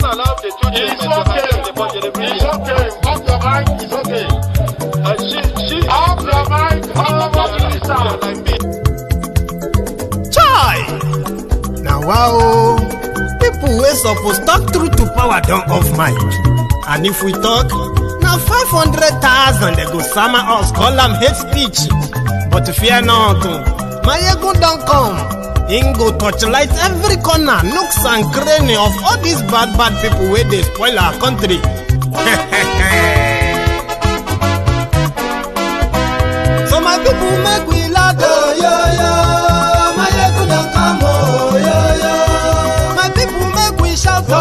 allowed the two children to the budget. It's okay. Off your mind. It's okay. She off your mind. Like me. Chai! Now wow, people wey suppose talk through to power don't off mic. And if we talk, now 500,000 they go summer us, call them hate speech. But fear not, my ego don't come. Ingo touchlight every corner, nooks and cranny of all these bad people where they spoil our country. So my people make we laugh, my ego don't come, my people make we shout, my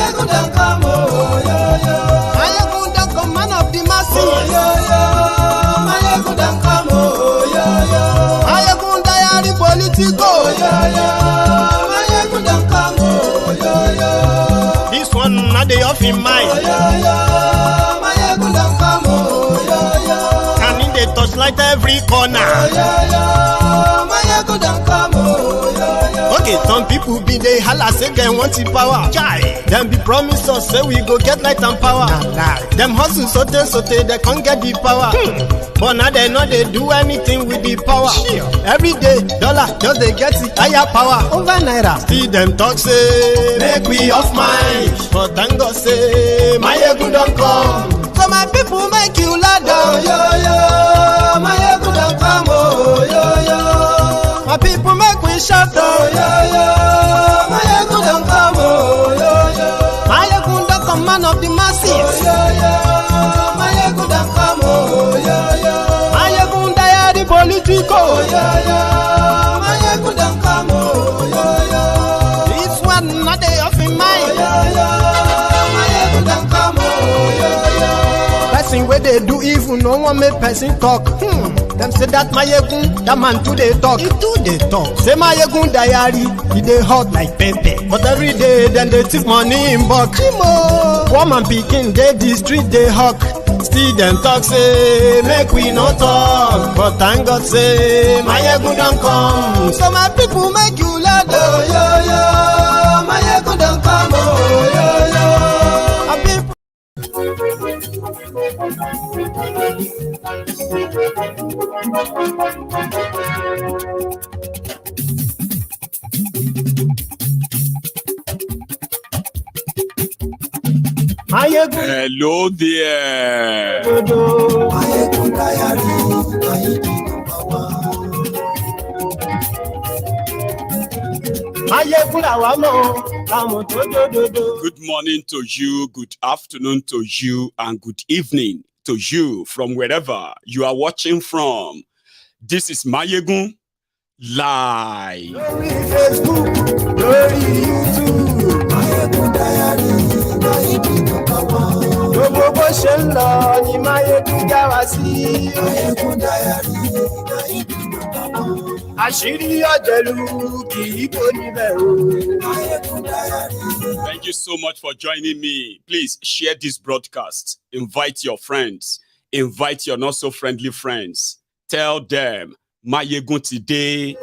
ego don't come, my ego don't come, man of the masses, my ego don't come, my ego diary politico, my ego don't come, this one not the off in mind, my ego don't come, and in the touchlight every corner. Okay, some people be they holla say they want the power. Chai, them be promise us say we go get light and power. Them hustle sote they can't get the power. But now they know they do anything with the power. Every day, dollar just they get the higher power over naira. See them talk say make we off mind, but thank God say my ego don't come. So my people make you ladder, my ego don't come, my people make we shout, my ego don't come, my ego don't come, man of the masses, my ego don't come, my ego diary politico, my ego don't come, this one not they off in mind, my ego don't come, person where they do evil, no one make person talk. Them say that my yegun, that man too they talk. He too they talk. Say my yegun diary, he they hot like pepper. But every day then they take money in bulk. Woman picking, they the street they hawk. Still them talk say make we no talk. But thank God say my yegun don't come. So my people make you laugh. My yegun don't come. Hello there. Good morning to you, good afternoon to you, and good evening to you from wherever you are watching from. This is Mayegun Live. Glory Facebook, glory YouTube, Mayegun Diary, Mayegun number one. Gbogbo bó ṣe ń lọ ni Mayegun já wa sí. Mayegun Diary, Mayegun number one. Àṣírí ọ̀jẹ̀lú kì í bò níbẹ̀ o. Mayegun Diary. Thank you so much for joining me. Please share this broadcast. Invite your friends. Invite your not so friendly friends. Tell them Mayegun today.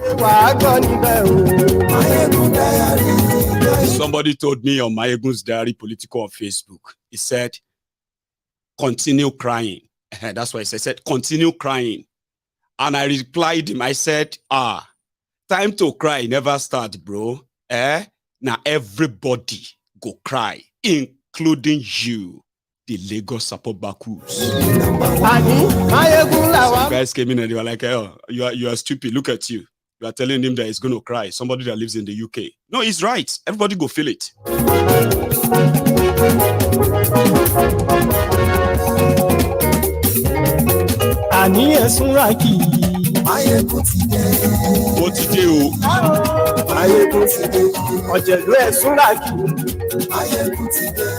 Somebody told me on Mayegun's Diary Political on Facebook. He said, continue crying. That's why I said, continue crying. And I replied him, I said, time to cry never start, bro. Now everybody go cry, including you, the Lagos support Bakus. Some guys came in and they were like, oh, you are stupid. Look at you. You are telling him that he's going to cry. Somebody that lives in the UK. No, he's right. Everybody go feel it.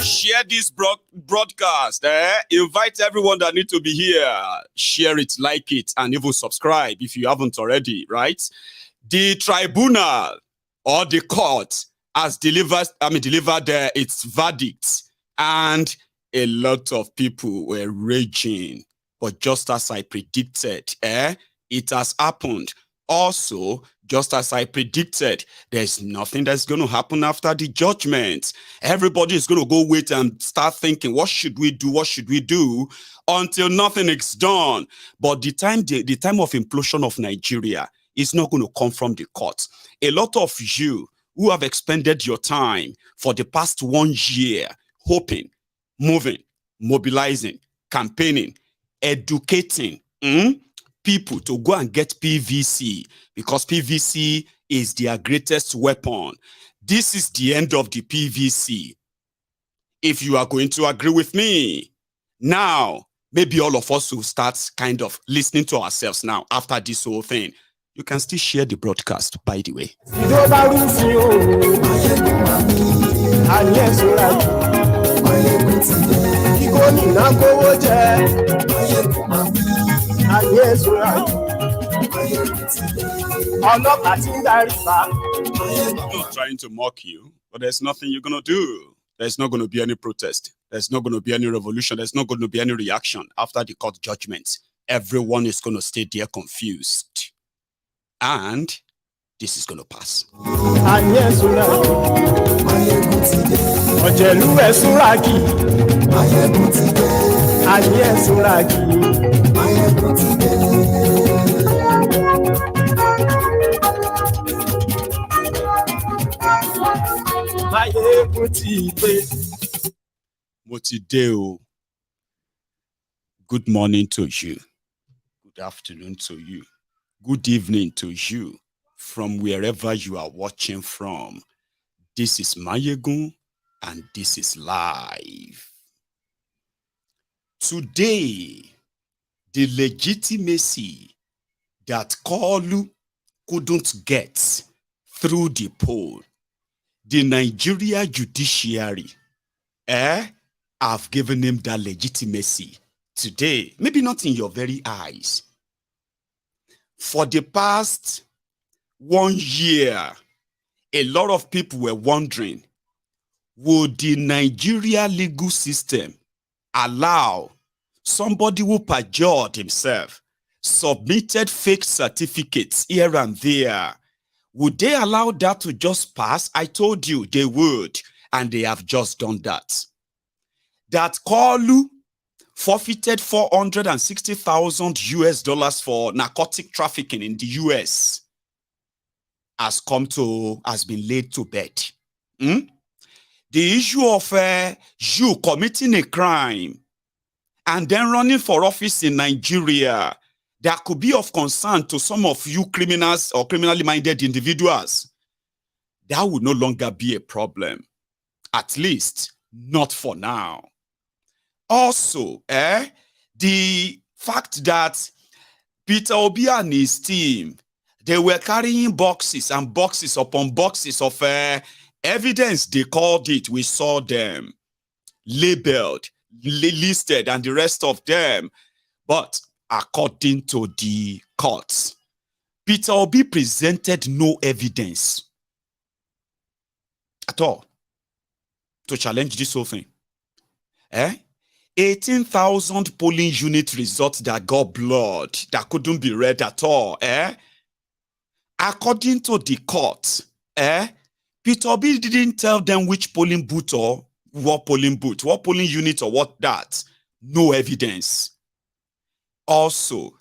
Share this broadcast. Invite everyone that need to be here. Share it, like it, and even subscribe if you haven't already, right? The tribunal or the court has delivered its verdict, and a lot of people were raging. But just as I predicted, it has happened. Also, just as I predicted, there's nothing that's going to happen after the judgment. Everybody is going to go wait and start thinking, what should we do? What should we do? Until nothing is done. But the time of implosion of Nigeria is not going to come from the court. A lot of you who have expended your time for the past 1 year, hoping, moving, mobilizing, campaigning, educating, people to go and get PVC, because PVC is their greatest weapon. This is the end of the PVC. If you are going to agree with me, now, maybe all of us will start kind of listening to ourselves now after this whole thing. You can still share the broadcast, by the way. I'm not trying to mock you, but there's nothing you're going to do. There's not going to be any protest. There's not going to be any revolution. There's not going to be any reaction after the court judgment. Everyone is going to stay there confused. And this is going to pass. Motideo. Good morning to you. Good afternoon to you. Good evening to you from wherever you are watching from. This is Mayegun and this is live. Today, the legitimacy that Kalu couldn't get through the poll, the Nigeria judiciary have given him that legitimacy today. Maybe not in your very eyes. For the past 1 year, a lot of people were wondering, would the Nigeria legal system allow somebody who perjured himself, submitted fake certificates here and there, would they allow that to just pass? I told you they would, and they have just done that. That Kalu forfeited $460,000 for narcotic trafficking in the US has been laid to bed. The issue of you committing a crime and then running for office in Nigeria, that could be of concern to some of you criminals or criminally minded individuals. That would no longer be a problem. At least, not for now. Also, the fact that Peter Obi and his team, they were carrying boxes and boxes upon boxes of evidence, they called it. We saw them labeled, listed, and the rest of them. But according to the courts, Peter Obi presented no evidence at all to challenge this whole thing. 18,000 polling unit results that got blood that couldn't be read at all. According to the court, Peter Obi didn't tell them which polling booth or what polling unit or what that. No evidence. Also,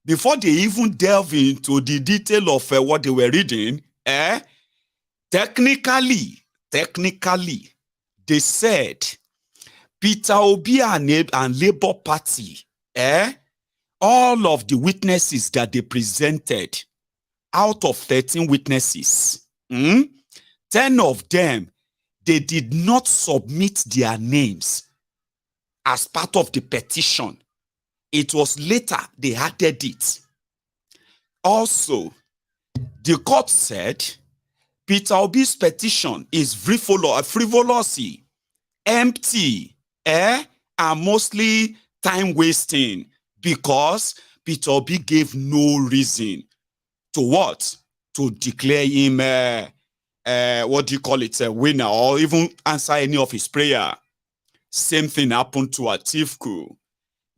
before they even delve into the detail of what they were reading, technically, they said Peter Obi and Labour Party, all of the witnesses that they presented, out of 13 witnesses, 10 of them, they did not submit their names as part of the petition. It was later they added it. Also, the court said Peter Obi's petition is frivolous, empty, and mostly time-wasting, because Peter Obi gave no reason to what? To declare him, a winner, or even answer any of his prayer. Same thing happened to Atiku.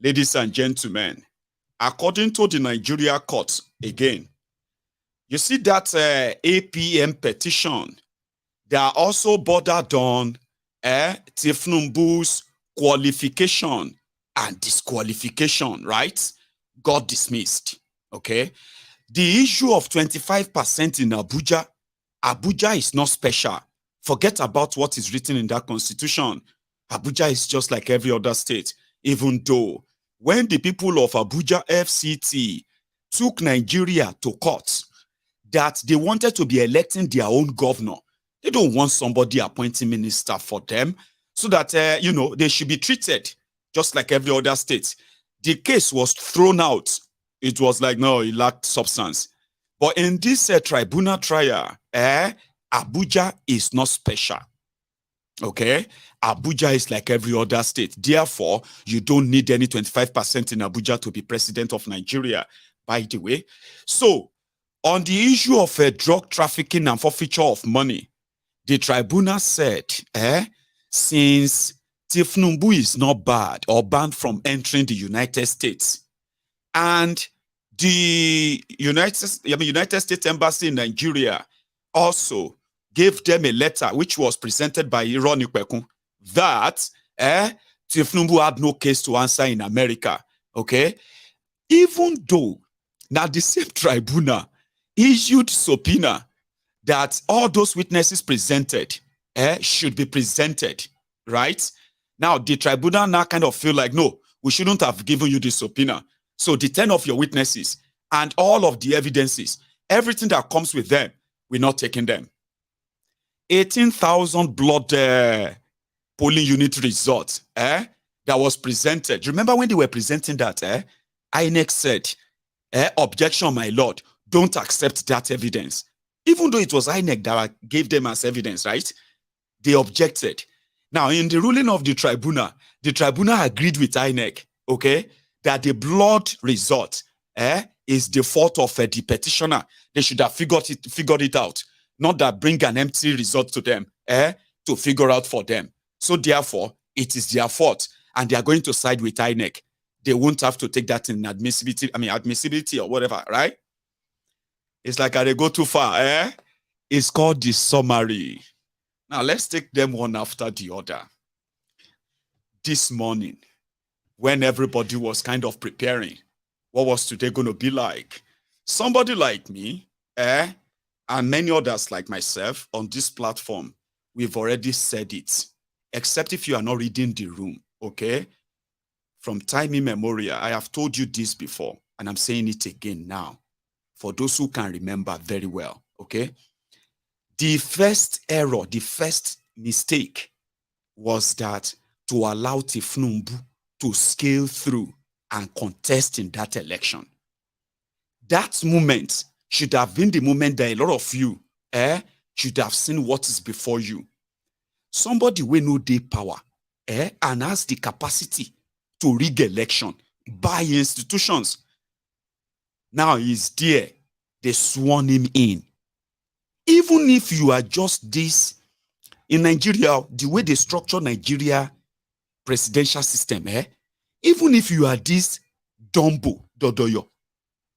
Ladies and gentlemen, according to the Nigeria court, again, You see that APM petition, they are also bordered on Tinubu's qualification and disqualification, right? Got dismissed, okay? The issue of 25% in Abuja, Abuja is not special. Forget about what is written in that constitution. Abuja is just like every other state, even though when the people of Abuja FCT took Nigeria to court, that they wanted to be electing their own governor. They don't want somebody appointing minister for them so that, they should be treated just like every other state. The case was thrown out. It was like, no, it lacked substance. But in this tribunal trial, Abuja is not special. Okay? Abuja is like every other state. Therefore, you don't need any 25% in Abuja to be president of Nigeria, by the way. So, on the issue of drug trafficking and forfeiture of money, the tribunal said, since Tinubu is not barred or banned from entering the United States, and the United States Embassy in Nigeria also gave them a letter which was presented by Ironi Kwekun that Tinubu had no case to answer in America. Okay? Even though now the same tribunal issued subpoena that all those witnesses presented should be presented, right? Now, the tribunal now kind of feel like, no, we shouldn't have given you the subpoena. So the 10 of your witnesses and all of the evidences, everything that comes with them, we're not taking them. 18,000 blood polling unit results that was presented. Remember when they were presenting that, INEC said, objection, my lord, don't accept that evidence. Even though it was INEC that gave them as evidence, right? They objected. Now, in the ruling of the tribunal agreed with INEC, okay, that the blood result is the fault of the petitioner. They should have figured it out, not that bring an empty result to them to figure out for them. So therefore, it is their fault, and they are going to side with INEC. They won't have to take that in admissibility or whatever, right? It's like they go too far, It's called the summary. Now, let's take them one after the other. This morning, when everybody was kind of preparing, what was today going to be like? Somebody like me, and many others like myself on this platform, we've already said it, except if you are not reading the room, okay? From time immemorial, I have told you this before, and I'm saying it again now, for those who can remember very well, okay? The first error, the first mistake was that to allow Tinubu to scale through and contest in that election. That moment should have been the moment that a lot of you should have seen what is before you. Somebody will know the power and has the capacity to rig election by institutions. Now he's there. They sworn him in. Even if you are just this, in Nigeria, the way they structure Nigeria presidential system, even if you are this Dumbo, Dodoyo,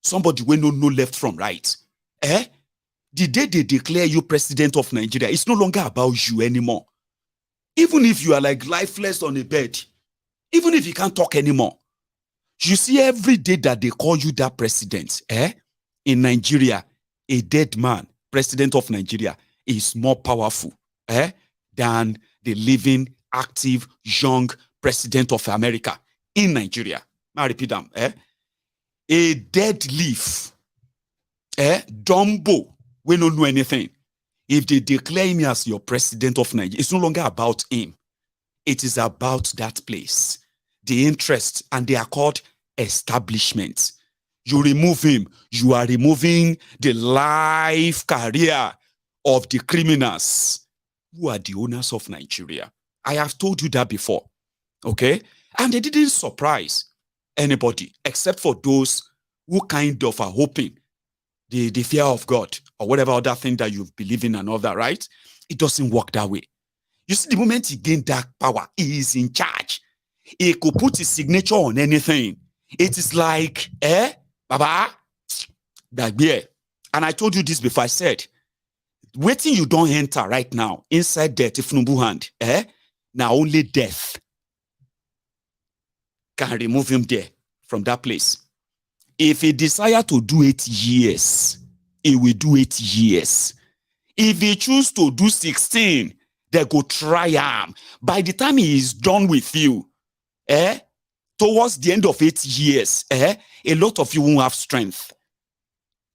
somebody will know left from right, the day they declare you president of Nigeria, it's no longer about you anymore. Even if you are like lifeless on a bed, even if you can't talk anymore, you see every day that they call you that president, in Nigeria, a dead man, president of Nigeria, is more powerful than the living, active, young president of America in Nigeria. I repeat them. A dead leaf, Dumbo, we don't know anything. If they declare him as your president of Nigeria, it's no longer about him. It is about that place, the interest, and they are called establishments. You remove him, you are removing the life career of the criminals who are the owners of Nigeria. I have told you that before, okay? And they didn't surprise anybody except for those who kind of are hoping the fear of God or whatever other thing that you believe in and all that, right? It doesn't work that way. You see, the moment he gained that power, he is in charge. He could put his signature on anything. It is like, Baba, that beer. And I told you this before. I said, waiting you don't enter right now inside there, Tinubu hand, now only death can remove him there from that place. If he desire to do 8 years, he will do 8 years. If he choose to do 16, they go try him. By the time he is done with you, towards the end of 8 years, a lot of you won't have strength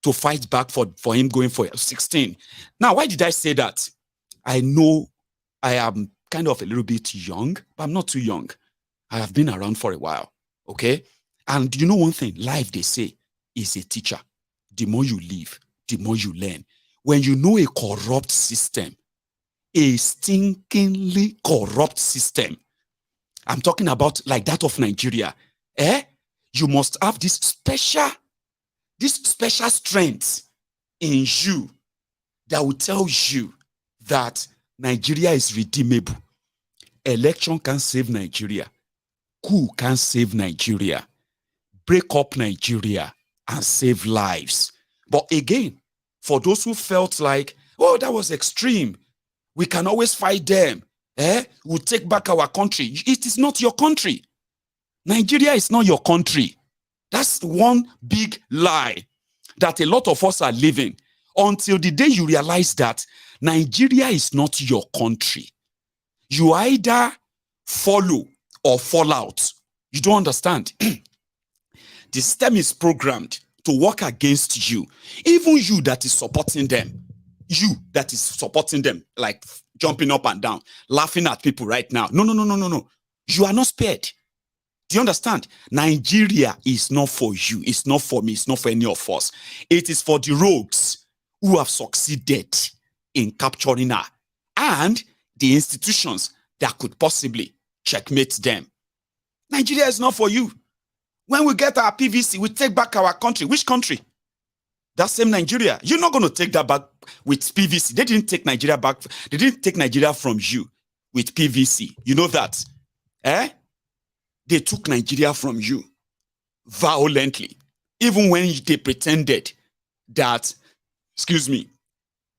to fight back for him going for 16. Now, why did I say that? I know I am kind of a little bit young, but I'm not too young. I have been around for a while, okay? And you know one thing, life, they say, is a teacher. The more you live, the more you learn. When you know a corrupt system, a stinkingly corrupt system, I'm talking about like that of Nigeria, you must have this special strength in you that will tell you that Nigeria is redeemable. Election can save Nigeria. Coup can save Nigeria. Break up Nigeria and save lives. But again, for those who felt like, oh, that was extreme, we can always fight them. We'll take back our country. It is not your country. Nigeria is not your country. That's one big lie that a lot of us are living until the day you realize that Nigeria is not your country. You either follow or fall out. You don't understand. The system is programmed to work against you. Even you that is supporting them. You that is supporting them, like jumping up and down, laughing at people right now. No. You are not spared. Do you understand? Nigeria is not for you. It's not for me. It's not for any of us. It is for the rogues who have succeeded in capturing her and the institutions that could possibly checkmate them. Nigeria is not for you. When we get our PVC, we take back our country. Which country? That same Nigeria. You're not going to take that back with PVC. They didn't take Nigeria back. They didn't take Nigeria from you with PVC. You know that? They took Nigeria from you violently. Even when they pretended that,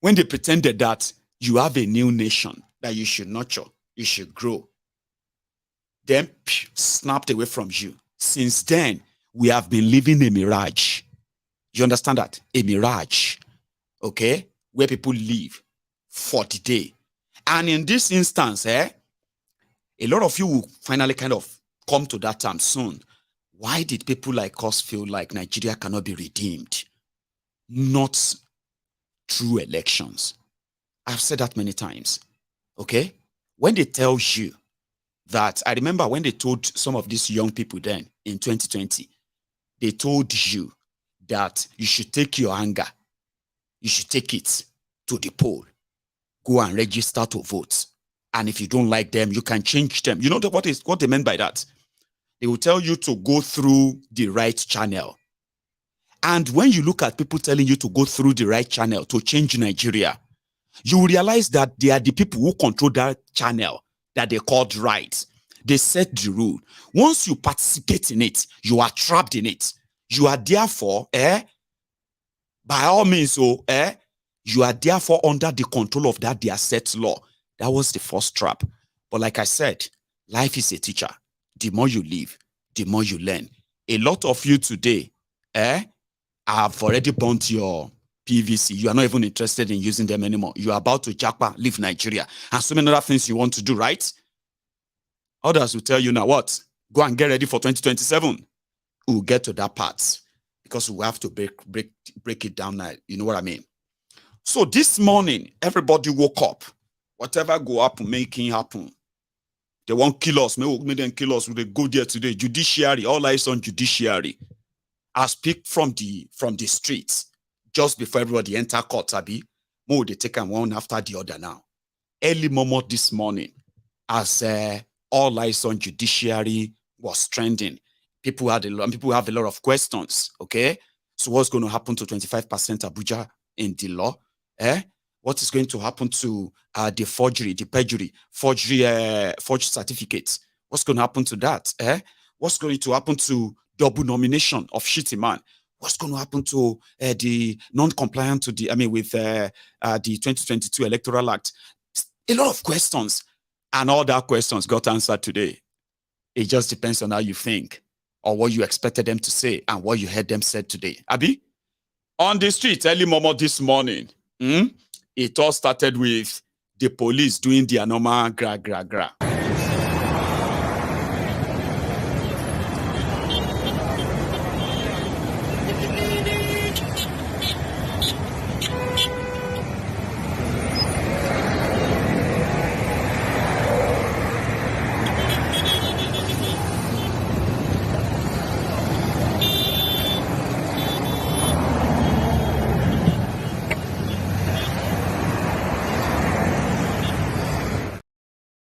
when they pretended that you have a new nation that you should nurture, you should grow, then snapped away from you. Since then, we have been living a mirage. You understand that? A mirage, okay? Where people live for the day. And in this instance, a lot of you will finally kind of come to that term soon. Why did people like us feel like Nigeria cannot be redeemed? Not through elections. I've said that many times, okay? When they tell you that, I remember when they told some of these young people then in 2020, they told you that you should take your anger, you should take it to the poll, go and register to vote. And if you don't like them, you can change them. You know what they meant by that? They will tell you to go through the right channel. And when you look at people telling you to go through the right channel to change Nigeria, you will realize that they are the people who control that channel that they called right. They set the rule. Once you participate in it, you are trapped in it. You are therefore, by all means, you are therefore under the control of that their set law. That was the first trap. But like I said, life is a teacher. The more you live, the more you learn. A lot of you today, have already burnt your PVC. You are not even interested in using them anymore. You are about to japa, leave Nigeria, and so many other things you want to do, right? Others will tell you now what? Go and get ready for 2027. We'll get to that part because we have to break it down now. You know what I mean? So this morning, everybody woke up. Whatever go up, making happen. They won't kill us. May them kill us. They go there today. Judiciary, all eyes on judiciary. I speak from the streets just before everybody enter court, Abi. More they take them one after the other now. Early moment this morning, as all eyes on judiciary was trending. People have a lot of questions. Okay, so what's going to happen to 25% Abuja in the law? What is going to happen to the forged certificates? What's going to happen to that? What's going to happen to double nomination of Shettima? What's going to happen to the non-compliant to the, with the 2022 Electoral Act? A lot of questions, and all that questions got answered today. It just depends on how you think, or what you expected them to say, and what you heard them said today. Abi, on the street, early momo this morning, it all started with the police doing their normal gra.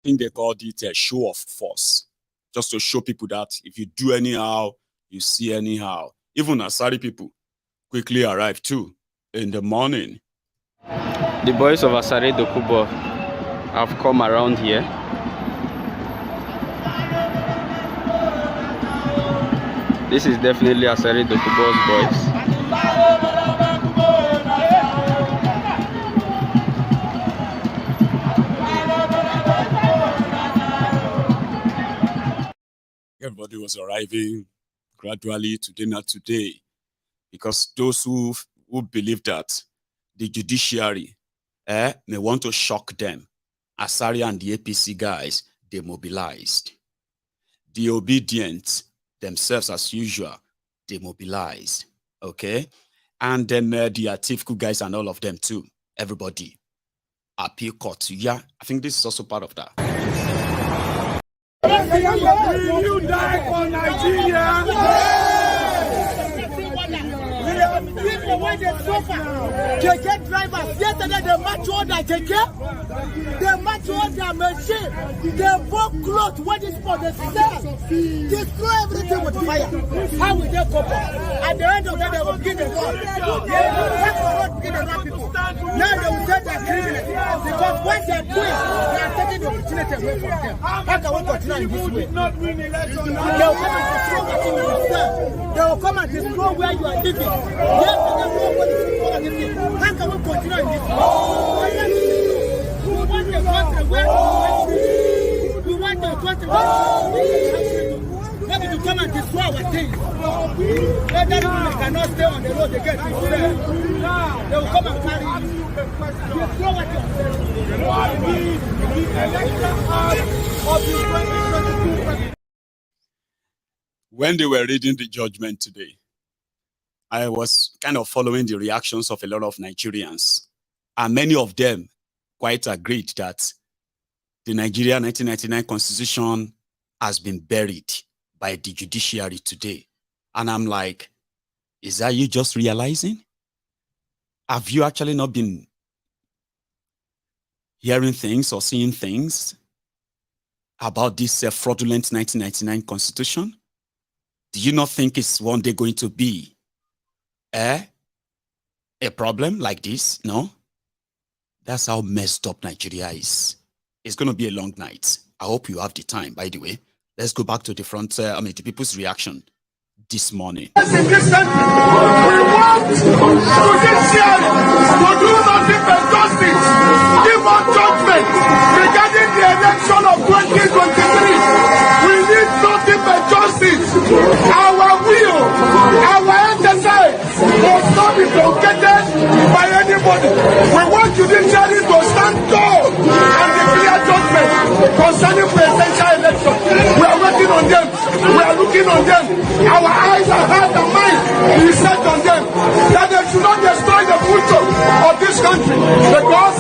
I think they called it a show of force, just to show people that if you do anyhow, you see anyhow. Even Asari people quickly arrived too in the morning. The boys of Asare Dokubo have come around here. This is definitely Asare Dokubo's boys. Everybody was arriving gradually, today, not today, because those who believe that the judiciary may want to shock them, Asari and the APC guys, they mobilized. The obedient themselves, as usual, they mobilized, okay? And then the Atiku guys and all of them too, everybody, appeal court. Yeah, I think this is also part of that. Will you die for Nigeria? We have seen the way they suffer. KK drivers, yesterday they match order KK. They match order machine. They broke clothes, what is for the sell. Destroy everything with fire. How will they cope? At the end of the day, they will give the law. They will have to not give the right people. Now they will say they're criminals. Because what they're doing, they are taking the opportunity away from them. How can we continue in this way? They will come and destroy where you are living. Yes, how can we continue in this way? We want the country where we want the country where maybe to come and destroy our things. Let them cannot stay on the road again. They will come and carry you. Destroy what you are. When they were reading the judgment today, I was kind of following the reactions of a lot of Nigerians, and many of them quite agreed that the Nigeria 1999 constitution has been buried by the judiciary today. And I'm like, is that you just realizing? Have you actually not been hearing things or seeing things about this fraudulent 1999 constitution? Do you not think it's one day going to be a problem like this? No? That's how messed up Nigeria is. It's going to be a long night. I hope you have the time, by the way. Let's go back to the front, the people's reaction this morning. In this country, we want judiciary to do nothing but justice. Give us judgment regarding the election of 2023. We need nothing but justice. Our will, our exercise must not be truncated by anybody. We want judiciary to stand tall and declare judgment concerning presidential election. We are working on them. We are looking on them. Our eyes and heart and mind is set on them, that they should not destroy the future of this country, because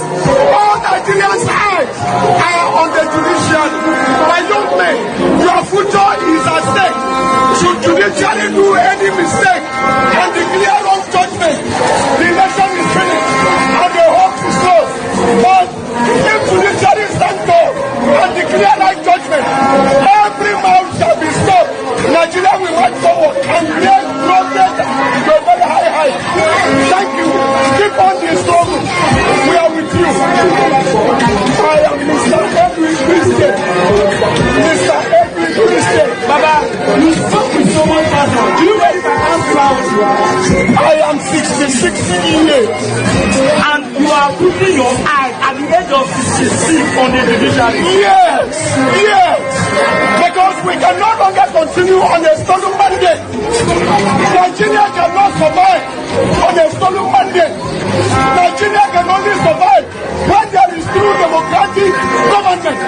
all Nigerians' eyes are on the judiciary. My young men, your future is at stake. Should judiciary do any mistake and declare wrong judgment, the election is finished and the hope is lost. But if judiciary stand tall and declare right judgment, every mouth shall be stopped. Nigeria will march forward and create progress to a very high height. Thank you. Keep on the struggle. I am 66 years. And you are putting your eye at the age of 66 on the judiciary. Yes, yes. Because we can no longer continue on a stolen mandate. Nigeria cannot survive on a stolen mandate. Nigeria can only survive when there is true democratic government.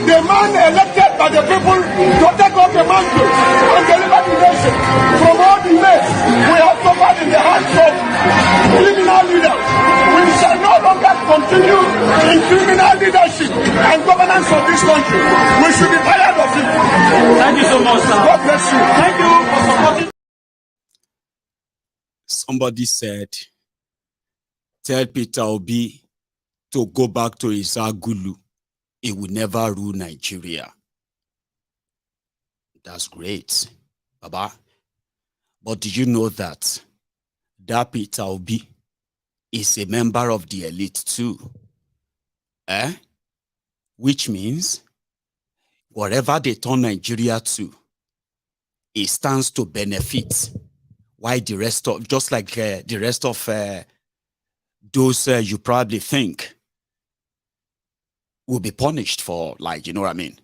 The man elected by the people to take up the mantle and deliver the nation from all the mess we have suffered in the hands of criminal leaders. We shall no longer continue in criminal leadership and governance of this country. We should be tired of it. Thank you so much, sir. God bless you. Thank you for supporting. Somebody said, tell Peter Obi to go back to his Agulu. He will never rule Nigeria. That's great, Baba. But did you know that Peter Obi is a member of the elite too? Which means whatever they turn Nigeria to, it stands to benefit. Why the rest of, just like the rest of those you probably think will be punished for, like, you know what I mean?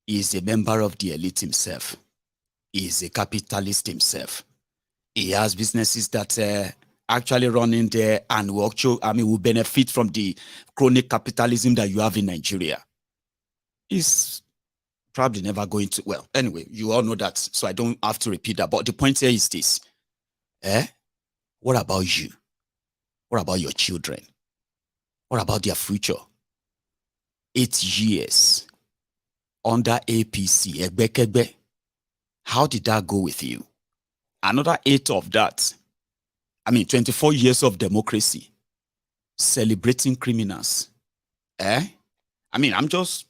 He is a member of the elite himself. He is a capitalist himself. He has businesses that actually run in there and will actually, will benefit from the chronic capitalism that you have in Nigeria. He's probably never going to, well, anyway, you all know that, so I don't have to repeat that. But the point here is this. What about you? What about your children? What about their future? 8 years under APC, Egbekegbe. How did that go with you? Another 8 of that. 24 years of democracy. Celebrating criminals. I'm just,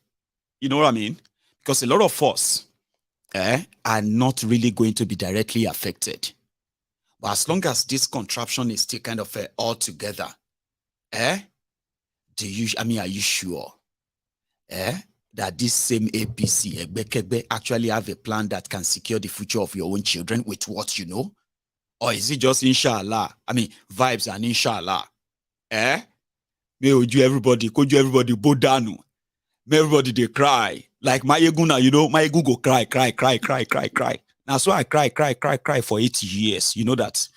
you know what I mean? Because a lot of us are not really going to be directly affected. But as long as this contraption is still kind of all together, are you sure that this same APC, Egbekegbe, actually have a plan that can secure the future of your own children with what you know? Or is it just inshallah? Vibes and inshallah. May you everybody bow down. May everybody they cry. Like my eguna, my ego go cry. Now so I cry for 8 years. You know that?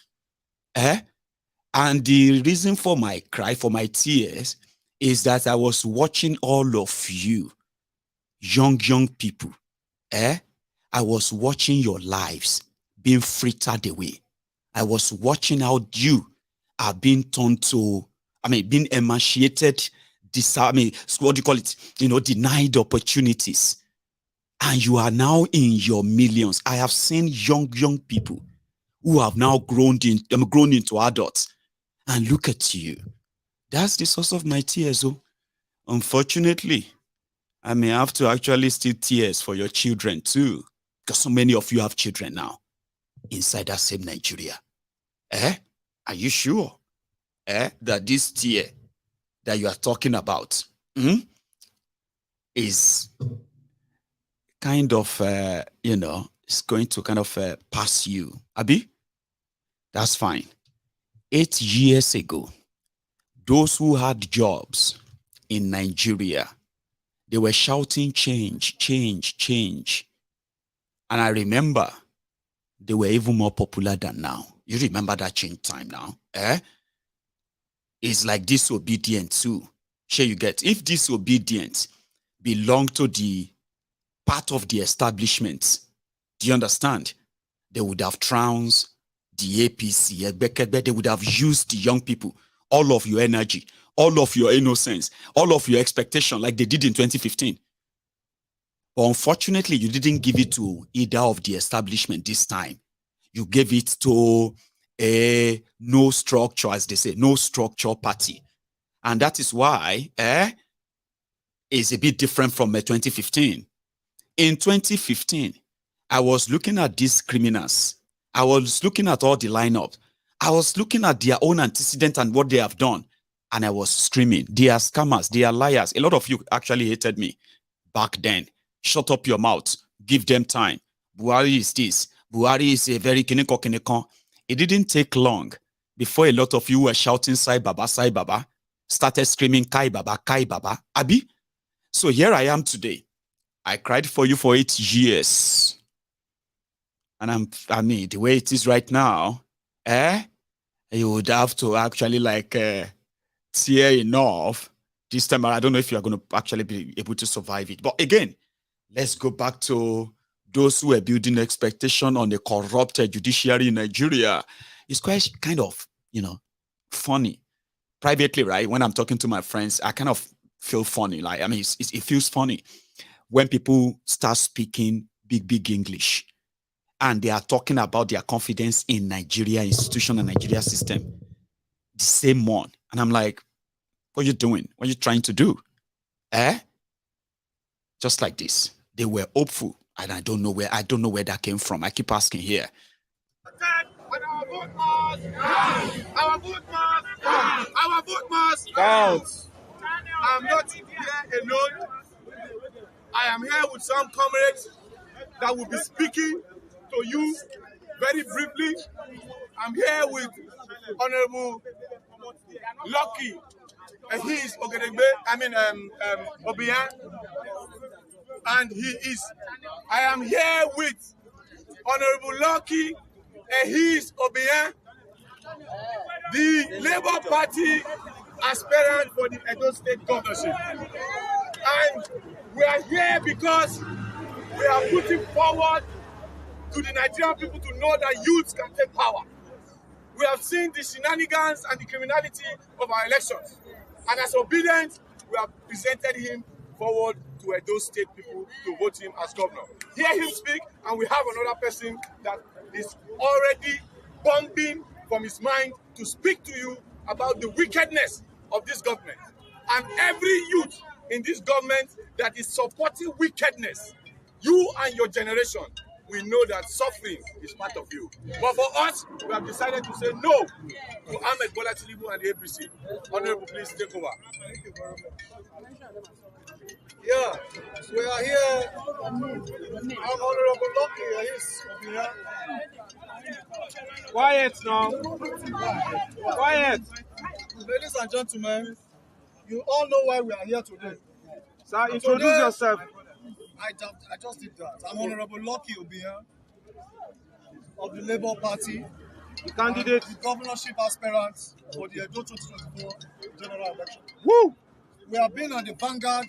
And the reason for my cry, for my tears, is that I was watching all of you, young people. I was watching your lives being frittered away. I was watching how you are being turned to, being emaciated, what do you call it? Denied opportunities. And you are now in your millions. I have seen young people who have now grown into adults. And look at you. That's the source of my tears. Oh. Unfortunately, I may have to actually steal tears for your children too. Because so many of you have children now inside that same Nigeria. Are you sure that this tear that you are talking about is kind of, it's going to kind of pass you? Abi? That's fine. 8 years ago, those who had jobs in Nigeria, they were shouting change, change, change. And I remember they were even more popular than now. You remember that change time now? It's like disobedient too. Sure you get. If disobedient belonged to the part of the establishment, do you understand? They would have trounced the APC. They would have used the young people, all of your energy, all of your innocence, all of your expectation, like they did in 2015. But unfortunately, you didn't give it to either of the establishment this time. You gave it to a no structure, as they say, no structure party. And that is why it's a bit different from 2015. In 2015, I was looking at these criminals. I was looking at all the lineup. I was looking at their own antecedent and what they have done. And I was screaming, they are scammers, they are liars. A lot of you actually hated me back then. Shut up your mouth. Give them time. Buhari is this. Buhari is a very kineko. It didn't take long before a lot of you were shouting Sai Baba, started screaming Kai Baba, Abi. So here I am today. I cried for you for 8 years. And I mean, the way it is right now, you would have to actually tear enough this time. I don't know if you're going to actually be able to survive it. But again, let's go back to those who are building expectation on the corrupted judiciary in Nigeria. It's quite kind of, funny. Privately, right? When I'm talking to my friends, I kind of feel funny. It feels funny when people start speaking big English and they are talking about their confidence in Nigeria institution and Nigeria system. The same one. And I'm like, what are you doing? What are you trying to do? Just like this. They were hopeful. And I don't know where that came from. I keep asking here. Our vote must count. I'm not here alone. I am here with some comrades that will be speaking to you very briefly. I'm here with Honorable Lucky. He is Obiyan. And I am here with Honorable Lucky. He is Obiyan, the Labour Party aspirant for the Edo State governorship. And we are here because we are putting forward to the Nigerian people to know that youth can take power. We have seen the shenanigans and the criminality of our elections. And as obedient, we have presented him forward to Edo State people to vote him as governor. Hear him speak, and we have another person that is already bombing from his mind to speak to you about the wickedness of this government. And every youth in this government that is supporting wickedness, you and your generation, we know that suffering is part of you. But for us, we have decided to say no to Bola Tinubu and the APC. Honorable, please take over. Thank you very much. Yeah, we are here. I'm Honorable Lucky. He's here. Quiet now. Quiet. Ladies and gentlemen, you all know why we are here today. Sir, introduce yourself. I just did that. I'm Honorable Lucky Obiyan of the Labour Party. The candidate. The governorship aspirant for the Edo 2024 general election. Woo! We have been at the vanguard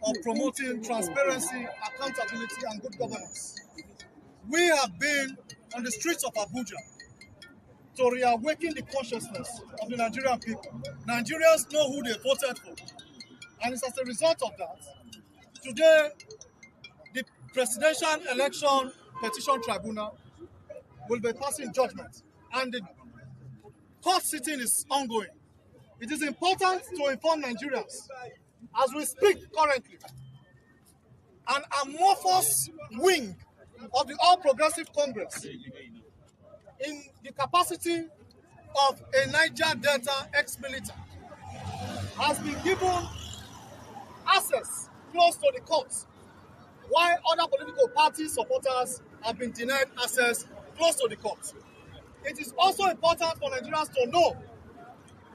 of promoting transparency, accountability, and good governance. We have been on the streets of Abuja to reawaken the consciousness of the Nigerian people. Nigerians know who they voted for. And it's as a result of that, today, the Presidential Election Petition Tribunal will be passing judgment. And the court sitting is ongoing. It is important to inform Nigerians, as we speak currently, an amorphous wing of the All Progressive Congress in the capacity of a Niger Delta ex-militant has been given access close to the courts, while other political party supporters have been denied access close to the courts. It is also important for Nigerians to know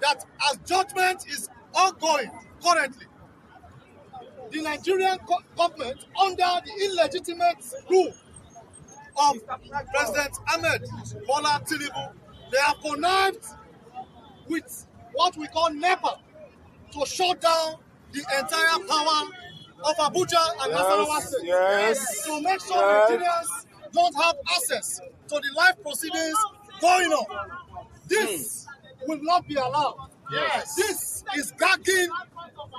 that as judgment is ongoing currently, the Nigerian government, under the illegitimate rule of President Bola Tinubu, they have connived with what we call NEPA to shut down the entire power of Abuja and Nasarawa State. To make sure Nigerians don't have access to the live proceedings going on. This will not be allowed. Yes. This is gagging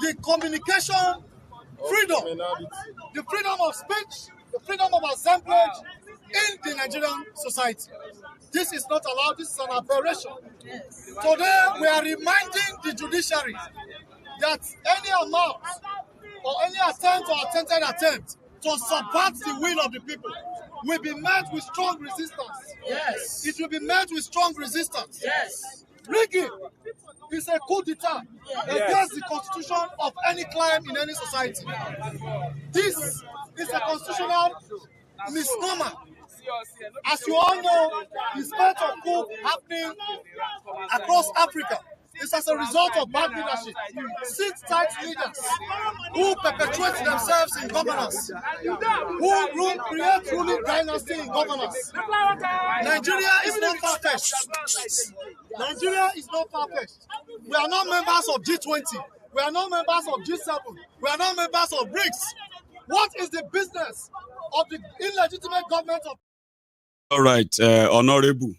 the communication freedom, the freedom of speech, the freedom of assemblage in the Nigerian society. This is not allowed. This is an aberration. Yes. Today, we are reminding the judiciary that any amount or any attempt or attempted attempt to subvert the will of the people will be met with strong resistance. Yes. It will be met with strong resistance. Yes. Rigging is a coup d'etat against the constitution of any clime in any society. This is a constitutional misnomer As you all know, the spate of coup happening across Africa is as a result of bad leadership. Sit-tight leaders who perpetuate themselves in governance, who create ruling dynasty in governance. Nigeria is not far-fetched. Nigeria is not far-fetched. We are not members of G20. We are not members of G7. We are not members of BRICS. What is the business of the illegitimate government of... All right, Honorable,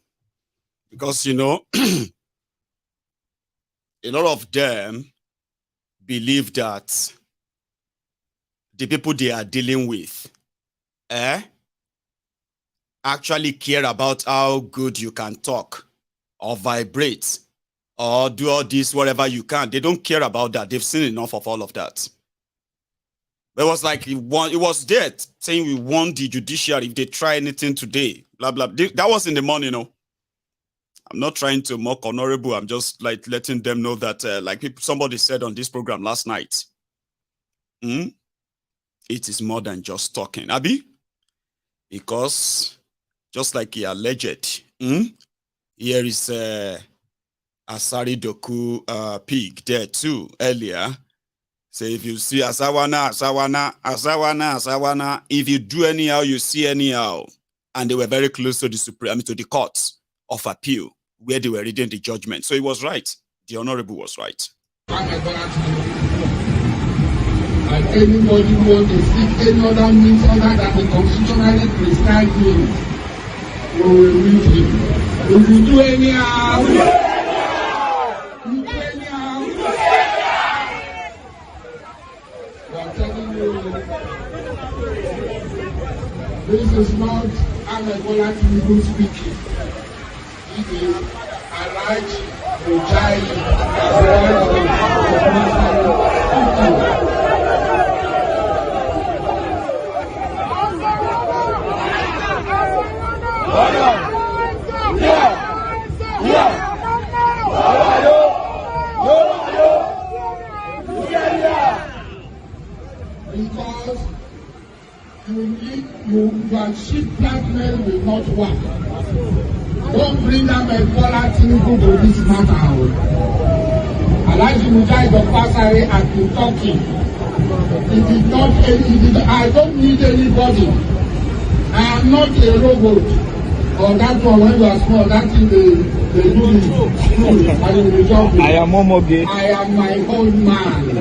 because, you know, a lot of them believe that the people they are dealing with actually care about how good you can talk or vibrate or do all this, whatever you can. They don't care about that. They've seen enough of all of that. It was like it was there saying we want the judiciary if they try anything today, blah, blah. That was in the morning, you know. I'm not trying to mock Honorable. I'm just like letting them know that, like somebody said on this program last night, it is more than just talking, Abi. Because just like he alleged, here is Asari Doku pig there too earlier. So if you see Asawana, if you do anyhow, you see anyhow. And they were very close to the to the courts of appeal, where they were reading the judgment. So he was right. The Honorable was right. And anybody who wants to seek any other means other than the constitutionally prescribed means, we will meet him. If you do anyhow, you do anyhow, we are telling you, this is not Bola Tinubu speaking. It is Alhaji Mujayi because your cheap blackmail will not work. Don't bring them a Bola Tinubu to this matter. Alhaji Mujayi Abubakar has been talking. I don't need anybody. I am not a robot. Or that one when you are small, that thing they do it. I am Momoge. I am my own man.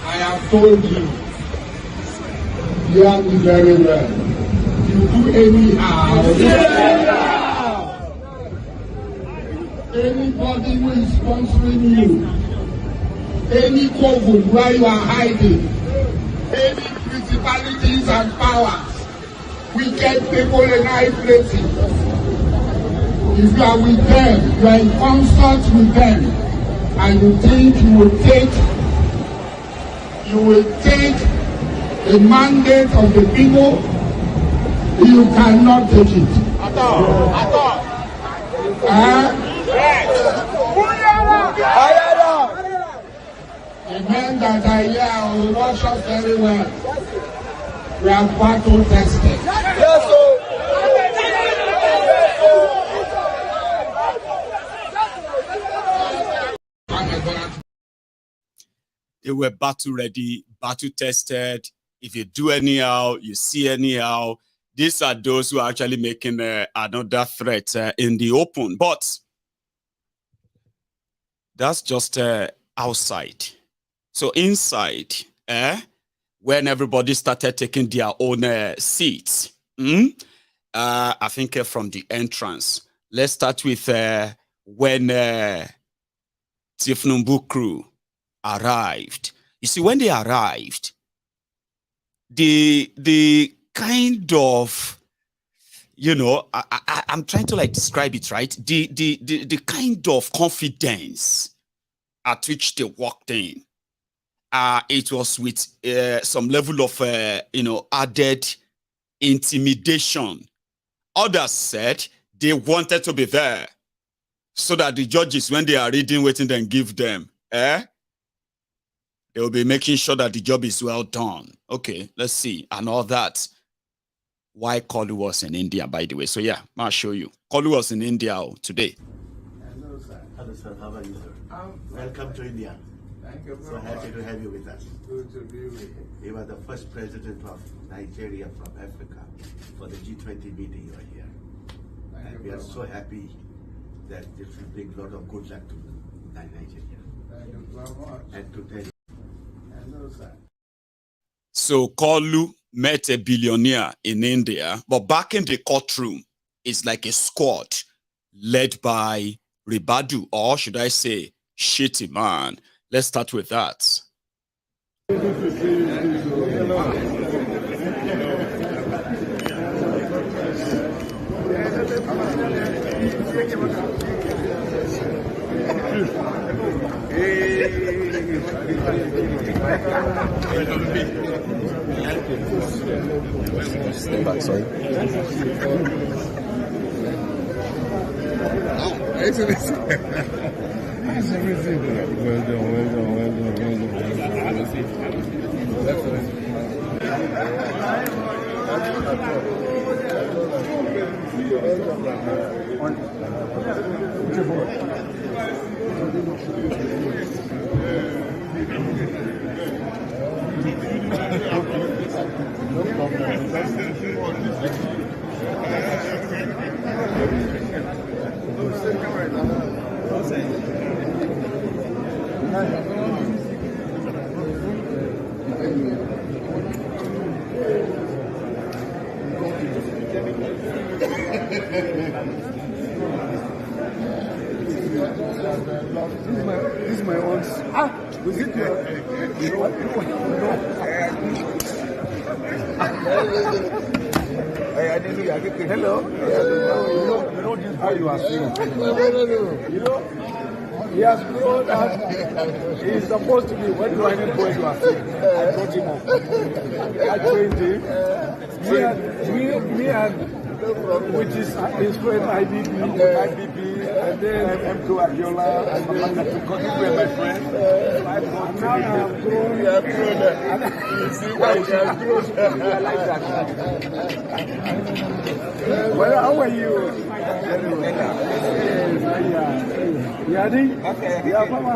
I have told you. You have me very well. You do anyhow. Anybody who is sponsoring you, any coven where you are hiding, any principalities and powers, wicked people in high places. If you are with them, you are in consult with them, and you think you will take a mandate of the people, you cannot take it. At all. At all. The men that are here will watch us very well. We are battle tested. Yes, They were battle ready, battle tested. If you do anyhow, you see anyhow. These are those who are actually making another threat in the open. But that's just outside. So inside, when everybody started taking their own seats, I think from the entrance, let's start with when Tifnumbu crew arrived. You see, when they arrived, the kind of, you know, I'm trying to like describe it, right? The kind of confidence at which they walked in, it was with some level of, you know, added intimidation. Others said they wanted to be there so that the judges, when they are reading, waiting, then give them, they will be making sure that the job is well done. Okay, let's see, and all that. why Kolu was in India, by the way. So yeah, I'll show you. Kolu was in India today. Hello, sir. Hello, sir. How are you, sir? Welcome to India. Thank you. So happy to have you with us. Good to be with you. You are the first president of Nigeria from Africa for the G20 meeting you are here. And we are so happy that this will bring a lot of good luck to Nigeria. Thank you very much. And to tell you. Hello, sir. So Kolu met a billionaire in India, but back in the courtroom, it's like a squad led by Ribadu, or should I say, Shettima. Let's start with that. Stay back, sorry. This is my own. Was it Hello. You know this boy you are seeing. You know, he has grown up. He is supposed to be what do I need boy you are seeing. I brought him up. I trained him. Me and which is his friend IBB, and then M2 Abiola, and then Atiku my friend. And now I have grown. You have grown. You see why you have grown. I like that. Well, how are you? Yadi? Okay. Yeah, Mama.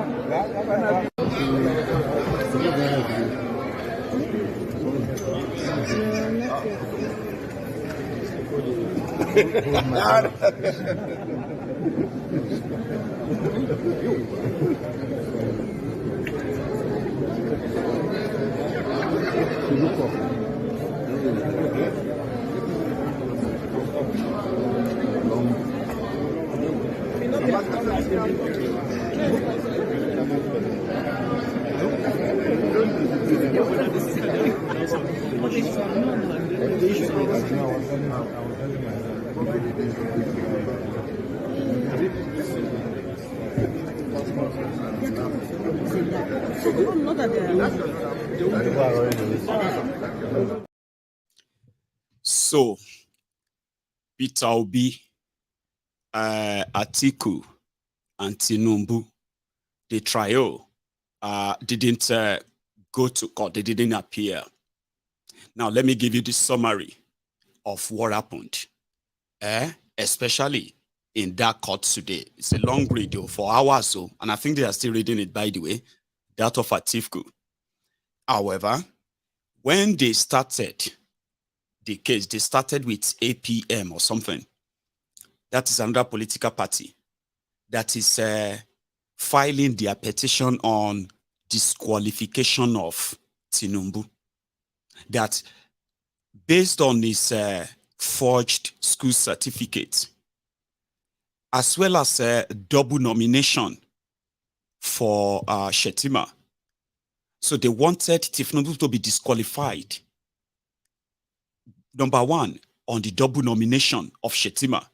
So, Peter Obi, Atiku, and Tinubu, the trio didn't go to court. They didn't appear. Now, let me give you the summary of what happened, especially in that court today. It's a long video for hours, so, and I think they are still reading it, by the way, that of Atiku. However, when they started the case, they started with APM or something. That is another political party that is filing their petition on disqualification of Tinubu. That based on his forged school certificate, as well as double nomination for Shettima. So they wanted Tinubu to be disqualified. Number one, on the double nomination of Shettima.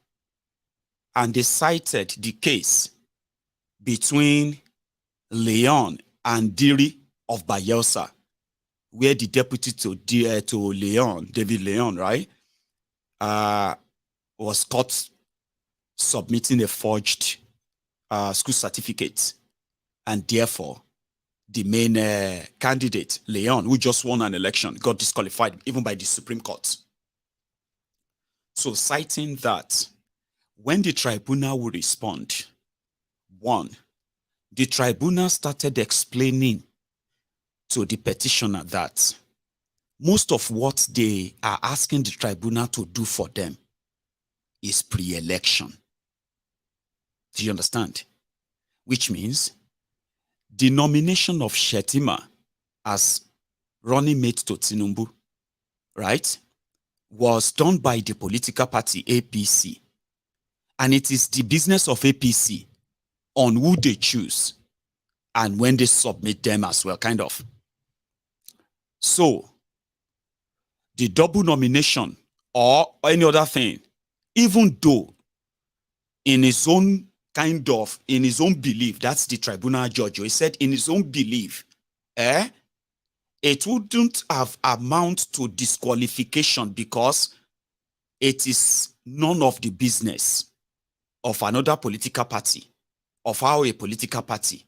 And they cited the case between Leon and Diri of Bayelsa, where the deputy to Leon, David Leon, right, was caught submitting a forged school certificate. And therefore, the main candidate, Leon, who just won an election, got disqualified even by the Supreme Court. So citing that, when the tribunal will respond, one, the tribunal started explaining to the petitioner that most of what they are asking the tribunal to do for them is pre-election. Do you understand? Which means the nomination of Shettima as running mate to Tinubu, right, was done by the political party APC. And it is the business of APC on who they choose and when they submit them as well, kind of. So, the double nomination or any other thing, even though in his own in his own belief, that's the tribunal judge, he said in his own belief, it wouldn't have amount to disqualification because it is none of the business of another political party, of how a political party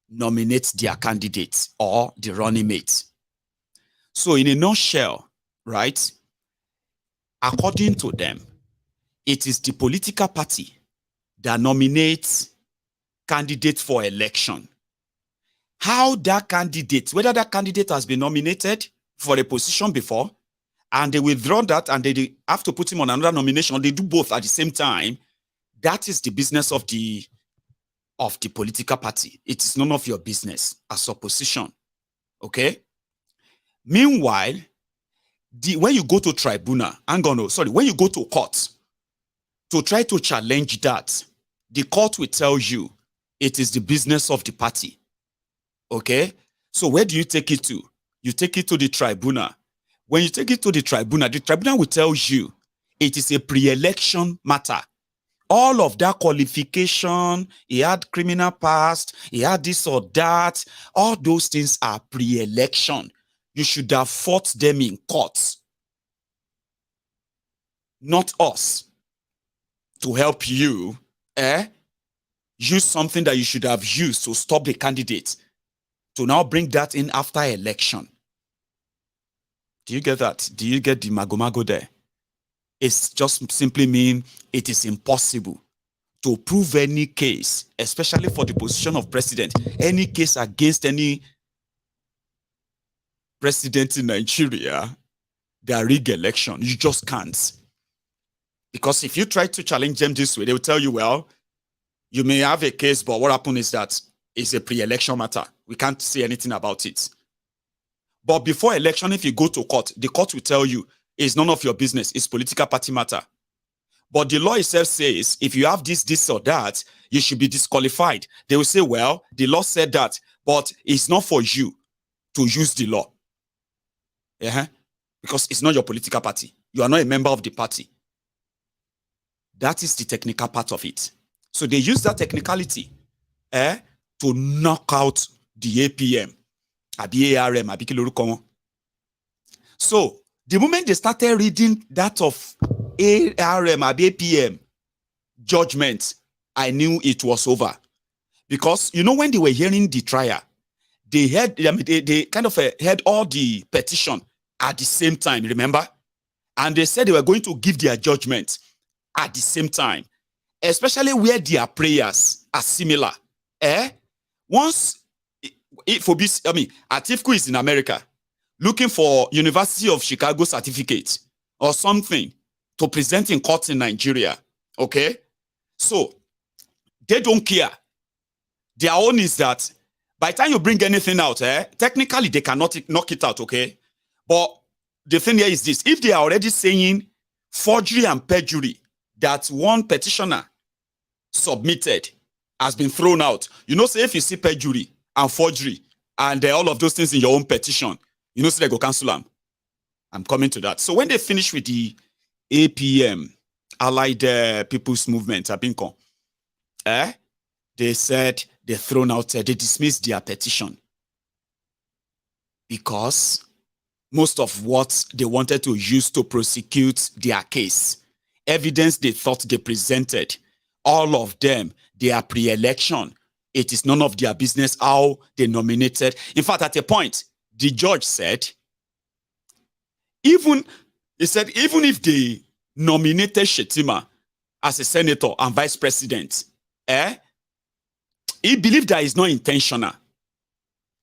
nominates their candidates or the running mates. So in a nutshell, right, according to them, it is the political party that nominates candidates for election. How that candidate, whether that candidate has been nominated for a position before, and they withdraw that and they have to put him on another nomination, they do both at the same time, that is the business of the political party. It is none of your business as opposition. Okay? Meanwhile, when you go to tribunal, when you go to court to try to challenge that, the court will tell you it is the business of the party. Okay? So where do you take it to? You take it to the tribunal. When you take it to the tribunal will tell you it is a pre-election matter. All of that qualification, he had criminal past, he had this or that, all those things are pre-election. You should have fought them in court. Not us. To help you, use something that you should have used to stop the candidate, to now bring that in after election. Do you get that? Do you get the mago there? It's just simply mean it is impossible to prove any case, especially for the position of president, any case against any president in Nigeria, their rig election. You just can't. Because if you try to challenge them this way, they will tell you, well, you may have a case, but what happened is that it's a pre-election matter. We can't say anything about it. But before election, if you go to court, the court will tell you it's none of your business. It's political party matter. But the law itself says if you have this or that, you should be disqualified. They will say, well, the law said that, but it's not for you to use the law. Because it's not your political party. You are not a member of the party. That is the technical part of it. So they use that technicality to knock out the APM. So the moment they started reading that of ARM, APM judgment, I knew it was over. Because, you know, when they were hearing the trial, they kind of heard all the petition at the same time, remember? And they said they were going to give their judgment at the same time, especially where their prayers are similar. Once, Atiku is in America, looking for University of Chicago certificate or something to present in court in Nigeria. Okay? So, they don't care. Their own is that by the time you bring anything out, technically they cannot knock it out, okay? But the thing here is this. If they are already saying forgery and perjury that one petitioner submitted has been thrown out, you know, say if you see perjury and forgery and all of those things in your own petition, you know, so they go cancel them. I'm coming to that. So when they finish with the APM, Allied People's Movement, they said they thrown out, they dismissed their petition because most of what they wanted to use to prosecute their case, evidence they thought they presented, all of them, they are pre-election. It is none of their business how they nominated. In fact, at a point, the judge said, even if they nominated Shettima as a senator and vice president, he believed that it's not intentional.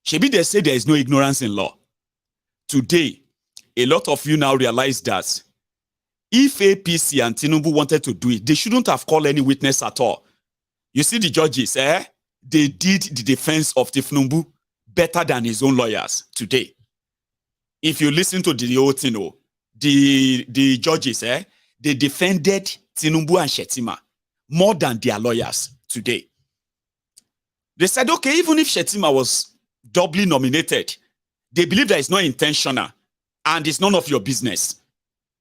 Shebi, they say there is no ignorance in law. Today, a lot of you now realize that if APC and Tinubu wanted to do it, they shouldn't have called any witness at all. You see the judges, they did the defense of Tinubu better than his own lawyers today. If you listen to the whole thing, the judges, they defended Tinubu and Shettima more than their lawyers today. They said, okay, even if Shettima was doubly nominated, they believe that it's not intentional and it's none of your business.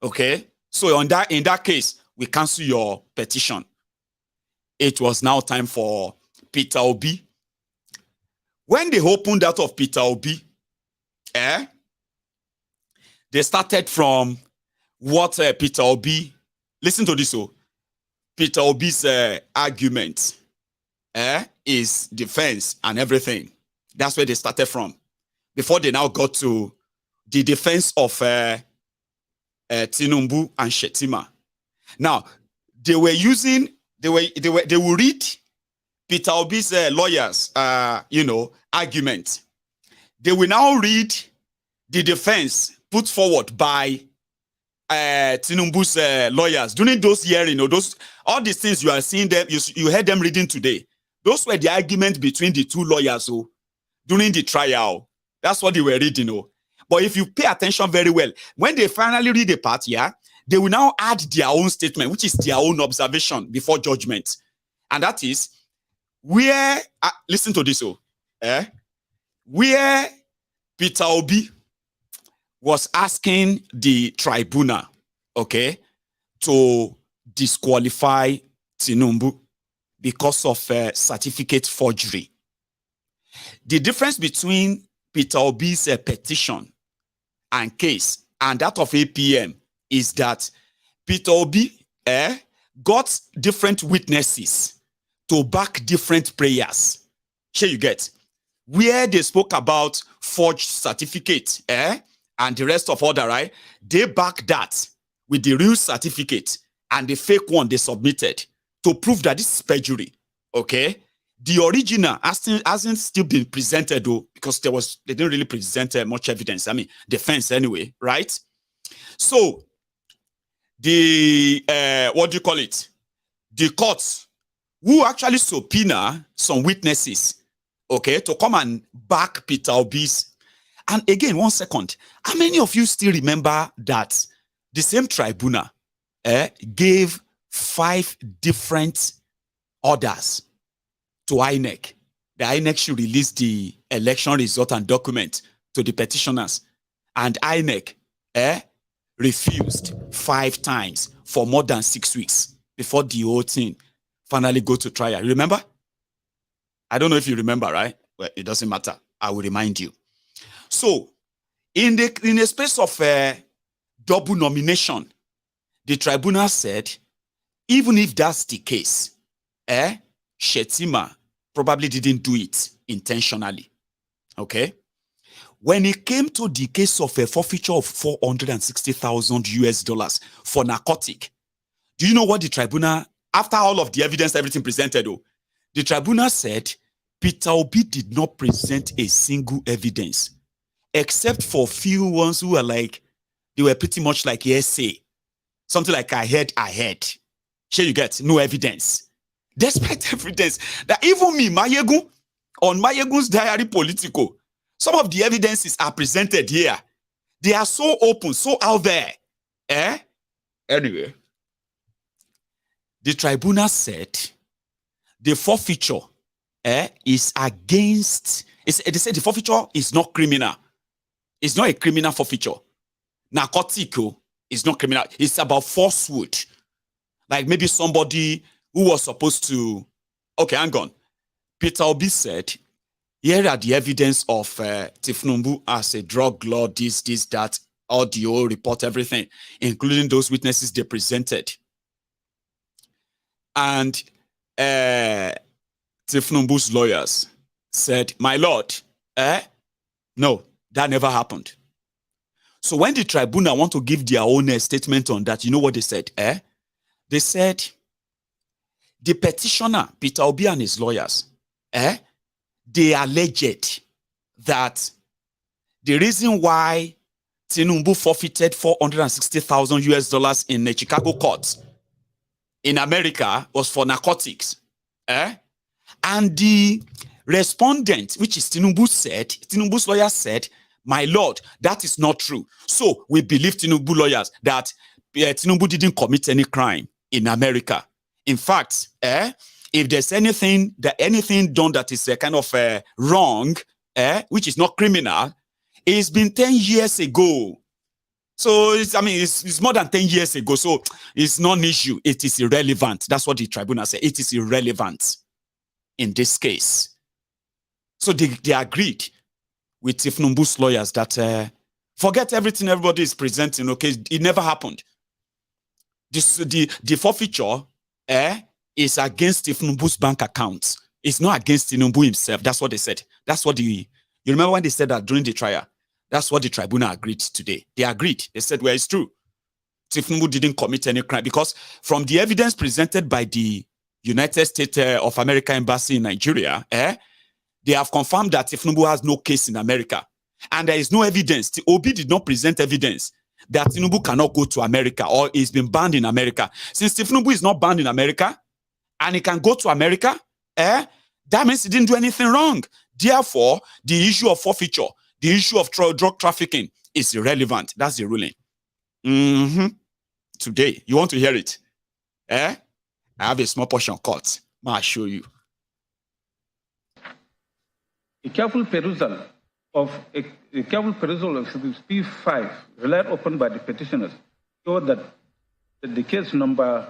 Okay? So in that case, we cancel your petition. It was now time for Peter Obi. When they opened out of Peter Obi, they started from what Peter Obi, listen to this, Peter Obi's argument is defense and everything. That's where they started from. Before they now got to the defense of Tinubu and Shettima. Now, they will read Peter Obi's lawyers, argument. They will now read the defense put forward by Tinubu's lawyers during those hearings. All these things you are seeing them, you heard them reading today. Those were the arguments between the two lawyers during the trial. That's what they were reading. But if you pay attention very well, when they finally read the part, they will now add their own statement, which is their own observation before judgment. And that is where, listen to this, where Peter Obi was asking the tribunal, to disqualify Tinubu because of certificate forgery. The difference between Peter Obi's petition and case and that of APM is that Peter Obi got different witnesses to back different prayers. Here you get where they spoke about forged certificate and the rest of order, right? They back that with the real certificate and the fake one they submitted to prove that this is perjury. Okay, the original hasn't still been presented though, because they didn't really present much evidence. I mean, defense anyway, right? So the the courts who actually subpoena some witnesses, to come and back Peter Obi's. And again, 1 second, how many of you still remember that the same tribunal gave 5 different orders to INEC? The INEC should release the election result and document to the petitioners. And INEC refused 5 times for more than 6 weeks before the whole thing finally go to trial. Remember? I don't know if you remember, right? Well, it doesn't matter. I will remind you. So, in the space of double nomination, the tribunal said, even if that's the case, Shettima probably didn't do it intentionally. Okay? When it came to the case of a forfeiture of $460,000 for narcotic, do you know what the tribunal, after all of the evidence, everything presented, the tribunal said Peter Obi did not present a single evidence, except for few ones who were like, they were pretty much like hearsay. Something like I heard. Here you get, no evidence. Despite evidence that even me, Mayegun, on Mayegun's diary Politico, some of the evidences are presented here. They are so open, so out there. Anyway, the tribunal said the forfeiture is against, they said the forfeiture is not criminal. It's not a criminal forfeiture. Narcotic is not criminal. It's about falsehood. Like maybe somebody who was supposed to, hang on. Peter Obi said, here are the evidence of Tinubu as a drug lord, this, that, audio, report, everything, including those witnesses they presented. And Tinubu's lawyers said, my lord, no, that never happened. So when the tribunal want to give their own statement on that, you know what they said? They said the petitioner, Peter Obi and his lawyers, they alleged that the reason why Tinubu forfeited $460,000 in the Chicago courts in America was for narcotics. And the respondent, which is Tinubu's lawyer said, my lord, that is not true. So we believe Tinubu lawyers that Tinubu didn't commit any crime in America. In fact, if there's anything done that is kind of wrong, which is not criminal, it's been 10 years ago. So, it's more than 10 years ago. So, it's not an issue. It is irrelevant. That's what the tribunal said. It is irrelevant in this case. So, they agreed with Tinubu's lawyers that forget everything everybody is presenting, okay? It never happened. The forfeiture is against Tinubu's bank accounts. It's not against Tinubu himself. That's what they said. That's what you remember when they said that during the trial? That's what the tribunal agreed today. They agreed. They said, well, it's true. Tinubu didn't commit any crime because from the evidence presented by the United States of America Embassy in Nigeria, they have confirmed that Tinubu has no case in America. And there is no evidence. The Obi did not present evidence that Tinubu cannot go to America or is been banned in America. Since Tinubu is not banned in America and he can go to America, that means he didn't do anything wrong. Therefore, the issue of forfeiture, the issue of drug trafficking is irrelevant. That's the ruling. Today, you want to hear it? I have a small portion cut. I'll show you. A careful perusal of P5 relied upon by the petitioners showed that the case number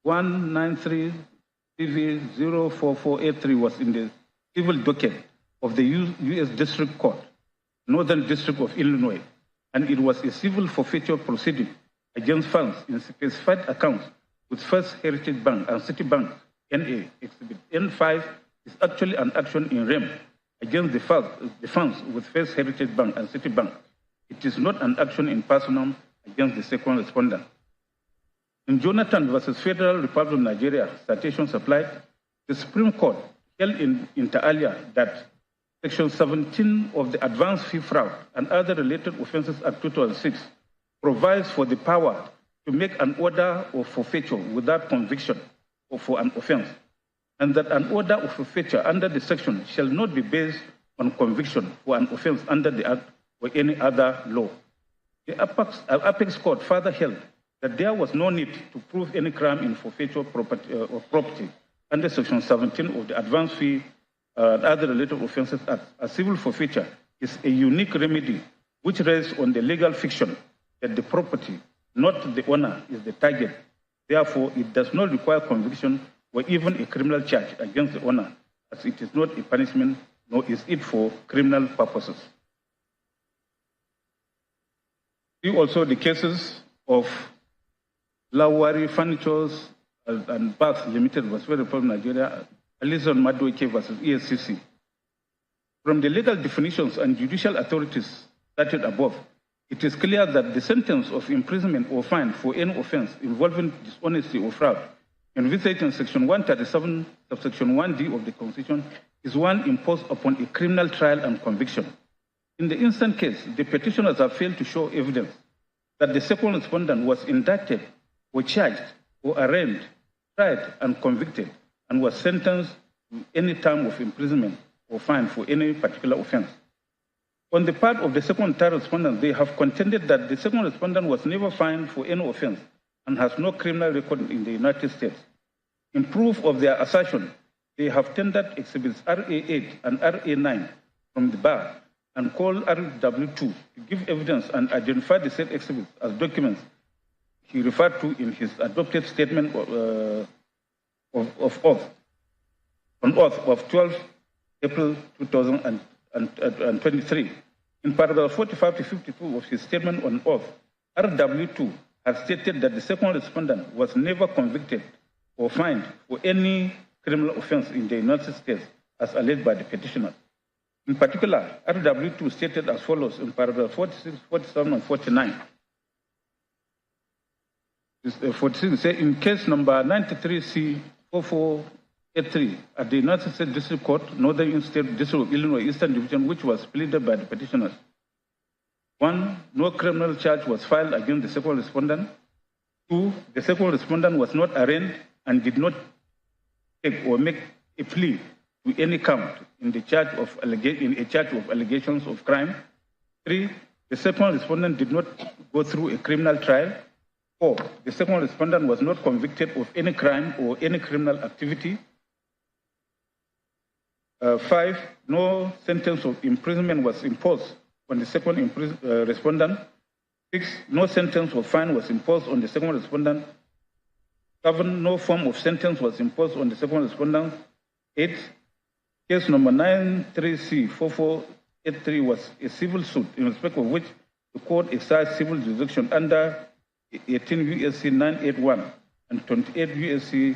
193-PV-04483 was in the civil docket of the U.S. District Court, Northern District of Illinois, and it was a civil forfeiture proceeding against funds in specified accounts with First Heritage Bank and Citibank NA. Exhibit N5 is actually an action in rem against the funds with First Heritage Bank and Citibank. It is not an action in personam against the second respondent. In Jonathan versus Federal Republic of Nigeria, citation supplied, the Supreme Court held in inter alia that Section 17 of the Advance Fee Fraud and Other Related Offences Act 2006 provides for the power to make an order of forfeiture without conviction or for an offense, and that an order of forfeiture under the section shall not be based on conviction for an offense under the Act or any other law. The Apex Court further held that there was no need to prove any crime in forfeiture of property under Section 17 of the Advance Fee and Other Related Offences Act. A civil forfeiture is a unique remedy which rests on the legal fiction that the property, not the owner, is the target. Therefore, it does not require conviction or even a criminal charge against the owner, as it is not a punishment, nor is it for criminal purposes. See also the cases of Lawari Furnitures and Baths Limited versus Republic of Nigeria, Alison Madueke versus ESCC. From the legal definitions and judicial authorities cited above, it is clear that the sentence of imprisonment or fine for any offense involving dishonesty or fraud envisaged in Section 137, subsection 1D of the Constitution is one imposed upon a criminal trial and conviction. In the instant case, the petitioners have failed to show evidence that the second respondent was indicted or charged or arraigned, tried and convicted, and was sentenced to any term of imprisonment or fine for any particular offense. On the part of the second and third respondents, they have contended that the second respondent was never fined for any offense and has no criminal record in the United States. In proof of their assertion, they have tendered exhibits RA8 and RA9 from the bar and called RW2 to give evidence and identify the said exhibits as documents he referred to in his adopted statement of oath, on oath of 12 April 2023. In paragraph 45 to 52 of his statement on oath, RW2 has stated that the second respondent was never convicted or fined for any criminal offense in the United States as alleged by the petitioner. In particular, RW2 stated as follows in paragraph 46, 47, and 49. 46 say in case number 93C4483 at the United States District Court, Northern State District of Illinois, Eastern Division, which was pleaded by the petitioners. 1. No criminal charge was filed against the second respondent. 2. The second respondent was not arraigned and did not take or make a plea to any count in the charge of allegations of crime. 3. The second respondent did not go through a criminal trial. 4. The second respondent was not convicted of any crime or any criminal activity. 5. No sentence of imprisonment was imposed on the second respondent. 6. No sentence of fine was imposed on the second respondent. 7. No form of sentence was imposed on the second respondent. 8. Case number 93C4483 was a civil suit in respect of which the court exercised civil jurisdiction under 18 U.S.C. 981 and 28 U.S.C.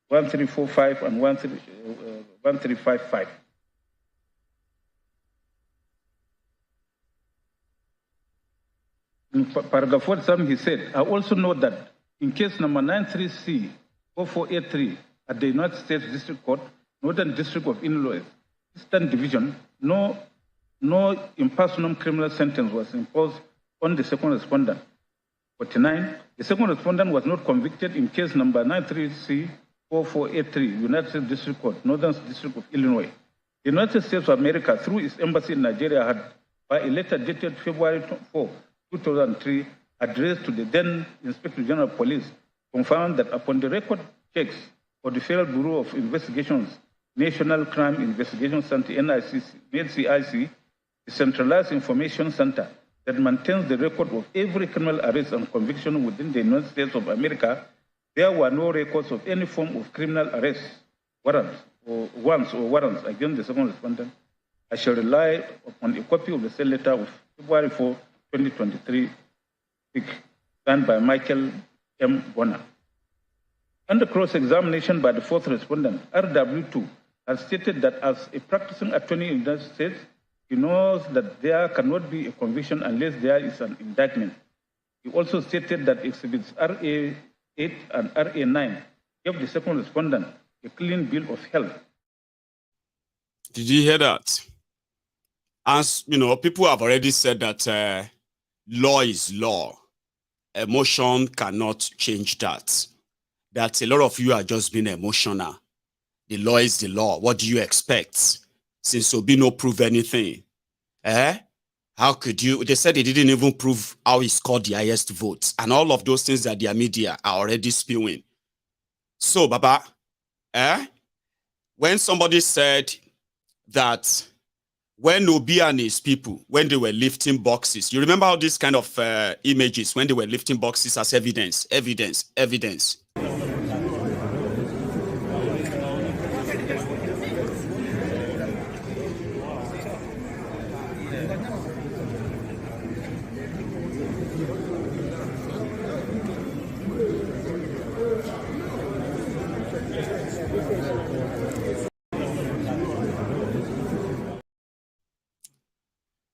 1345 and 1355. In paragraph 47, he said, I also note that in case number 93C4483 at the United States District Court, Northern District of Illinois, Eastern Division, no impersonum criminal sentence was imposed on the second respondent. 49. The second respondent was not convicted in case number 93C4483, United States District Court, Northern District of Illinois. The United States of America, through its embassy in Nigeria, had, by a letter dated February 4, 2003, addressed to the then Inspector General of Police, confirmed that upon the record checks of the Federal Bureau of Investigations, National Crime Investigation Center, NCIC, the Centralized Information Center that maintains the record of every criminal arrest and conviction within the United States of America, there were no records of any form of criminal arrest, warrants against the second respondent. I shall rely upon a copy of the said letter of February 4, 2023, signed by Michael M. Bonner. Under cross-examination by the fourth respondent, RW2 has stated that as a practicing attorney in the United States, he knows that there cannot be a conviction unless there is an indictment. He also stated that exhibits RA8 and RA9 gave the second respondent a clean bill of health. Did you hear that? As you know, people have already said that law is law. Emotion cannot change that. That a lot of you are just being emotional. The law is the law. What do you expect? Since Obi no prove anything. How could you? They said they didn't even prove how he scored the highest votes. And all of those things that their media are already spewing. So, Baba, when somebody said that when Obi and his people, when they were lifting boxes, you remember all these kind of images when they were lifting boxes as evidence.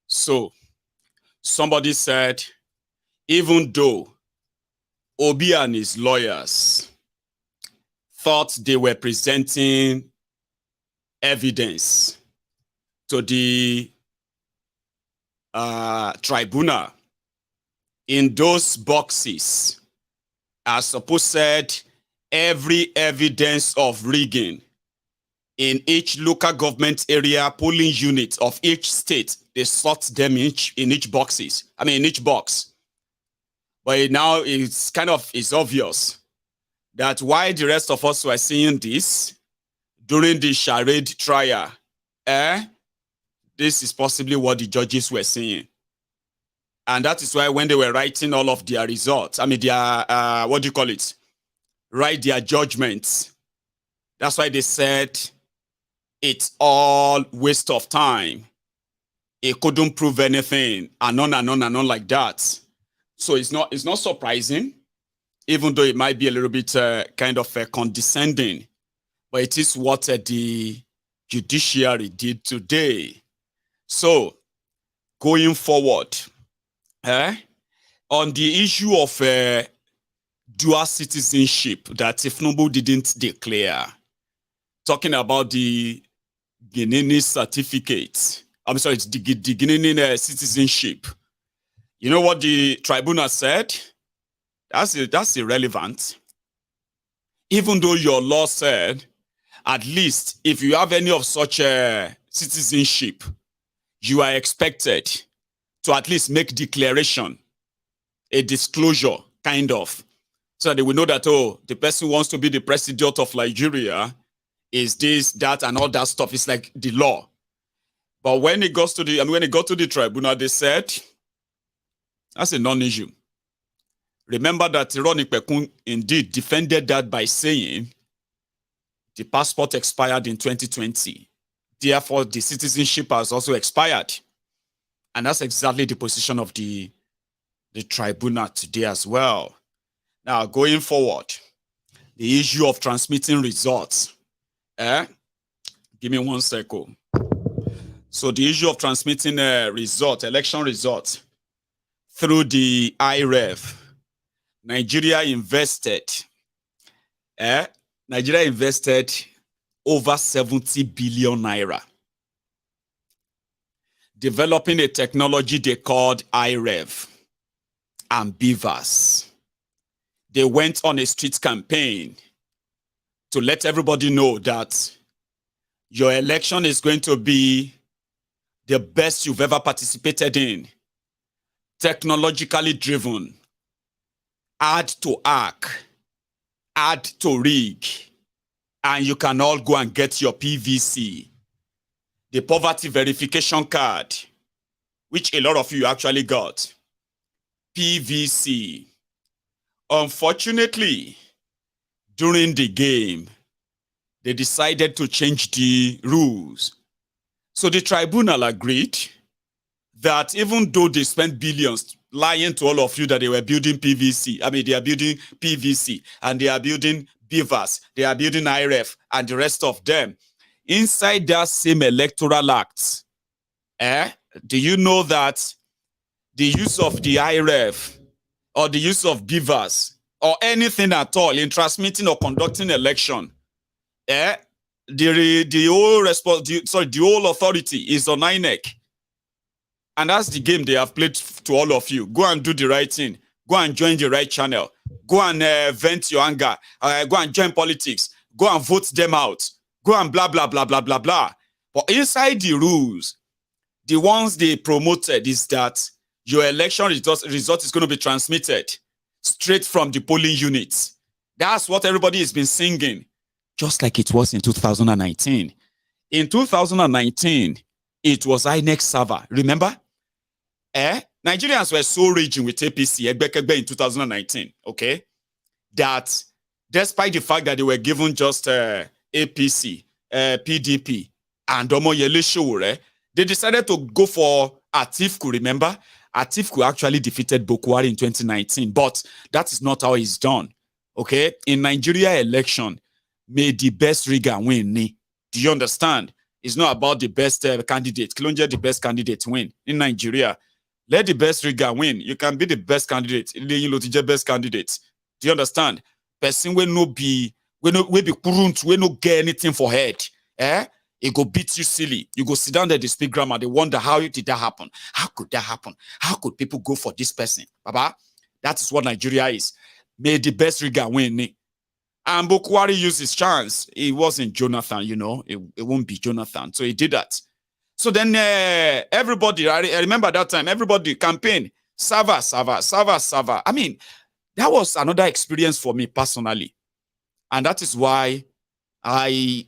So, somebody said, even though Obi and his lawyers thought they were presenting evidence to the tribunal, in those boxes, as supposed said, every evidence of rigging in each local government area polling unit of each state, they sort them in each box. But now it's obvious that why the rest of us were seeing this during the charade trial, this is possibly what the judges were seeing. And that is why when they were writing all of their results, write their judgments, that's why they said it's all waste of time. It couldn't prove anything, and on like that. So it's not surprising, even though it might be a little bit condescending, but it is what the judiciary did today. So, going forward, on the issue of dual citizenship that Tinubu didn't declare, talking about the Guinea certificate, I'm sorry, it's the Guinean citizenship. You know what the tribunal said? That's irrelevant. Even though your law said, at least if you have any of such citizenship, you are expected to at least make declaration, a disclosure, kind of, so that they will know that, oh, the person who wants to be the president of Nigeria is this, that, and all that stuff. It's like the law. But when it goes to when it got to the tribunal, they said that's a non-issue. Remember that Ronnie Pekun indeed defended that by saying the passport expired in 2020. Therefore, the citizenship has also expired. And that's exactly the position of the tribunal today as well. Now, going forward, the issue of transmitting results. Give me 1 second. So the issue of transmitting election results through the IREV, Nigeria invested over 70 billion naira developing a technology they called IREV and Beavers. They went on a street campaign to let everybody know that your election is going to be the best you've ever participated in, technologically driven, add to hack, add to rig, and you can all go and get your PVC, the poverty verification card, which a lot of you actually got, PVC. Unfortunately, during the game, they decided to change the rules. So the tribunal agreed that even though they spent billions lying to all of you that they were building PVC, they are building PVC and they are building Beavers, they are building IREF and the rest of them, inside that same electoral act, do you know that the use of the IREF or the use of Beavers or anything at all in transmitting or conducting election, the whole authority is on INEC. And that's the game they have played to all of you. Go and do the right thing. Go and join the right channel. Go and vent your anger. Go and join politics. Go and vote them out. Go and blah, blah, blah, blah, blah, blah. But inside the rules, the ones they promoted is that your election result is going to be transmitted straight from the polling units. That's what everybody has been singing, just like it was in 2019. In 2019, it was INEC server. Remember? Nigerians were so raging with APC in 2019, okay, that despite the fact that they were given just APC, PDP, and Omoyele Sowore, they decided to go for Atiku. Remember? Atiku actually defeated Bokwari in 2019, but that is not how it's done, okay? In Nigeria election, may the best rigger win. Do you understand? It's not about the best candidate. Kilonje the best candidate win in Nigeria. Let the best rigger win. You can be the best candidate. The best candidate. Do you understand? Person will no be current, will no get anything for head. It go beat you silly. You go sit down there, they speak grammar. They wonder, how did that happen? How could that happen? How could people go for this person? Baba, that is what Nigeria is. May the best rigger win. And Bokwari used his chance. It wasn't Jonathan, you know. It won't be Jonathan. So he did that. So then everybody, I remember that time, everybody campaign, Sava. I mean, that was another experience for me personally. And that is why I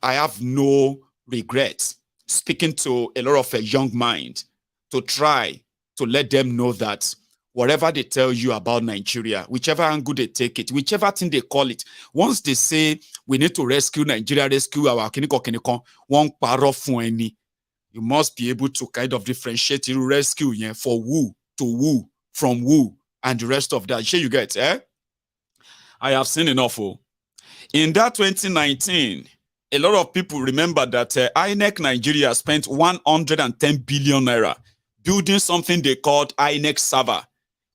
have no regrets speaking to a lot of a young mind to try to let them know that whatever they tell you about Nigeria, whichever angle they take it, whichever thing they call it, once they say we need to rescue Nigeria, rescue our one parofueni, you must be able to kind of differentiate you rescue for who to who, from who, and the rest of that. Sure, you get, I have seen enough. In that 2019, a lot of people remember that INEC Nigeria spent 110 billion naira building something they called INEC server,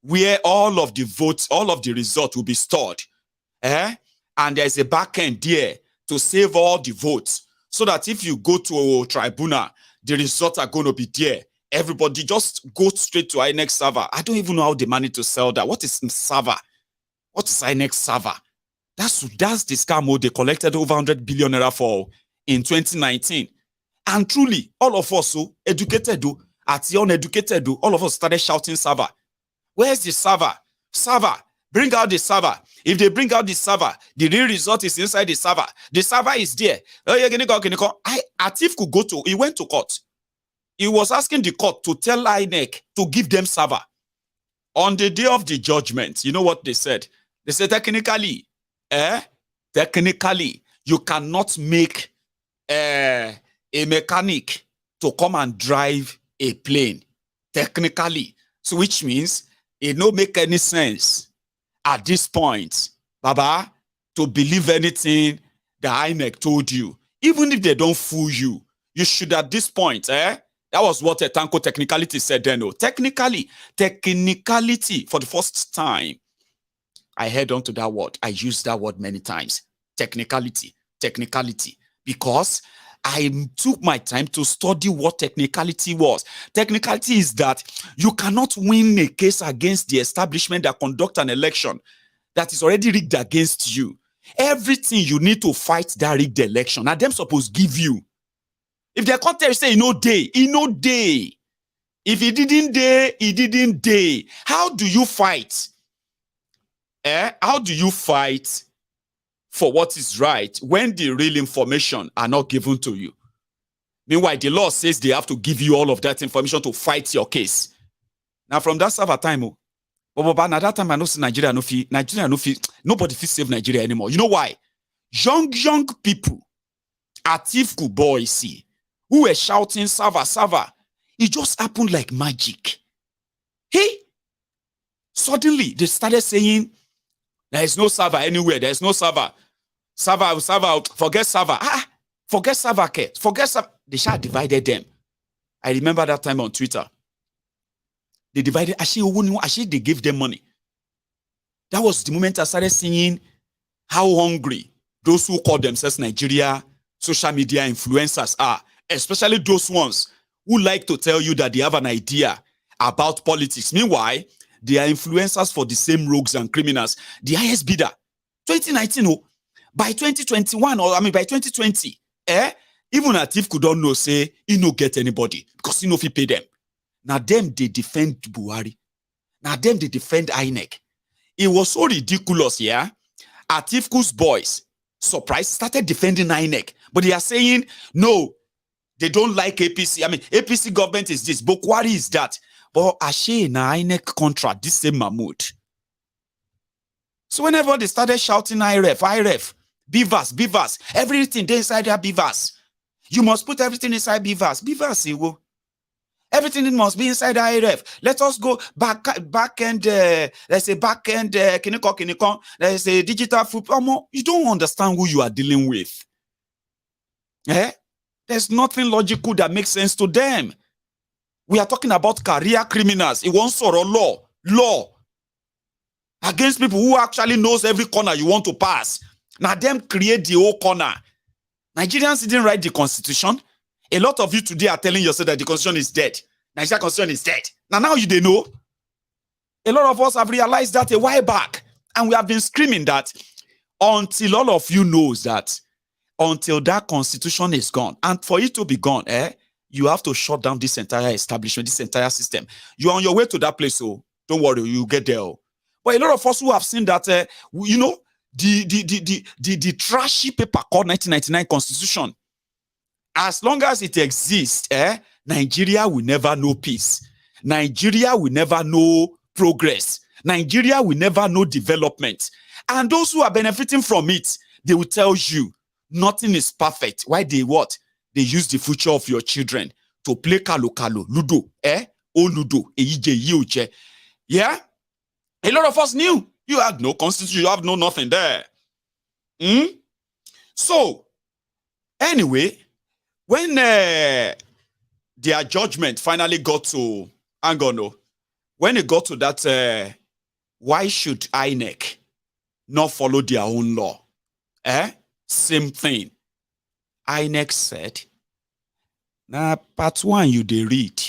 where all of the votes, all of the results will be stored. And there's a back end there to save all the votes, so that if you go to a tribunal, the results are going to be there. Everybody just go straight to INEC server. I don't even know how they manage to sell that. What is server? What is INEC server? That's the scam mode they collected over 100 billion naira for in 2019. And truly, all of us, so educated, at the uneducated, all of us started shouting server. Where's the server? Server. Bring out the server. If they bring out the server, the real result is inside the server. The server is there. Atiku he went to court. He was asking the court to tell INEC to give them server. On the day of the judgment, you know what they said? They said technically, you cannot make a mechanic to come and drive a plane. Technically. So which means it don't make any sense at this point, Baba, to believe anything the INEC told you. Even if they don't fool you, you should at this point, That was what a Tanko technicality said then. Technicality, for the first time, I heard onto that word. I used that word many times. Technicality, because I took my time to study what technicality was. Technicality is that you cannot win a case against the establishment that conduct an election that is already rigged against you. Everything you need to fight that rigged election, and them supposed give you. If the contest say no day. If he didn't day. How do you fight? How do you fight for what is right when the real information are not given to you? Meanwhile, the law says they have to give you all of that information to fight your case. Now, from that server time, now that time I know Nigeria no fee, nobody feel save Nigeria anymore. You know why? Young people, Atiku boys, who were shouting server. It just happened like magic. Hey, suddenly they started saying, there is no server anywhere. There is no server. Server, forget server. Forget server, Kate. Forget server. They shall divided them. I remember that time on Twitter. They divided. Actually, they gave them money. That was the moment I started seeing how hungry those who call themselves Nigeria social media influencers are. Especially those ones who like to tell you that they have an idea about politics. Meanwhile, they are influencers for the same rogues and criminals. The highest bidder, 2019, by 2021, by 2020, even Atiku don't know, say, he no get anybody because he no fit pay them. Now them, they defend Buhari. Now them, they defend INEC. It was so ridiculous, Atiku's boys, surprised, started defending INEC. But they are saying, no, they don't like APC. APC government is this, Buhari is that. But Ashe na INEC contract, this same Mahmoud. So whenever they started shouting IREF, Beavers, everything they inside their Beavers. You must put everything inside Beavers. Everything must be inside the IRF. Let us go back end, let's say back end, kinikon, let's say digital food. You don't understand who you are dealing with. There's nothing logical that makes sense to them. We are talking about career criminals. It won't sort of law against people who actually knows every corner you want to pass. Now them create the whole corner. Nigerians didn't write the constitution. A lot of you today are telling yourself that the constitution is dead. Nigeria constitution is dead. Now you they know. A lot of us have realized that a while back. And we have been screaming that until all of you knows that until that constitution is gone. And for it to be gone, you have to shut down this entire establishment, this entire system. You're on your way to that place, so don't worry, you get there. But a lot of us who have seen that, the trashy paper called 1999 Constitution, as long as it exists, Nigeria will never know peace. Nigeria will never know progress. Nigeria will never know development. And those who are benefiting from it, they will tell you nothing is perfect. Why they what? They use the future of your children to play kalo, ludo, ludo, yeah? A lot of us knew you had no constitution, you have no nothing there. So, Anyway, when their judgment finally got to, when it got to that, why should INEC not follow their own law? Same thing. INEC said, now part 1 you they read.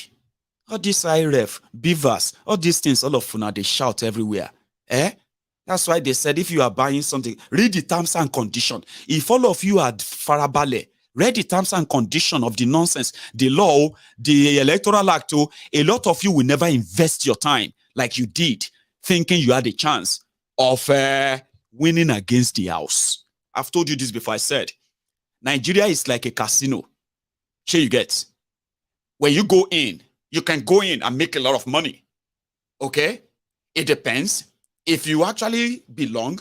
All this IREF, beavers, all these things, all of you they shout everywhere. That's why they said if you are buying something, read the terms and conditions. If all of you are farabale, read the terms and conditions of the nonsense, the law, the electoral act, a lot of you will never invest your time like you did, thinking you had a chance of winning against the house. I've told you this before. I said, Nigeria is like a casino. Here you get. When you go in, you can go in and make a lot of money. Okay? It depends if you actually belong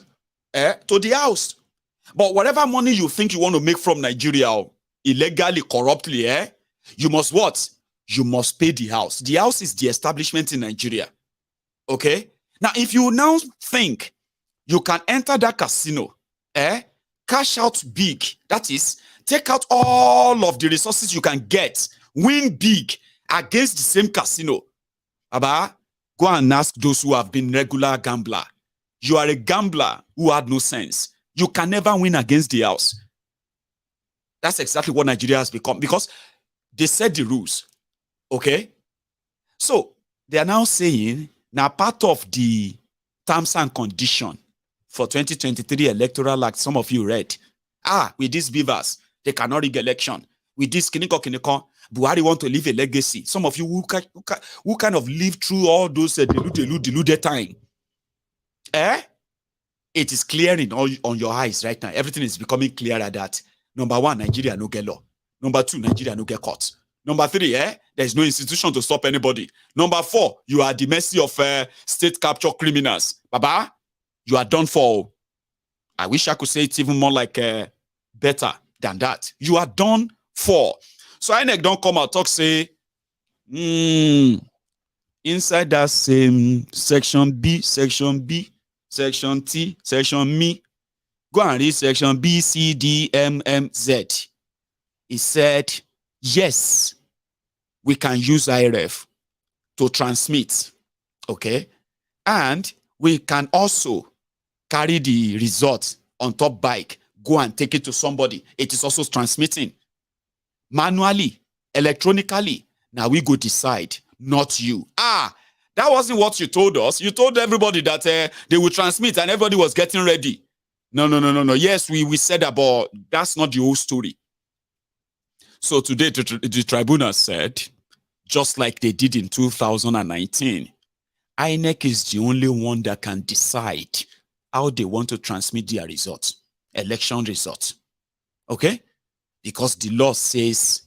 to the house. But whatever money you think you want to make from Nigeria, illegally, corruptly, you must what? You must pay the house. The house is the establishment in Nigeria. Okay? Now, if you now think you can enter that casino, cash out big, that is, take out all of the resources you can get, win big against the same casino. Aba, go and ask those who have been regular gambler. You are a gambler who had no sense. You can never win against the house. That's exactly what Nigeria has become because they set the rules. Okay? So, they are now saying, now part of the terms and condition for 2023 electoral act, some of you read, with these beavers, they cannot rig election. With this kiniko, Buhari want to leave a legacy. Some of you who kind of live through all those deluded time. It is clearing on your eyes right now. Everything is becoming clearer that number 1, Nigeria no get law. Number 2, Nigeria no get court. Number 3, there's no institution to stop anybody. Number 4, you are at the mercy of state capture criminals. Baba, you are done for. I wish I could say it's even more like better than that. You are done for. So INEC don't come out talk say, inside that same section B, section T, section me, go and read section B, C, D, M, Z. He said, yes, we can use IRF to transmit, okay? And we can also carry the result on top bike, go and take it to somebody. It is also transmitting. Manually, electronically. Now we go decide, not you. That wasn't what you told us. You told everybody that they will transmit and everybody was getting ready. No. Yes, we said that, but that's not the whole story. So today, the tribunal said, just like they did in 2019, INEC is the only one that can decide how they want to transmit their results, election results. Okay? Because the law says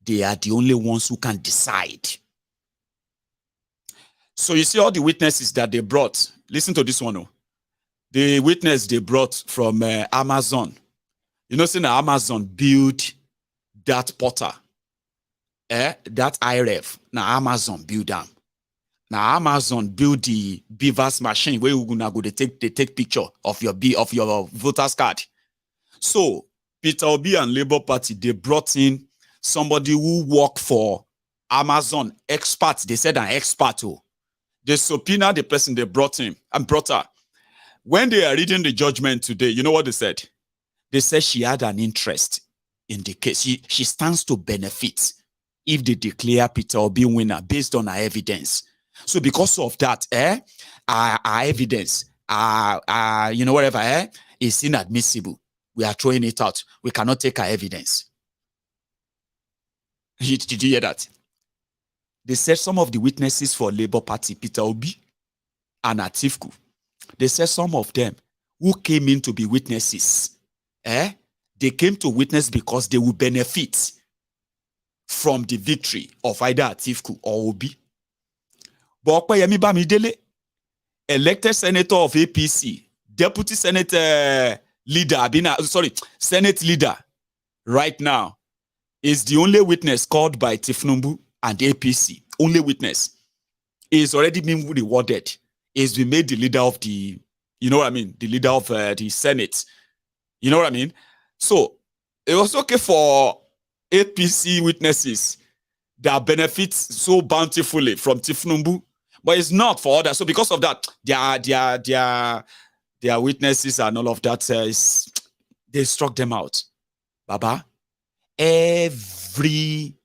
they are the only ones who can decide. So you see all the witnesses that they brought. Listen to this one. The witness they brought from Amazon. You know, saying Amazon built that portal. That IRF. Now Amazon build them. Now Amazon build the beavers machine where you gonna go they take picture of your voter's card. So Peter Obi and Labour Party, they brought in somebody who worked for Amazon, experts. They said an expert. They subpoenaed the person they brought him and brought her. When they are reading the judgment today, you know what they said? They said she had an interest in the case. She stands to benefit if they declare Peter Obi winner based on her evidence. So because of that, our evidence, whatever, is inadmissible. We are throwing it out. We cannot take our evidence. Did you hear that? They said some of the witnesses for Labour Party, Peter Obi and Atiku, they said some of them who came in to be witnesses, they came to witness because they will benefit from the victory of either Atiku or Obi. But Yemi Bamidele, elected senator of APC, deputy Senate leader right now, is the only witness called by Tifnumbu and APC. Only witness. Is already been rewarded. He's been made the leader of the leader of the Senate. You know what I mean? So, it was okay for APC witnesses that benefit so bountifully from Tifnumbu, but it's not for others. So because of that, their witnesses and all of that, they struck them out. Baba, every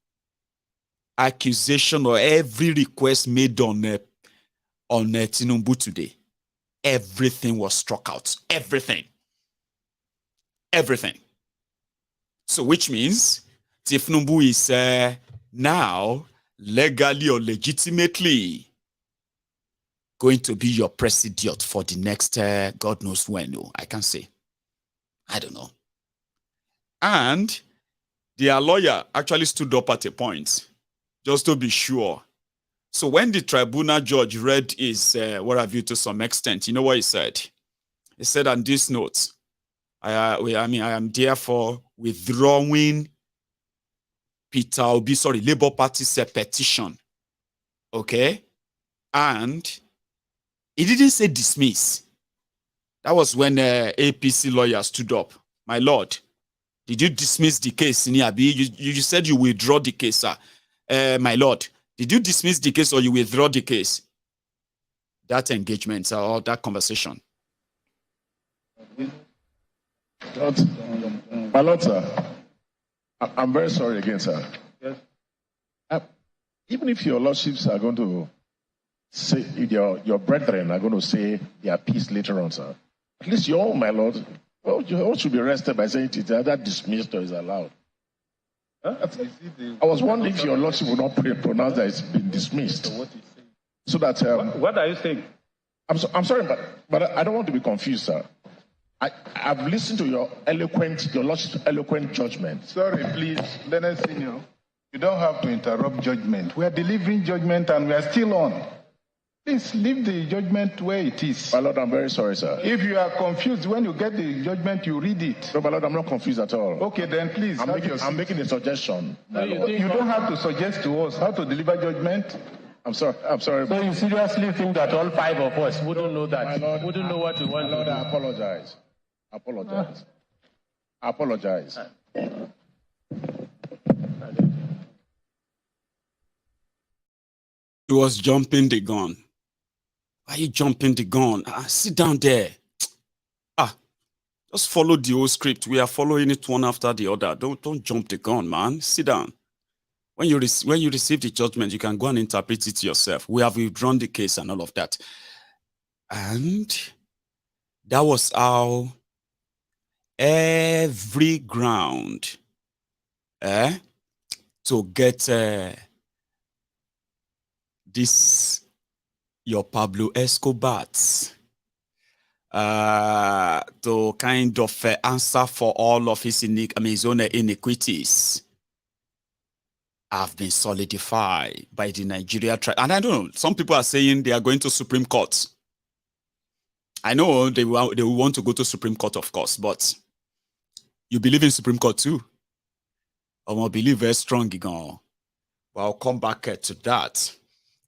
accusation or every request made on Tinubu today, everything was struck out. Everything. So which means Tinubu is now legally or legitimately going to be your president for the next God knows when. No, I can't say. I don't know. And their lawyer actually stood up at a point just to be sure. So when the tribunal judge read his what have you to some extent, you know what he said? He said on this note, I am therefore withdrawing Peter Obi, Labour Party's petition. Okay? And he didn't say dismiss. That was when APC lawyer stood up. My lord, did you dismiss the case, Niabi? You said you withdraw the case, sir. My lord, did you dismiss the case or you withdraw the case? That engagement or that conversation. My lord, sir, I'm very sorry again, sir. Yes. Even if your lordships are going to say, your brethren are going to say their piece later on, sir, at least you all, my lord, well, you all should be arrested by saying it's either dismissed or is allowed. Huh? I was wondering if your lordship would not pronounce that it's been dismissed. So that... what are you saying? I'm sorry, but I don't want to be confused, sir. I've listened to your lordship's eloquent judgment. Sorry, please, Leonard Senior. You don't have to interrupt judgment. We are delivering judgment and we are still on. Please leave the judgment where it is. My lord, I'm very sorry, sir. If you are confused, when you get the judgment, you read it. No, my lord, I'm not confused at all. Okay, then please. I'm making a suggestion. No, you don't have to suggest to us how to deliver judgment. I'm sorry. So you seriously think that all five of us wouldn't know that? Lord, wouldn't know what we want to do? I apologize. He was jumping the gun. Why are you jumping the gun? Sit down there. Just follow the whole script. We are following it one after the other. Don't jump the gun, man. Sit down. When you receive the judgment, you can go and interpret it yourself. We have withdrawn the case and all of that. And that was how every ground to get this your Pablo Escobar to kind of answer for all of his own iniquities have been solidified by the Nigeria trial. And I don't know, some people are saying they are going to Supreme Court. I know they will want to go to Supreme Court, of course, but you believe in Supreme Court too? I will believe very strong again. But I'll come back to that.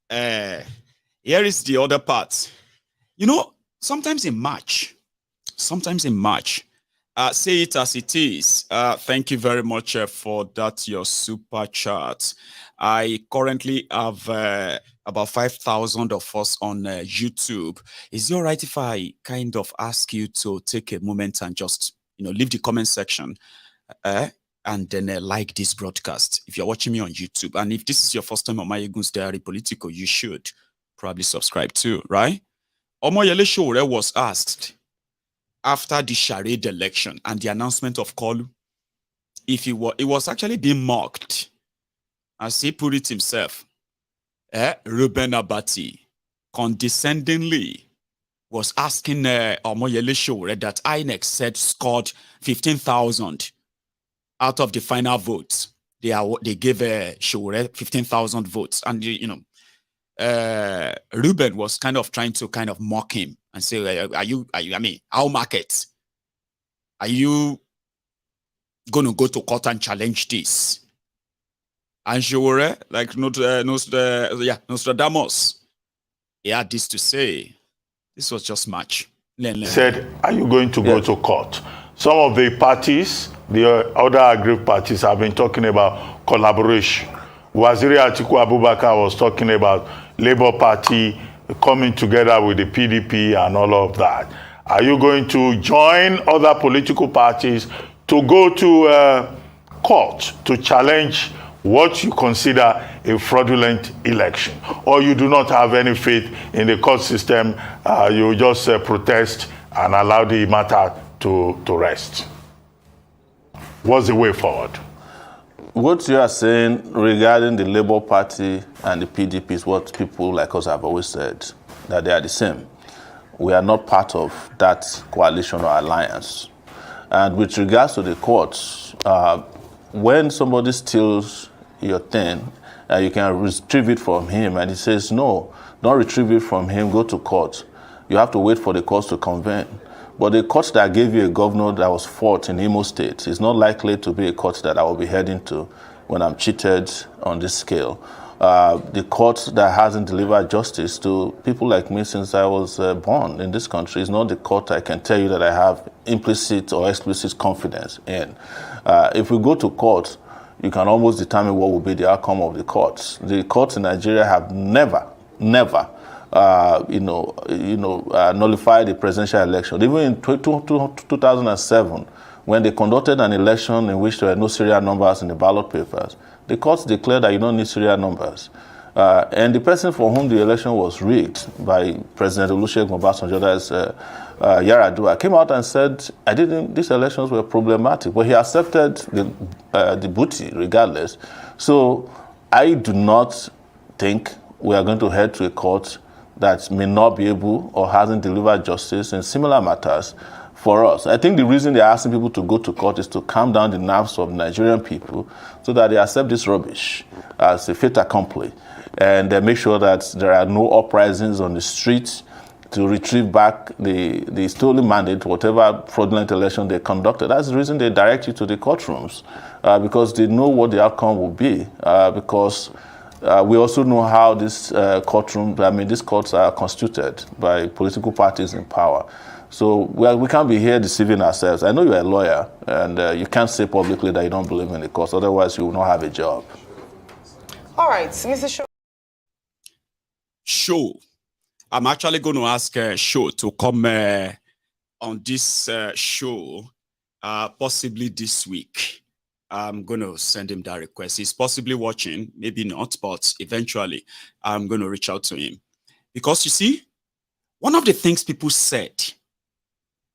Here is the other part. You know, sometimes in March, say it as it is. Thank you very much for that, your super chat. I currently have about 5,000 of us on YouTube. Is it all right if I kind of ask you to take a moment and just, leave the comment section and then like this broadcast if you're watching me on YouTube? And if this is your first time on my Egun's Diary Political, you should probably subscribe too, right? Omoyele Sowore was asked after the charade election and the announcement of Kolu, if it was actually being mocked, as he put it himself, Ruben Abati condescendingly was asking Omoyele Sowore that INEC said scored 15,000 out of the final votes. They gave Sowore 15,000 votes, and Ruben was kind of trying to mock him and say, how market? Are you going to go to court and challenge this? And Sowore, like Nostradamus, he had this to say. This was just March. Said, are you going to go to court? Some of the parties the other aggrieved parties have been talking about collaboration. Waziri Atiku Abubakar was talking about Labour Party coming together with the PDP and all of that. Are you going to join other political parties to go to court to challenge what you consider a fraudulent election? Or you do not have any faith in the court system, you just protest and allow the matter to rest? What's the way forward? What you are saying regarding the Labour Party and the PDP is what people like us have always said, that they are the same. We are not part of that coalition or alliance. And with regards to the courts, when somebody steals your thing, you can retrieve it from him, and he says, no, don't retrieve it from him, go to court. You have to wait for the courts to convene. But the court that gave you a governor that was fought in Imo State is not likely to be a court that I will be heading to when I'm cheated on this scale. The court that hasn't delivered justice to people like me since I was born in this country is not the court I can tell you that I have implicit or explicit confidence in. If we go to court, you can almost determine what will be the outcome of the courts. The courts in Nigeria have never nullified the presidential election. Even in 2007, when they conducted an election in which there were no serial numbers in the ballot papers, the courts declared that you don't need serial numbers. And the person for whom the election was rigged by President Olusegun Obasanjo, that's Yaradua, came out and said, these elections were problematic, but he accepted the booty regardless. So I do not think we are going to head to a court that may not be able or hasn't delivered justice in similar matters for us. I think the reason they're asking people to go to court is to calm down the nerves of Nigerian people so that they accept this rubbish as a fait accompli, and they make sure that there are no uprisings on the streets to retrieve back the stolen mandate, whatever fraudulent election they conducted. That's the reason they direct you to the courtrooms, because they know what the outcome will be, because we also know how this these courts are constituted by political parties in power. So we can't be here deceiving ourselves. I know you're a lawyer, and you can't say publicly that you don't believe in the courts, otherwise you will not have a job. All right, Mr. Shaw. Shaw. I'm actually going to ask Shaw to come on this show possibly this week. I'm going to send him that request. He's possibly watching, maybe not, but eventually I'm going to reach out to him. Because you see, one of the things people said,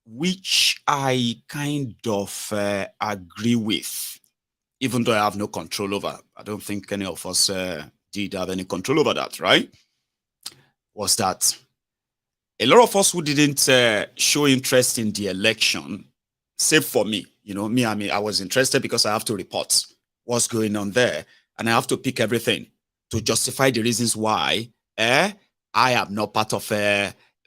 which I kind of agree with, even though I have no control over, I don't think any of us did have any control over that, right? Was that a lot of us who didn't show interest in the election, save for me, I was interested because I have to report what's going on there, and I have to pick everything to justify the reasons why I am not part of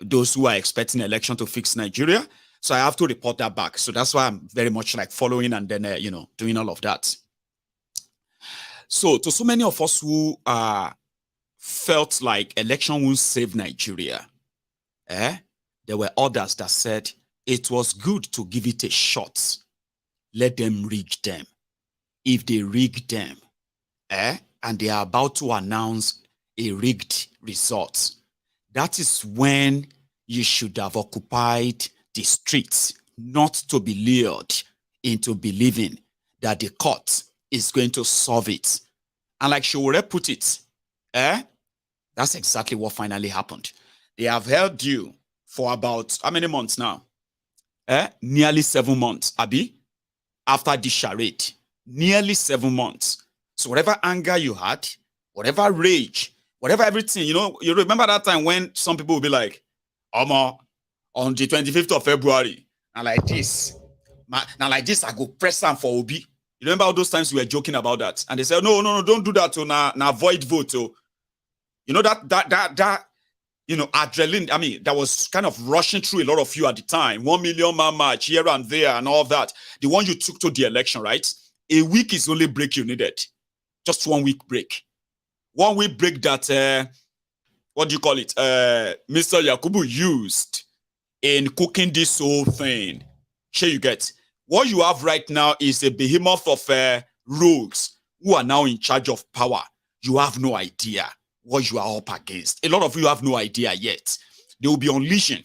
those who are expecting election to fix Nigeria. So I have to report that back. So that's why I'm very much like following and then, doing all of that. So to so many of us who felt like election won't save Nigeria, there were others that said it was good to give it a shot. Let them rig them. If they rig them, and they are about to announce a rigged result, that is when you should have occupied the streets, not to be lured into believing that the court is going to solve it. And like Showore put it, that's exactly what finally happened. They have held you for about, how many months now? Nearly 7 months, Abi, after this charade. Nearly 7 months. So whatever anger you had, whatever rage, whatever everything, you remember that time when some people will be like, on the 25th of February, now like this, I go press on for Obi. You remember all those times we were joking about that? And they said, no, don't do that, now void vote. That adrenaline, that was kind of rushing through a lot of you at the time. 1 million man march here and there and all that. The one you took to the election, right? A week is the only break you needed. Just 1 week break. 1 week break that, what do you call it? Mr. Yakubu used in cooking this whole thing. Sure you get. What you have right now is a behemoth of rogues who are now in charge of power. You have no idea what you are up against. A lot of you have no idea yet. They will be unleashing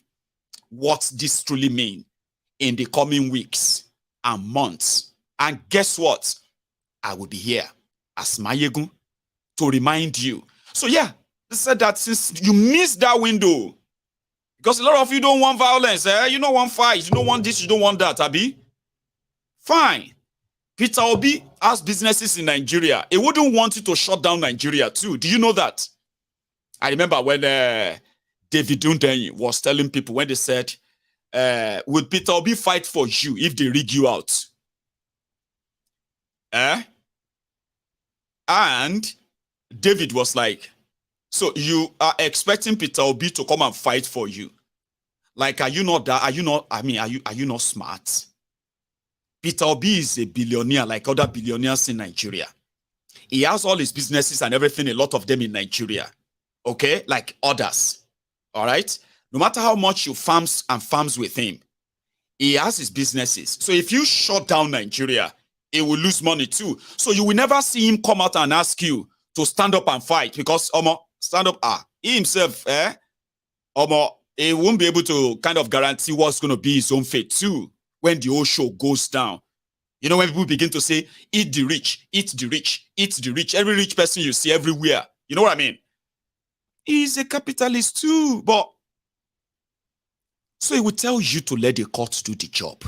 what this truly means in the coming weeks and months. And guess what? I will be here as Mayegun to remind you. So yeah, they said that since you missed that window, because a lot of you don't want violence, you don't want fight, you don't want this, you don't want that, Abi. Fine. Peter Obi has businesses in Nigeria. He wouldn't want you to shut down Nigeria too. Do you know that? I remember when David Dundenyi was telling people when they said, would Peter Obi fight for you if they rig you out? And David was like, so you are expecting Peter Obi to come and fight for you? Like, are you not that? Are you not smart? Peter Obi is a billionaire like other billionaires in Nigeria. He has all his businesses and everything, a lot of them in Nigeria. Okay? Like others. All right? No matter how much you farms with him, he has his businesses. So if you shut down Nigeria, he will lose money too. So you will never see him come out and ask you to stand up and fight because stand up, he himself, he won't be able to kind of guarantee what's going to be his own fate too when the whole show goes down. You know, when people begin to say, eat the rich, eat the rich, eat the rich, every rich person you see everywhere. You know what I mean? He's a capitalist too, but so he will tell you to let the court do the job.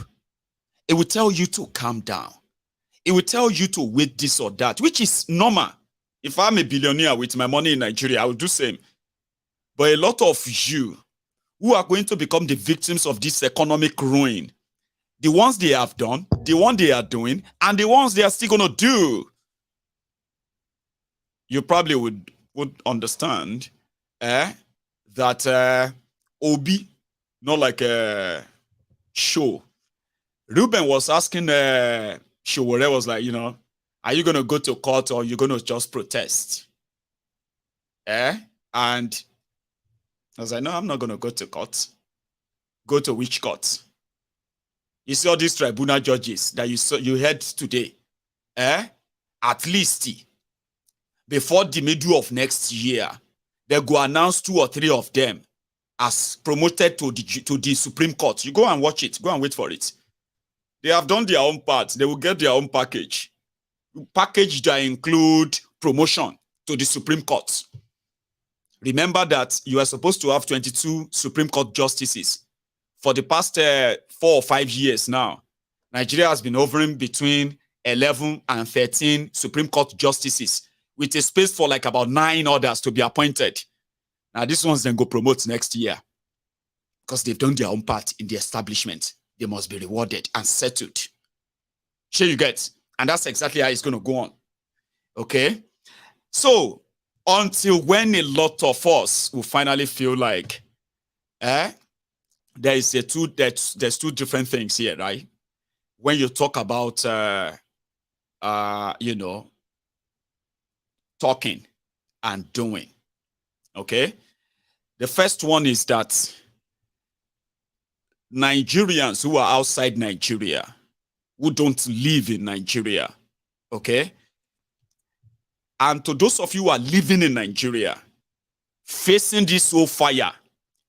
It will tell you to calm down. It will tell you to wait this or that, which is normal. If I'm a billionaire with my money in Nigeria, I will do the same. But a lot of you who are going to become the victims of this economic ruin, the ones they have done, the one they are doing, and the ones they are still going to do, you probably would understand that Obi, not like a show. Ruben was asking Showore was like, you know, are you going to go to court or are you going to just protest? And I was like, no, I'm not going to go to court. Go to which court? You see all these tribunal judges that you heard today. At least before the middle of next year, they go announce 2 or 3 of them as promoted to the Supreme Court. You go and watch it. Go and wait for it. They have done their own part. They will get their own package. Package that include promotion to the Supreme Court. Remember that you are supposed to have 22 Supreme Court justices. For the past 4 or 5 years now, Nigeria has been hovering between 11 and 13 Supreme Court justices with a space for like about 9 others to be appointed. Now, these ones then go promote next year because they've done their own part in the establishment. They must be rewarded and settled. Sure you get? And that's exactly how it's going to go on. Okay? So, until when a lot of us will finally feel like, there's 2 different things here, right? When you talk about, you know, talking and doing, okay? The first one is that Nigerians who are outside Nigeria, who don't live in Nigeria, okay? And to those of you who are living in Nigeria, facing this whole fire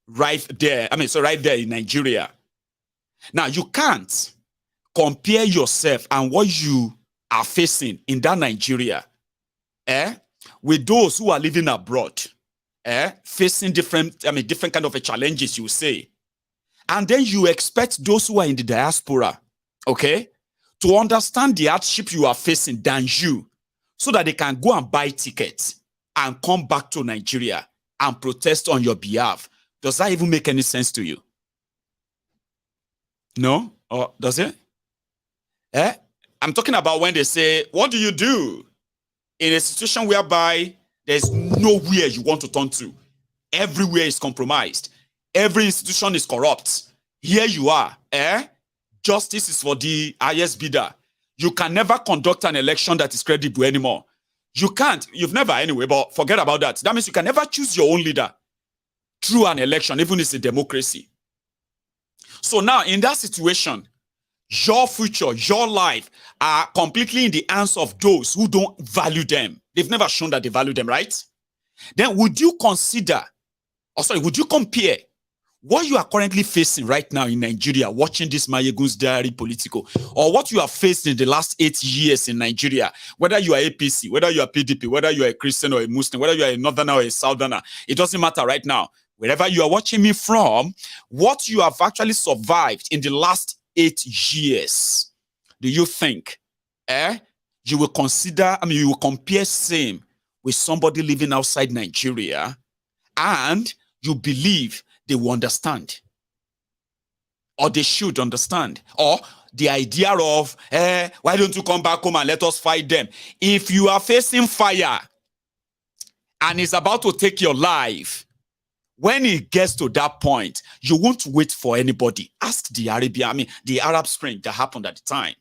right there, right there in Nigeria. Now, you can't compare yourself and what you are facing in that Nigeria, with those who are living abroad, facing different kind of challenges, you say. And then you expect those who are in the diaspora, okay, to understand the hardship you are facing than you, so that they can go and buy tickets and come back to Nigeria and protest on your behalf. Does that even make any sense to you? No? Or does it? I'm talking about when they say, what do you do in a situation whereby there's nowhere you want to turn to? Everywhere is compromised. Every institution is corrupt. Here you are. Justice is for the highest bidder. You can never conduct an election that is credible anymore. You can't. You've never anyway, but forget about that. That means you can never choose your own leader through an election, even if it's a democracy. So now, in that situation, your future, your life are completely in the hands of those who don't value them. They've never shown that they value them, right? Then would you consider, would you compare what you are currently facing right now in Nigeria, watching this Mayegun's Diary Political, or what you have faced in the last 8 years in Nigeria, whether you are APC, whether you are PDP, whether you are a Christian or a Muslim, whether you are a Northerner or a Southerner, it doesn't matter right now. Wherever you are watching me from, what you have actually survived in the last 8 years, do you think you will consider, you will compare same with somebody living outside Nigeria, and you believe they will understand, or they should understand, or the idea of, why don't you come back home and let us fight them? If you are facing fire and it's about to take your life, when it gets to that point, you won't wait for anybody. Ask the the Arab Spring that happened at the time.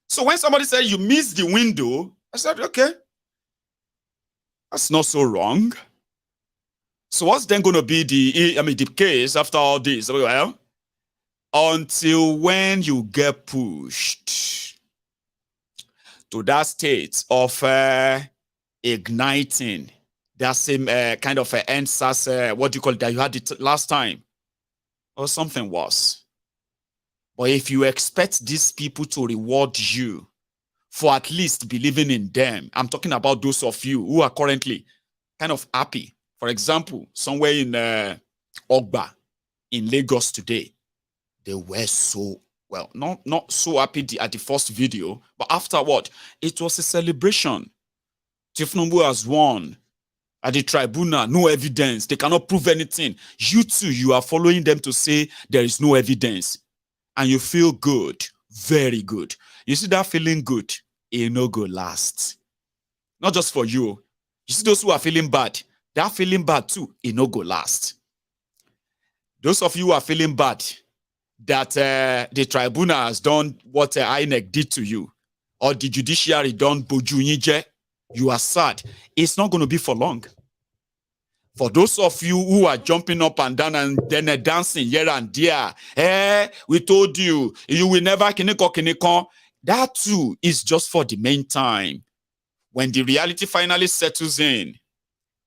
So when somebody said you missed the window, I said, okay, that's not so wrong. So what's then going to be the case after all this? Well, until when you get pushed to that state of igniting that same kind of NSAS, what do you call it, that you had it last time, or something worse. But if you expect these people to reward you for at least believing in them, I'm talking about those of you who are currently kind of happy. For example, somewhere in Ogba, in Lagos today, they were so, well, not so happy at the first video, but afterward, it was a celebration. Tinubu has won. At the tribunal, no evidence. They cannot prove anything. You too, you are following them to say there is no evidence. And you feel good, very good. You see that feeling good, it no go last. Not just for you. You see those who are feeling bad, they are feeling bad too, it no go last. Those of you who are feeling bad that the tribunal has done what INEC did to you, or the judiciary done boju yinje, you are sad. It's not going to be for long. For those of you who are jumping up and down and then dancing here and there, we told you, you will never kiniko. That too is just for the meantime. When the reality finally settles in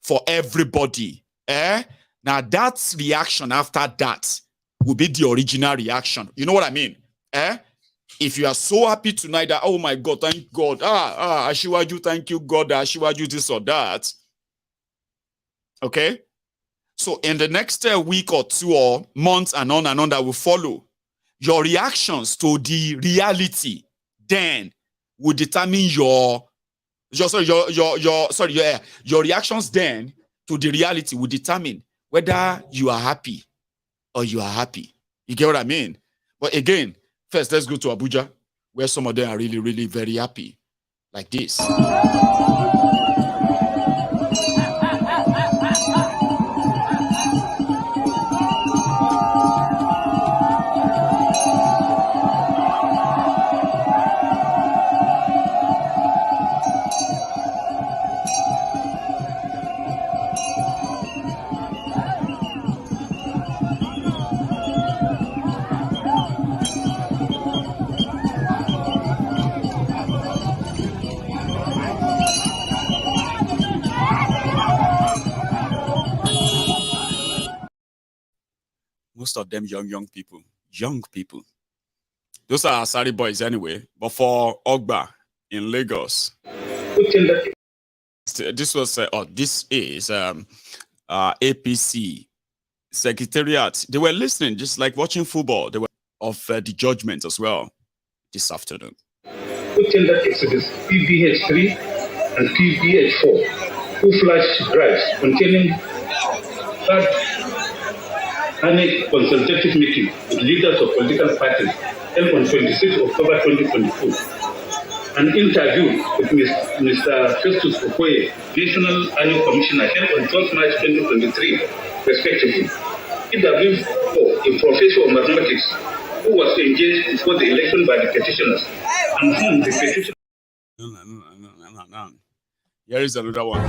for everybody, now that reaction after that will be the original reaction. You know what I mean? If you are so happy tonight that, oh my God, thank God, Ashiwaju, thank you, God, Ashiwaju, this or that. Okay? So in the next week or two or months and on that will follow, your reactions to the reality then will determine your reactions then to the reality will determine whether you are happy or you are happy. You get what I mean? But again, first, let's go to Abuja, where some of them are really, really very happy. Like this. Most of them young people. Those are Asari boys anyway. But for Ogba in Lagos, this was this is APC Secretariat. They were listening, just like watching football. They were of the judgment as well this afternoon. That exhibits PBH3 and PBH4, who flash drives containing a consultative meeting with leaders of political parties held on 26 October 2022. An interview with Mr. Festus Okoye, National Annual Commissioner, held on 12 March 2023, respectively. PW4, a professor of mathematics, who was engaged before the election by the petitioners, and whom the petition. No. Here is another one.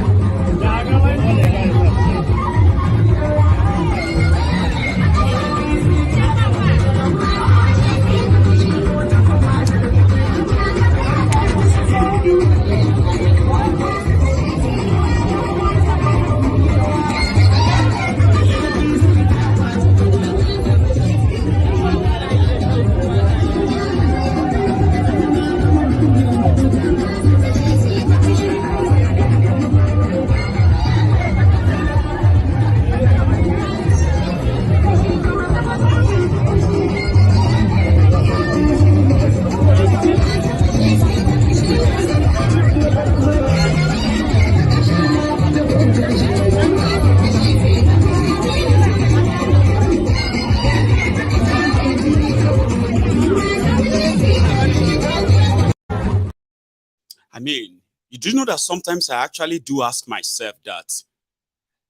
I mean, you do know that sometimes I actually do ask myself that,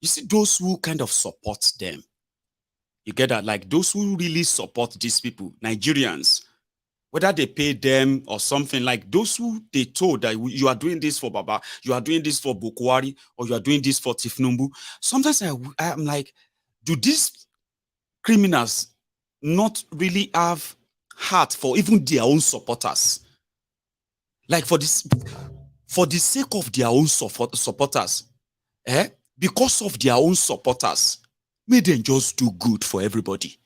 you see, those who kind of support them, you get that? Like those who really support these people, Nigerians, whether they pay them or something, like those who they told that you are doing this for Baba, you are doing this for Bukwari, or you are doing this for Tifnumbu. Sometimes I'm like, do these criminals not really have heart for even their own supporters? Like for the sake of their own supporters, because of their own supporters, may them just do good for everybody.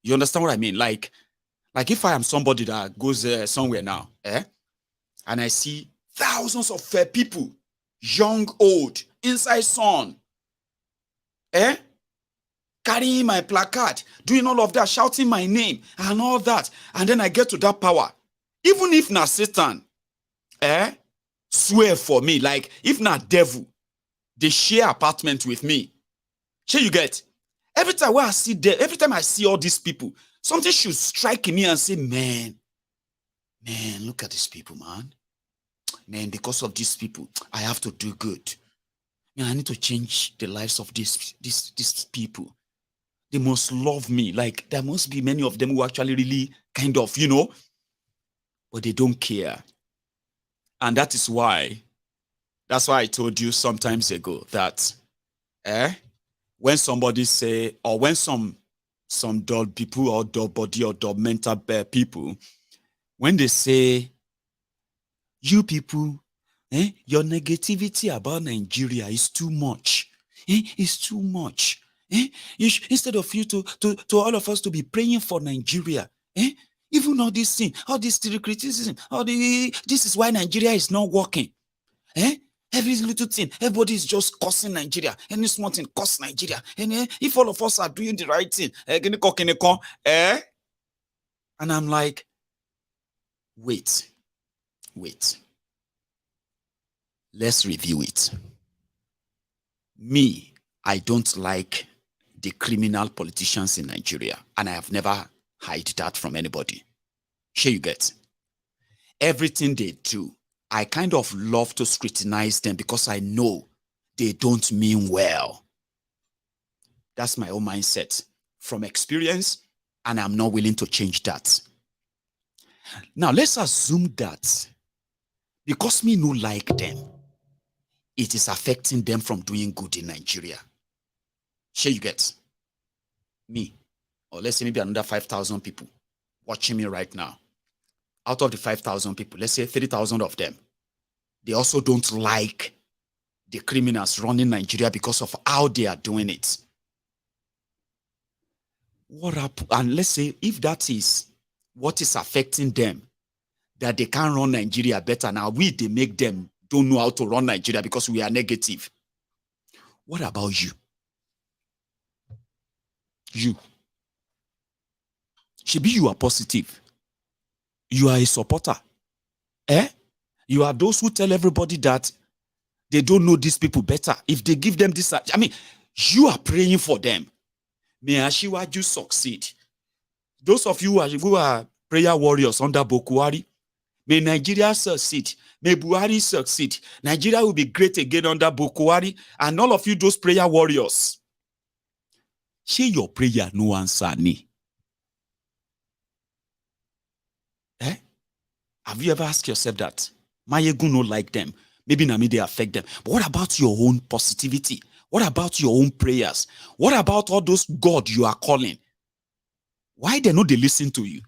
You understand what I mean? Like if I am somebody that goes somewhere now, and I see thousands of people, young, old, inside sun, carrying my placard, doing all of that, shouting my name and all that, and then I get to that power. Even if na Satan, swear for me, like if na devil, they share apartment with me. Sure you get? Every time I see all these people, something should strike me and say, man, look at these people, man. Man, because of these people, I have to do good. Man, I need to change the lives of these people. They must love me. Like, there must be many of them who actually really kind of, but they don't care. And that's why I told you sometimes ago that, when somebody say, or when some dull people or dull body or dull mental people, when they say, you people, your negativity about Nigeria is too much. It's too much. Instead of you to all of us to be praying for Nigeria, even all this thing, all this criticism, this is why Nigeria is not working. Every little thing, everybody is just cursing Nigeria. Any small thing, curse Nigeria. And if all of us are doing the right thing, and I'm like, wait. Let's review it. Me, I don't like the criminal politicians in Nigeria, and I have never hide that from anybody. Sure you get? Everything they do, I kind of love to scrutinize them because I know they don't mean well. That's my own mindset from experience, and I'm not willing to change that. Now, let's assume that because me no like them, it is affecting them from doing good in Nigeria. Sure you get? Me, or let's say maybe another 5,000 people watching me right now. Out of the 5,000 people, let's say 3,000 of them, they also don't like the criminals running Nigeria because of how they are doing it. What up? And let's say if that is what is affecting them, that they can't run Nigeria better. Now they make them don't know how to run Nigeria because we are negative. What about you? You. Maybe you are positive. You are a supporter. You are those who tell everybody that they don't know these people better. If they give them this, I mean, you are praying for them. May Ashiwaju succeed. Those of you who are prayer warriors under Bukwari, may Nigeria succeed. May Buhari succeed. Nigeria will be great again under Bukwari. And all of you, those prayer warriors, share your prayer, no answer me. Have you ever asked yourself that? Mayegu no like them. Maybe na me they affect them. But what about your own positivity? What about your own prayers? What about all those God you are calling? Why they know they listen to you?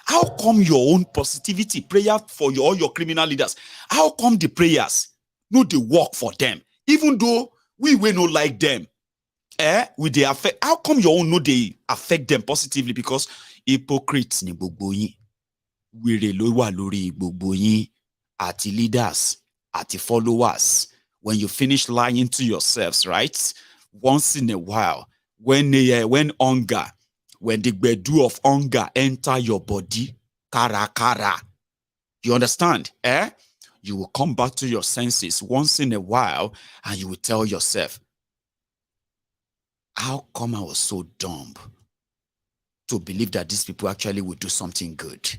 How come your own positivity, prayer for all your criminal leaders, how come the prayers no they work for them? Even though we will not like them, with the affect, how come your own no they affect them positively? Because hypocrites ni gbogbo yin. Were lo wa lori gbogbo yin, ati leaders, ati followers. When you finish lying to yourselves, right? Once in a while, when hunger, when the gbedu of hunger enter your body, kara. You understand? You will come back to your senses once in a while and you will tell yourself, how come I was so dumb to believe that these people actually would do something good?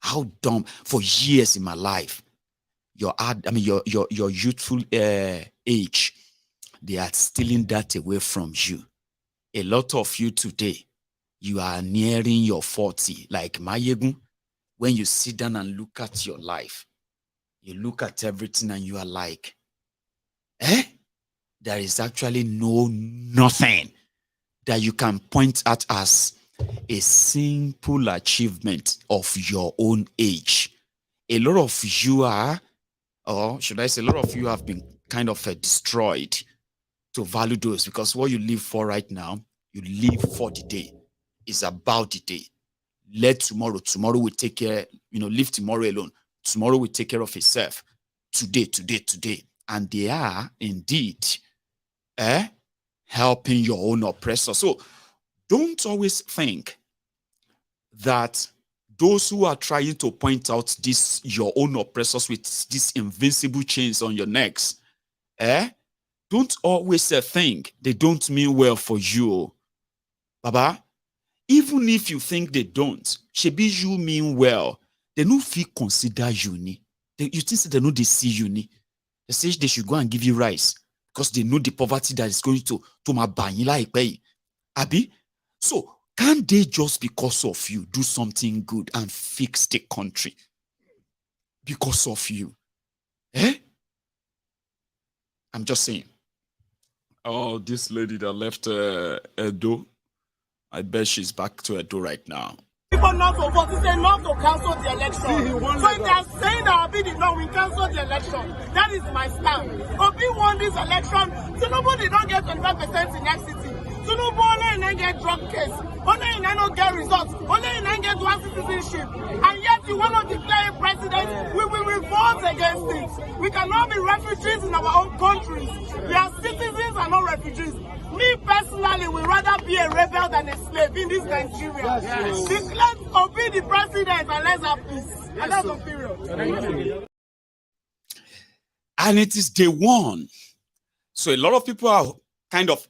How dumb for years in my life. your youthful age, they are stealing that away from you. A lot of you today, you are nearing your 40. Like Mayegun, when you sit down and look at your life, you look at everything and you are like, there is actually nothing that you can point at as a simple achievement of your own age. A lot of you are, or should I say, a lot of you have been kind of destroyed to value those, because what you live for right now, you live for the day. It's about the day. Let tomorrow will take care, leave tomorrow alone. Tomorrow will take care of itself. Today. And they are indeed helping your own oppressor. So don't always think that those who are trying to point out your own oppressors with these invincible chains on your necks, don't always think they don't mean well for you. Baba, even if you think they don't, shebi you mean well, they no feel consider you ni. You think they know they see you ni. They say they should go and give you rice because they know the poverty that is going to my banyila pay. Abi, so can't they just because of you do something good and fix the country? Because of you. I'm just saying. Oh, this lady that left Edo, I bet she's back to Edo right now. People not to vote, they say not to cancel the election. So if they are saying that Obi did not win, cancel the election. That is my stand. Obi won this election. Tinubu did not get 25% in next city. Tinubu only in get drug case. Only in not get results. Only in get dual citizenship. And yet you want to declare a president. We will revolt against it. We cannot be refugees in our own countries. We are citizens and not refugees. Me personally would rather be a rebel than a slave in this Nigeria. Yes. Declare Obi the president and let's have peace. And that's the period. And it is day one. So a lot of people are kind of,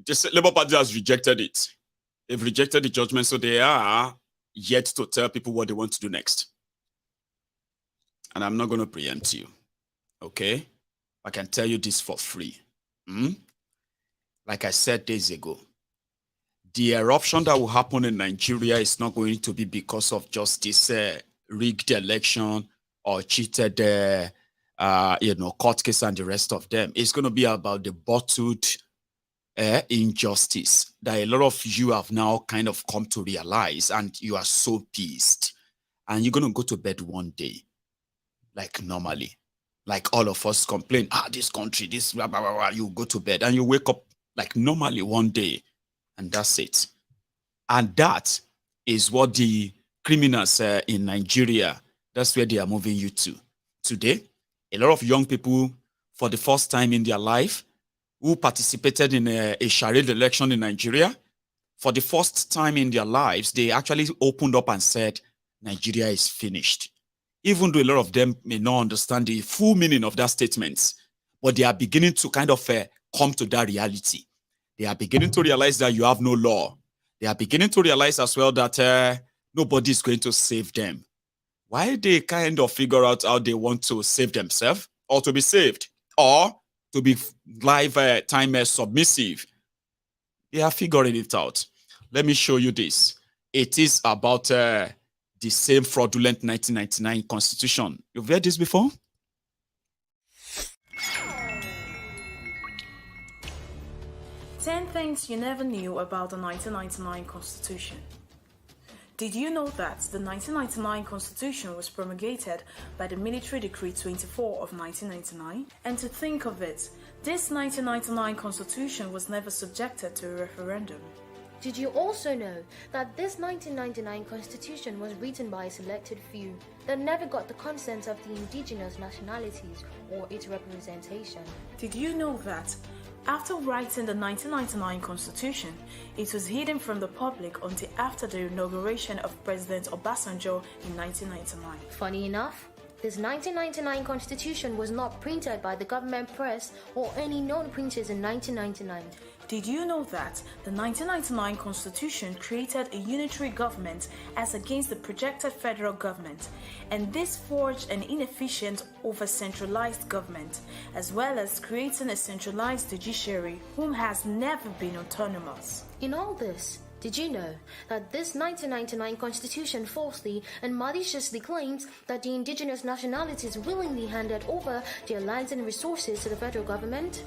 just Labour Party has rejected it. They've rejected the judgment, so they are yet to tell people what they want to do next. And I'm not going to preempt you. Okay? I can tell you this for free. Like I said days ago, the eruption that will happen in Nigeria is not going to be because of just this rigged election or cheated, court case and the rest of them. It's going to be about the bottled injustice that a lot of you have now kind of come to realize, and you are so pissed. And you're going to go to bed one day, like normally. Like all of us complain, this country, this, blah, blah, blah, blah. You go to bed and you wake up like normally one day, and that's it. And that is what the criminals in Nigeria, that's where they are moving you to. Today, a lot of young people, for the first time in their life, who participated in a charade election in Nigeria, for the first time in their lives, they actually opened up and said, Nigeria is finished. Even though a lot of them may not understand the full meaning of that statement, but they are beginning to kind of come to that reality. They are beginning to realize that you have no law. They are beginning to realize as well that nobody is going to save them. Why they kind of figure out how they want to save themselves, or to be saved, or to be lifetime submissive. They are figuring it out. Let me show you this. It is about the same fraudulent 1999 constitution. You've read this before? Ten things you never knew about the 1999 Constitution. Did you know that the 1999 Constitution was promulgated by the Military Decree 24 of 1999? And to think of it, this 1999 Constitution was never subjected to a referendum. Did you also know that this 1999 Constitution was written by a selected few that never got the consent of the indigenous nationalities or its representation? Did you know that after writing the 1999 Constitution, it was hidden from the public until after the inauguration of President Obasanjo in 1999? Funny enough, This 1999 constitution was not printed by the government press or any known printers in 1999. Did you know that the 1999 Constitution created a unitary government as against the projected federal government, and this forged an inefficient over-centralized government, as well as creating a centralized judiciary whom has never been autonomous? In all this, did you know that this 1999 Constitution falsely and maliciously claims that the indigenous nationalities willingly handed over their lands and resources to the federal government?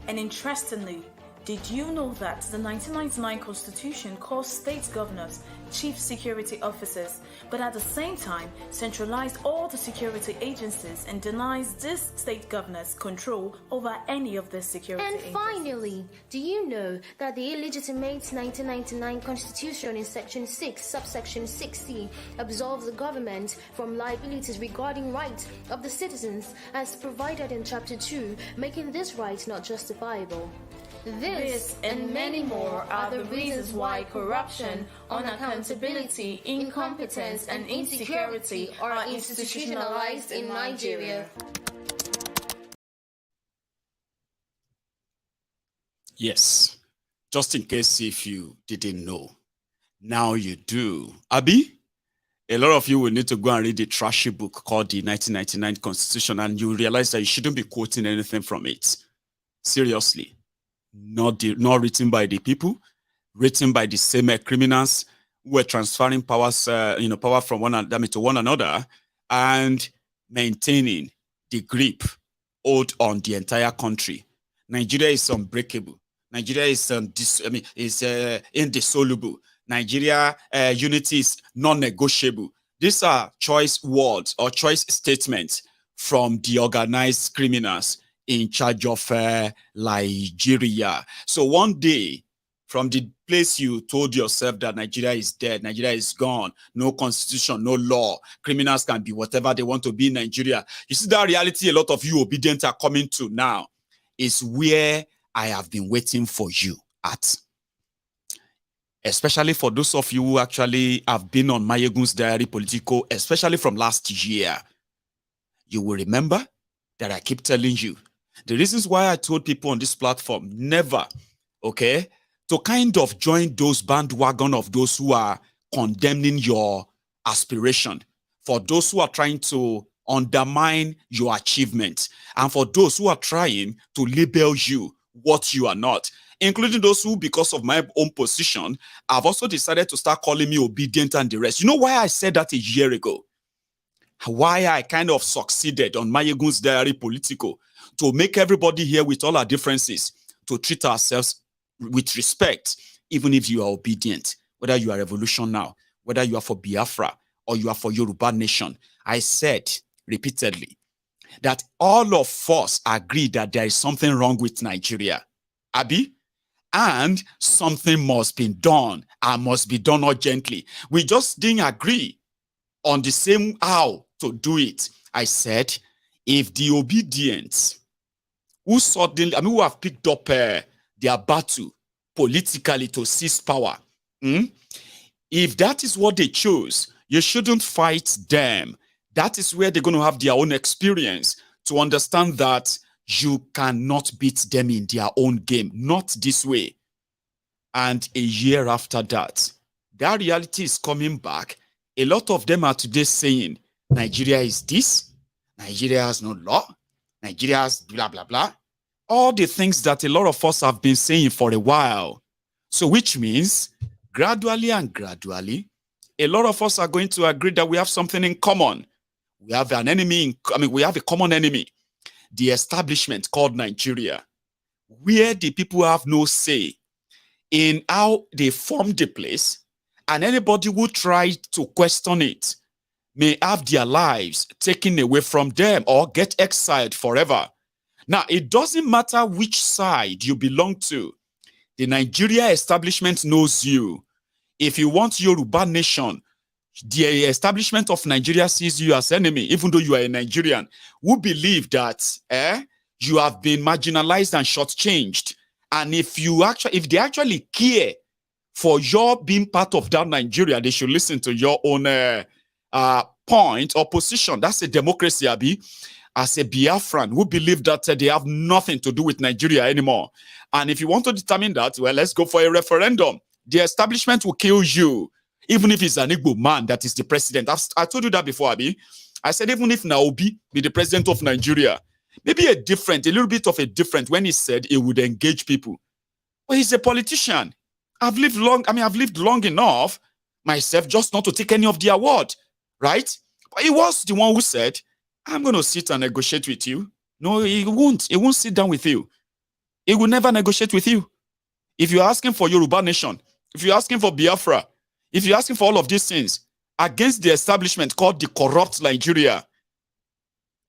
And interestingly, did you know that the 1999 Constitution calls state governors chief security officers, but at the same time centralized all the security agencies and denies these state governors control over any of the security agencies? And finally, do you know that the illegitimate 1999 Constitution in Section 6, subsection 6C, absolves the government from liabilities regarding rights of the citizens as provided in Chapter 2, making this right not justifiable? This and many more are the reasons why corruption, unaccountability, incompetence, and insecurity are institutionalized in Nigeria. Yes, just in case if you didn't know, now you do. Abi, a lot of you will need to go and read the trashy book called the 1999 Constitution, and you realize that you shouldn't be quoting anything from it. Seriously. Not written by the people, written by the same criminals who were transferring powers, power from one another to one another, and maintaining the grip owed on the entire country. Nigeria is unbreakable. Nigeria is indissoluble. Nigeria unity is non-negotiable. These are choice words or choice statements from the organized criminals in charge of Nigeria. So one day, from the place you told yourself that Nigeria is dead, Nigeria is gone, no constitution, no law, criminals can be whatever they want to be in Nigeria. You see that reality a lot of you obedient are coming to now is where I have been waiting for you at. Especially for those of you who actually have been on Mayegun's Diary Politico, especially from last year. You will remember that I keep telling you the reasons why I told people on this platform never, okay, to kind of join those bandwagon of those who are condemning your aspiration, for those who are trying to undermine your achievement, and for those who are trying to label you what you are not, including those who, because of my own position, have also decided to start calling me obedient and the rest. You know why I said that a year ago? Why I kind of succeeded on Mayegun's Diary Politico to make everybody here with all our differences to treat ourselves with respect, even if you are obedient, whether you are revolution now, whether you are for Biafra or you are for Yoruba nation. I said repeatedly that all of us agree that there is something wrong with Nigeria, Abi, and something must be done and must be done urgently. We just didn't agree on the same how to do it. I said, if the obedient who suddenly, who have picked up their battle politically to seize power, if that is what they chose, you shouldn't fight them. That is where they're going to have their own experience to understand that you cannot beat them in their own game, not this way. And a year after that, that reality is coming back. A lot of them are today saying, Nigeria is this, Nigeria has no law, Nigeria has blah, blah, blah. All the things that a lot of us have been saying for a while. So which means, gradually and gradually, a lot of us are going to agree that we have something in common. We have an enemy, we have a common enemy, the establishment called Nigeria, where the people have no say in how they form the place, and anybody who tries to question it may have their lives taken away from them or get exiled forever. Now, it doesn't matter which side you belong to. The Nigeria establishment knows you. If you want Yoruba nation, the establishment of Nigeria sees you as enemy, even though you are a Nigerian, who believe that you have been marginalized and shortchanged. And if they actually care for your being part of that Nigeria, they should listen to your own point or position. That's a democracy, Abi. As a Biafran who believe that they have nothing to do with Nigeria anymore. And if you want to determine that, well, let's go for a referendum. The establishment will kill you, even if it's an Igbo man that is the president. I told you that before, Abi. I said, even if Naobi be the president of Nigeria, maybe a little bit of a different when he said he would engage people. Well, he's a politician. I've lived long enough myself just not to take any of the award, right? But he was the one who said, I'm going to sit and negotiate with you. No, he won't. He won't sit down with you. He will never negotiate with you. If you're asking for Yoruba nation, if you're asking for Biafra, if you're asking for all of these things against the establishment called the corrupt Nigeria,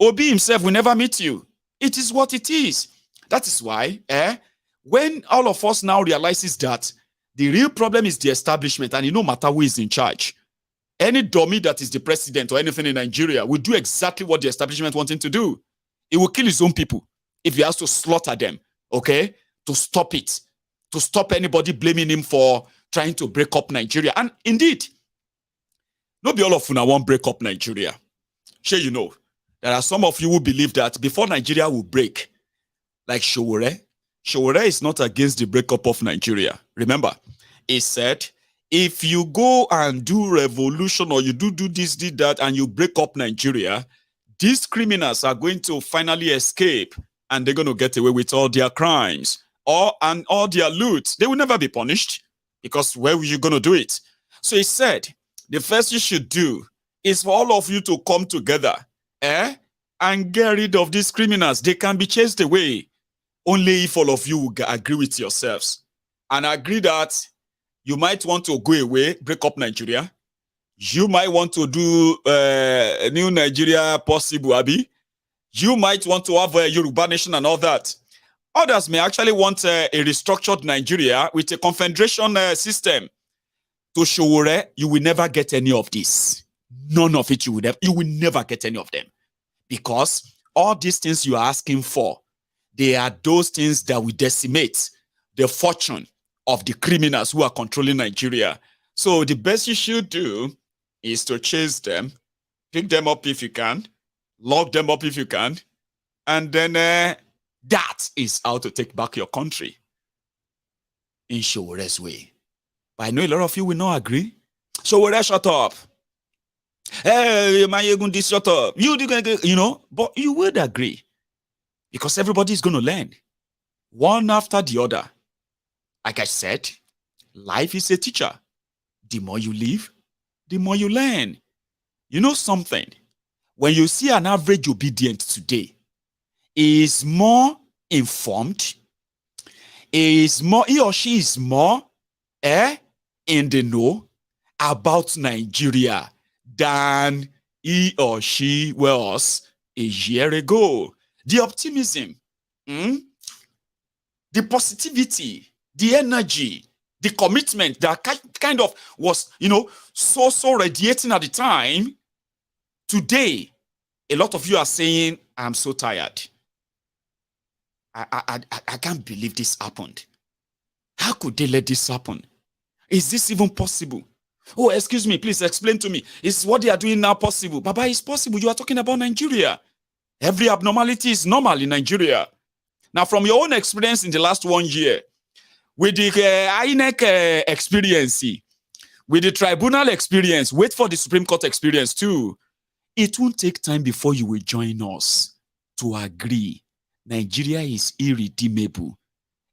Obi himself will never meet you. It is what it is. That is why, when all of us now realizes that the real problem is the establishment, and no matter who is in charge, any dummy that is the president or anything in Nigeria will do exactly what the establishment wants him to do. He will kill his own people if he has to slaughter them, okay? To stop it. To stop anybody blaming him for trying to break up Nigeria. And indeed, not be all of you now want break up Nigeria. Sure, you know, there are some of you who believe that before Nigeria will break, like Showore is not against the breakup of Nigeria. Remember, he said, if you go and do revolution or you do this, that, and you break up Nigeria, these criminals are going to finally escape and they're going to get away with all their crimes and all their loot. They will never be punished because where were you going to do it? So he said, the first you should do is for all of you to come together and get rid of these criminals. They can be chased away only if all of you will agree with yourselves and agree that you might want to go away, break up Nigeria. You might want to do a new Nigeria possible, Abi. You might want to have a Yoruba nation and all that. Others may actually want a restructured Nigeria with a confederation system. To Showore, you will never get any of this. None of it you will never get any of them. Because all these things you are asking for, they are those things that will decimate the fortune of the criminals who are controlling Nigeria. So the best you should do is to chase them, pick them up if you can, lock them up if you can, and then that is how to take back your country in Showore's way. But I know a lot of you will not agree. Showore, shut up. Hey, Mayegundi, shut up. You know, but you would agree because everybody is going to learn one after the other. Like I said, life is a teacher. The more you live, the more you learn. You know something? When you see an average obedient today, he is more informed, he or she is more in the know about Nigeria than he or she was a year ago. The optimism, the positivity, the energy, the commitment that kind of was, so radiating at the time. Today, a lot of you are saying, I'm so tired. I can't believe this happened. How could they let this happen? Is this even possible? Oh, excuse me, please explain to me. Is what they are doing now possible? Baba, it's possible. You are talking about Nigeria. Every abnormality is normal in Nigeria. Now, from your own experience in the last 1 year, with the INEC experience, with the tribunal experience, wait for the Supreme Court experience too. It won't take time before you will join us to agree Nigeria is irredeemable,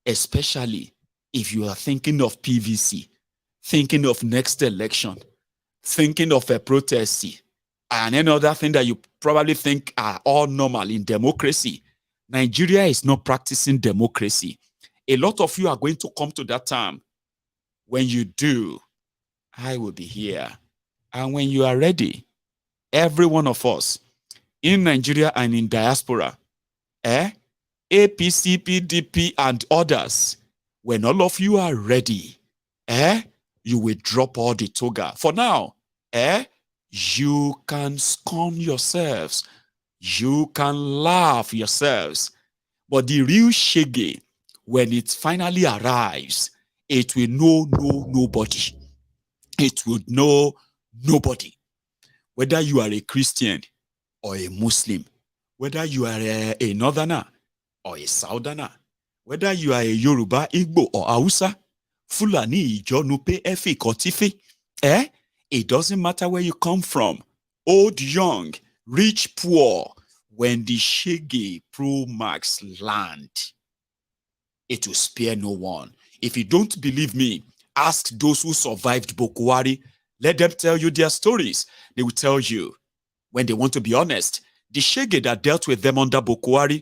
especially if you are thinking of PVC, thinking of next election, thinking of a protest, and any other thing that you probably think are all normal in democracy. Nigeria is not practicing democracy. A lot of you are going to come to that time. When you do, I will be here. And when you are ready, every one of us in Nigeria and in diaspora, APC, PDP, and others, when all of you are ready, you will drop all the toga. For now, you can scorn yourselves. You can laugh yourselves. But the real shege, when it finally arrives, it will know nobody. It will know nobody. whether you are a Christian or a Muslim, whether you are a Northerner or a Southerner, whether you are a Yoruba, Igbo, or Hausa, Fulani, Ijo, Nupe, Efe, Kotife, it doesn't matter where you come from, old, young, rich, poor, when the Shege Pro Max land, it will spare no one. If you don't believe me, ask those who survived Boko Haram. Let them tell you their stories. They will tell you, when they want to be honest, the Shege that dealt with them under Boko Haram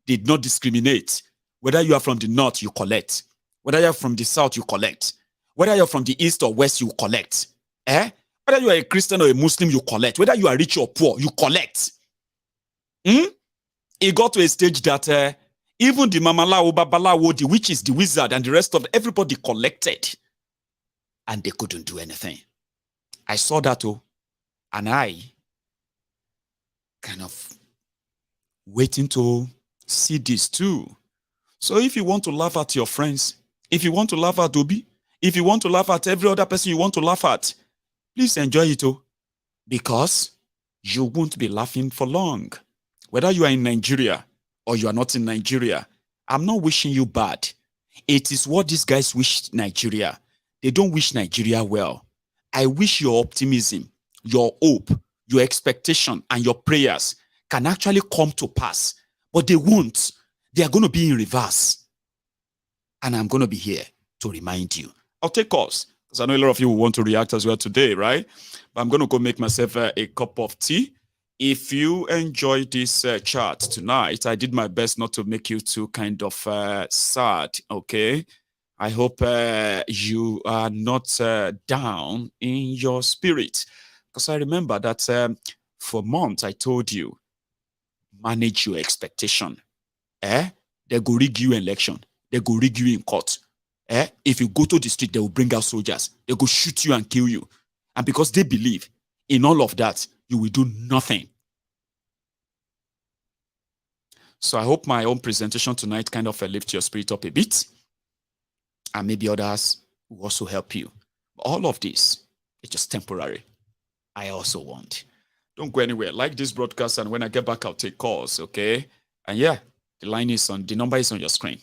did not discriminate. Whether you are from the north, you collect. Whether you are from the south, you collect. Whether you're from the east or west, you collect. Whether you are a Christian or a Muslim, you collect. Whether you are rich or poor, you collect. It got to a stage that even the Mamalawo, Babalawo, the witches, the wizard, and the rest of everybody collected. And they couldn't do anything. I saw that too. And I kind of waiting to see this too. So if you want to laugh at your friends, if you want to laugh at Obi, if you want to laugh at every other person you want to laugh at, please enjoy it too. Because you won't be laughing for long. Whether you are in Nigeria or you are not in Nigeria, I'm not wishing you bad. It is what these guys wish Nigeria. They don't wish Nigeria well. I wish your optimism, your hope, your expectation, and your prayers can actually come to pass. But they won't. They are going to be in reverse. And I'm going to be here to remind you. I'll take calls, because I know a lot of you will want to react as well today, right? But I'm going to go make myself a cup of tea. If you enjoyed this chat tonight, I did my best not to make you too kind of sad, okay? I hope you are not down in your spirit. Because I remember that for months I told you, manage your expectation. They go rig you in election. They go rig you in court. If you go to the street, they will bring out soldiers. They go shoot you and kill you. And because they believe in all of that, you will do nothing. So I hope my own presentation tonight kind of lifts your spirit up a bit. And maybe others will also help you. But all of this is just temporary. I also want. Don't go anywhere. Like this broadcast, and when I get back, I'll take calls, okay? And yeah, the number is on your screen.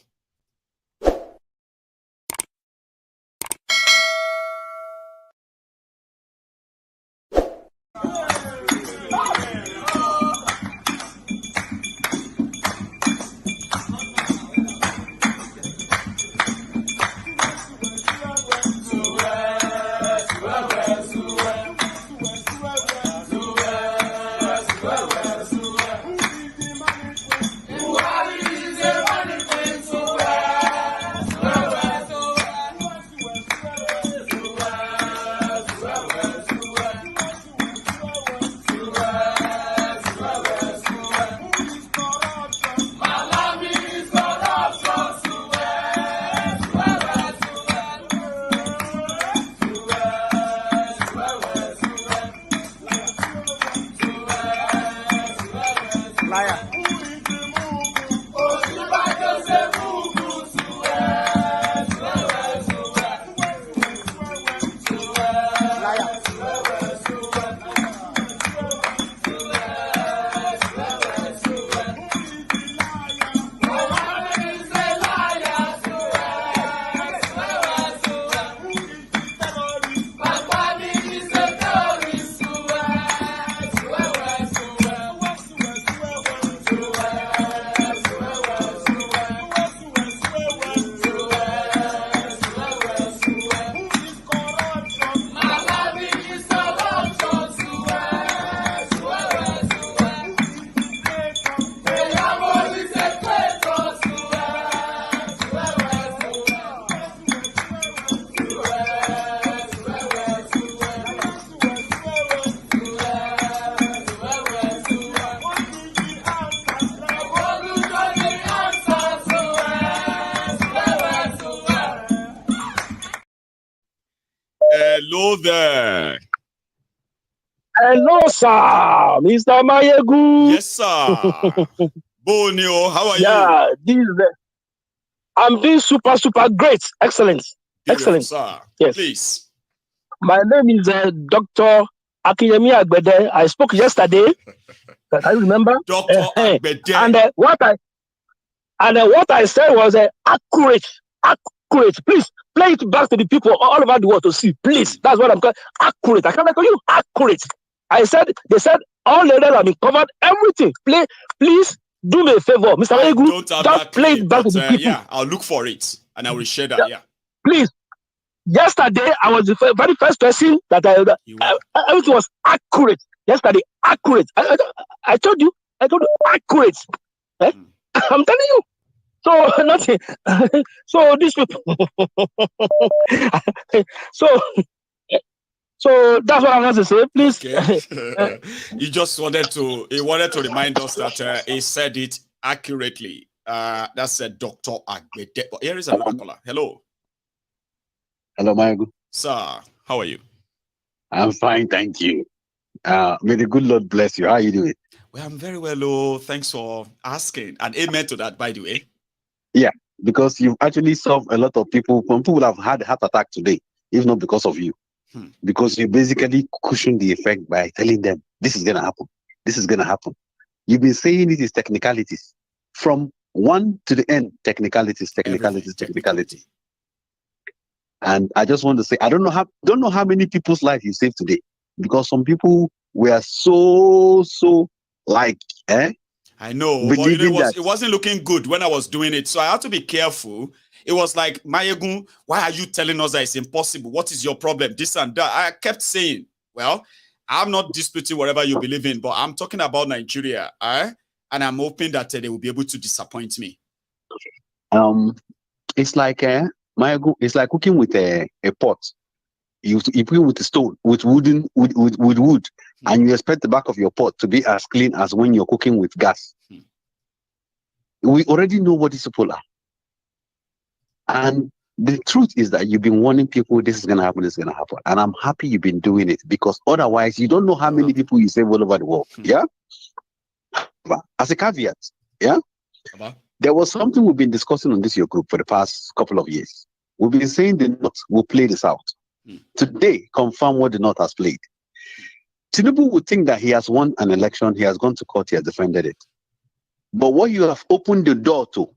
Hello there. Hello, sir. Mr. Mayegu. Yes, sir. Bonio, how are you? I'm doing super great. Excellent. Beautiful, Excellent. Sir. Yes. Please. My name is Dr. Akinyemi Agbede. I spoke yesterday. I remember. Dr. Agbede. And what I said was accurate. Accurate. Please play it back to the people all over the world to see. Please. That's what I'm calling accurate. I can't call you accurate. They said all the others have been covered. Everything. Please do me a favor, Mr. Egu. Don't have Just that play clip, it back but to the people. yeah, I'll look for it and I will share that. Yeah. Please. Yesterday, I was the very first person that everything was accurate. Yesterday, accurate. I told you, accurate. I'm telling you. So nothing. So these people. So that's what I want to say. Please. Okay. He wanted to remind us that he said it accurately. That's Dr. Agbede. Here is another caller. Hello. Hello, Mayagu. Sir, how are you? I'm fine, thank you. May the good Lord bless you. How are you doing? Well, I'm very well. Oh, thanks for asking. And amen to that, by the way. Yeah, because you've actually solved a lot of people. People have had a heart attack today, if not because of you. Because you basically cushion the effect by telling them, this is going to happen. This is going to happen. You've been saying it is technicalities. From one to the end, technicalities. And I just want to say, I don't know how many people's lives you saved today, because some people were so like, I know, but it wasn't looking good when I was doing it, so I had to be careful. It was like, Mayegun, why are you telling us that it's impossible? What is your problem? This and that. I kept saying, well, I'm not disputing whatever you believe in, but I'm talking about Nigeria, and I'm hoping that they will be able to disappoint me. It's like Mayagu, it's like cooking with a pot. You put it with a stone, with wood, and you expect the back of your pot to be as clean as when you're cooking with gas. We already know what these people are. And the truth is that you've been warning people, this is going to happen, this is going to happen. And I'm happy you've been doing it, because otherwise you don't know how many people you save all over the world. Yeah? But as a caveat, yeah? There was something we've been discussing on this your group for the past couple of years. We've been saying the North will play this out. Today, confirm what the North has played. Tinubu would think that he has won an election, he has gone to court, he has defended it. But what you have opened the door to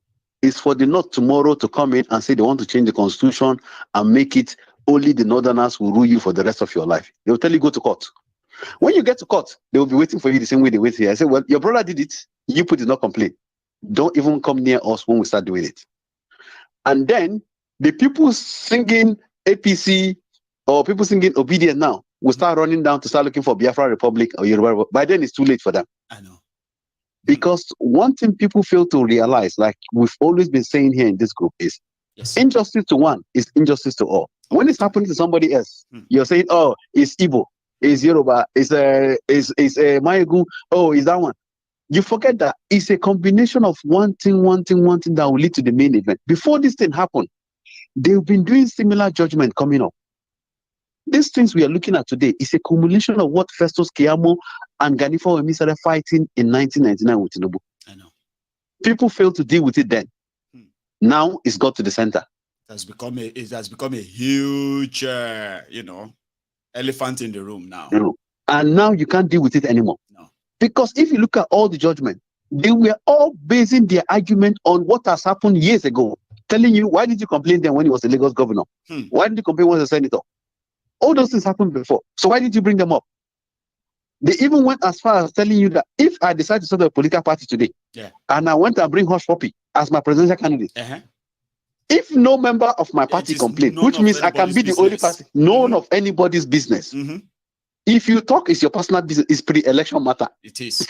is for the North tomorrow to come in and say they want to change the constitution and make it only the Northerners will rule you for the rest of your life. They will tell you go to court. When you get to court, they will be waiting for you the same way they wait here. I say, well, your brother did it, you put it, not complain. Don't even come near us when we start doing it. And then the people singing APC or people singing Obedient now will start running down to start looking for Biafra Republic or Yoruba. By then it's too late for them. I know. Because one thing people fail to realize, like we've always been saying here in this group, is injustice to one is injustice to all. When it's happening to somebody else, you're saying, oh, it's Igbo, it's Yoruba, it's Mayegun, oh, it's that one. You forget that it's a combination of one thing that will lead to the main event. Before this thing happened, they've been doing similar judgment coming up. These things we are looking at today is a culmination of what Festus Keyamo and Ganifa Wemi started fighting in 1999 with Tinubu. I know. People failed to deal with it then. Now it's got to the center. It has become a huge, elephant in the room now. And now you can't deal with it anymore. No. Because if you look at all the judgment, they were all basing their argument on what has happened years ago. Telling you, why did you complain then when he was a Lagos governor? Why did you complain when he was a senator? All those things happened before. So why did you bring them up? They even went as far as telling you that if I decide to start a political party today, and I went and bring Hush Puppy as my presidential candidate, if no member of my party complains, which means I can be the only party, none of anybody's business. If you talk, it's your personal business, it's pre-election matter. It is.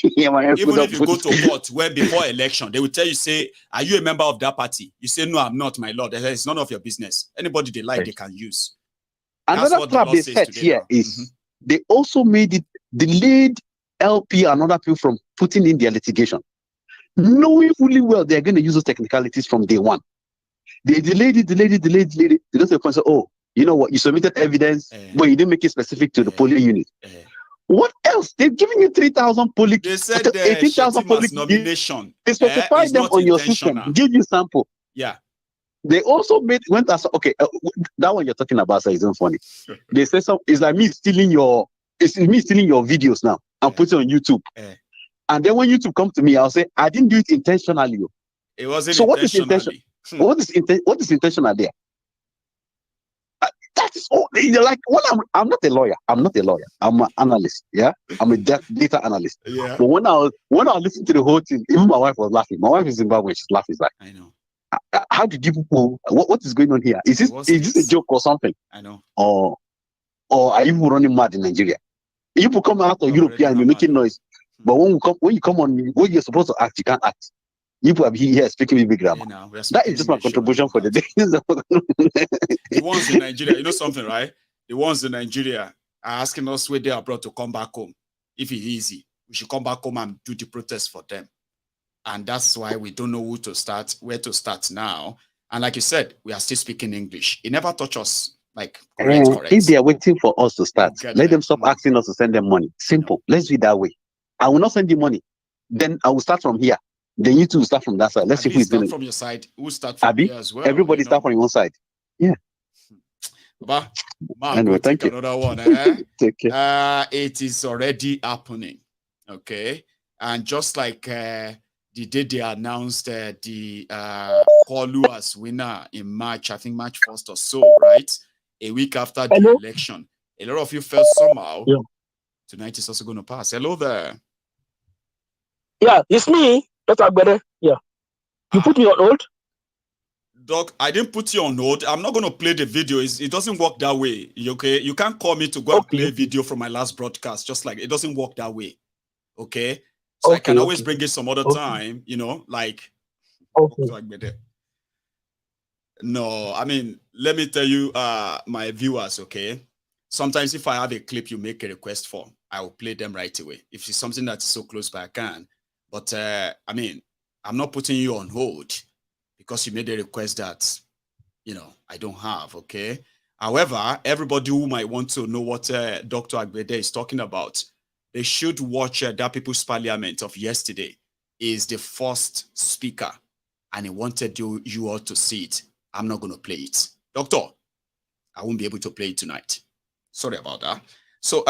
Even if you go to court where before election, they will tell you, say, are you a member of that party? You say, no, I'm not, my lord. It's none of your business. Anybody they like, they can use. Another trap they set here is they also made it delayed LP and other people from putting in their litigation, knowing fully well they're going to use those technicalities from day one. They delayed it. They don't say, oh, you know what? You submitted evidence, but you didn't make it specific to the polling unit. What else? They've given you 3,000 polling. They said 18,000 polling nomination. They specify them on your system. Give you sample. Yeah. They also that one you're talking about, so it's not funny. They say it's like me stealing your It's me stealing your videos now and putting it on YouTube. And then when YouTube come to me, I'll say, I didn't do it intentionally. It wasn't so intentionally. What is intentional there? That is all. Like, I'm not a lawyer. I'm an analyst. Yeah, I'm a data analyst. Yeah. But when I listened to the whole thing, even my wife was laughing. My wife is Zimbabwean. She's laughing. She's like, I know. How did you people? What is going on here? Is this a joke or something? I know. Or are you running mad in Nigeria? You people come out of Europe and you're making noise. But when you come on, when you're supposed to act, you can't act. You people are here speaking with big grammar. That is just my contribution for the day. The ones in Nigeria, you know something, right? The ones in Nigeria are asking us where they are abroad to come back home. If it's easy, we should come back home and do the protest for them. And that's why we don't know where to start now. And like you said, we are still speaking English. It never touched us like correct. If they are waiting for us to start, let them stop asking us to send them money. Simple. Let's do it that way. I will not send you money. Then I will start from here. Then you two will start from that side. Let's see who's doing it. From your side. We'll start from here as well. Everybody start from your own side. Yeah. Baba, anyway, thank you. Another one. Take care. It is already happening. Okay. And just like the day they announced the Kolu as winner in March, I think March 1st or so, right? A week after the election. A lot of you felt somehow. Yeah. Tonight is also going to pass. Hello there. Yeah, it's me. That's better. Yeah. You put me on hold? Doc, I didn't put you on hold. I'm not going to play the video. It doesn't work that way. Okay? You can't call me to go and play video from my last broadcast. Just like it doesn't work that way. Okay? So I can always bring it some other time, you know, like. No, I mean, let me tell you, my viewers, okay? Sometimes if I have a clip you make a request for, I will play them right away. If it's something that's so close by, I can. But, I mean, I'm not putting you on hold because you made a request that, you know, I don't have, okay? However, everybody who might want to know what Dr. Agbede is talking about, they should watch that People's Parliament of yesterday. Is the first speaker, and he wanted you all to see it. I'm not going to play it. Doctor, I won't be able to play it tonight. Sorry about that. So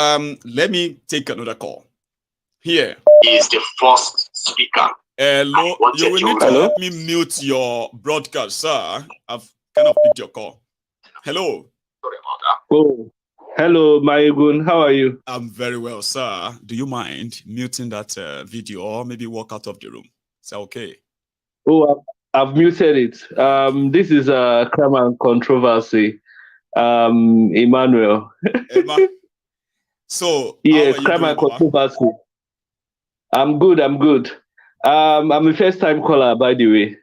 let me take another call. Here is the first speaker. Hello, you will need to help me mute your broadcast, sir. I've kind of picked your call. Hello. Sorry about that. Oh, hello, Maegun. How are you? I'm very well, sir. Do you mind muting that video or maybe walk out of the room? Is that okay? Oh, I've muted it. This is a crime and controversy. Emmanuel. So, yes, crime and controversy. I'm good. I'm a first-time caller, by the way.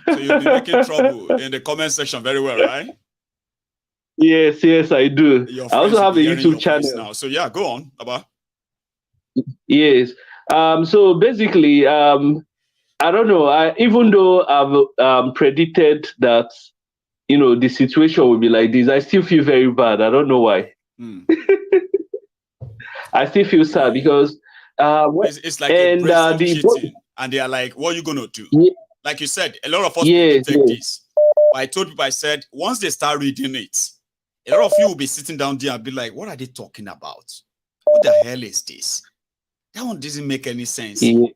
So you'll be making trouble in the comment section very well, right? Yes, I do. I also have a YouTube channel now. So yeah, go on, Abba. Yes. So basically, I don't know. Even though I've predicted that, you know, the situation will be like this, I still feel very bad. I don't know why. I still feel sad because it's like a cheating, and they are like, "What are you gonna do?" Yeah. Like you said, a lot of us will take this. But I told people, I said, once they start reading it, a lot of you will be sitting down there and be like, "What are they talking about? What the hell is this? That one doesn't make any sense. Yeah.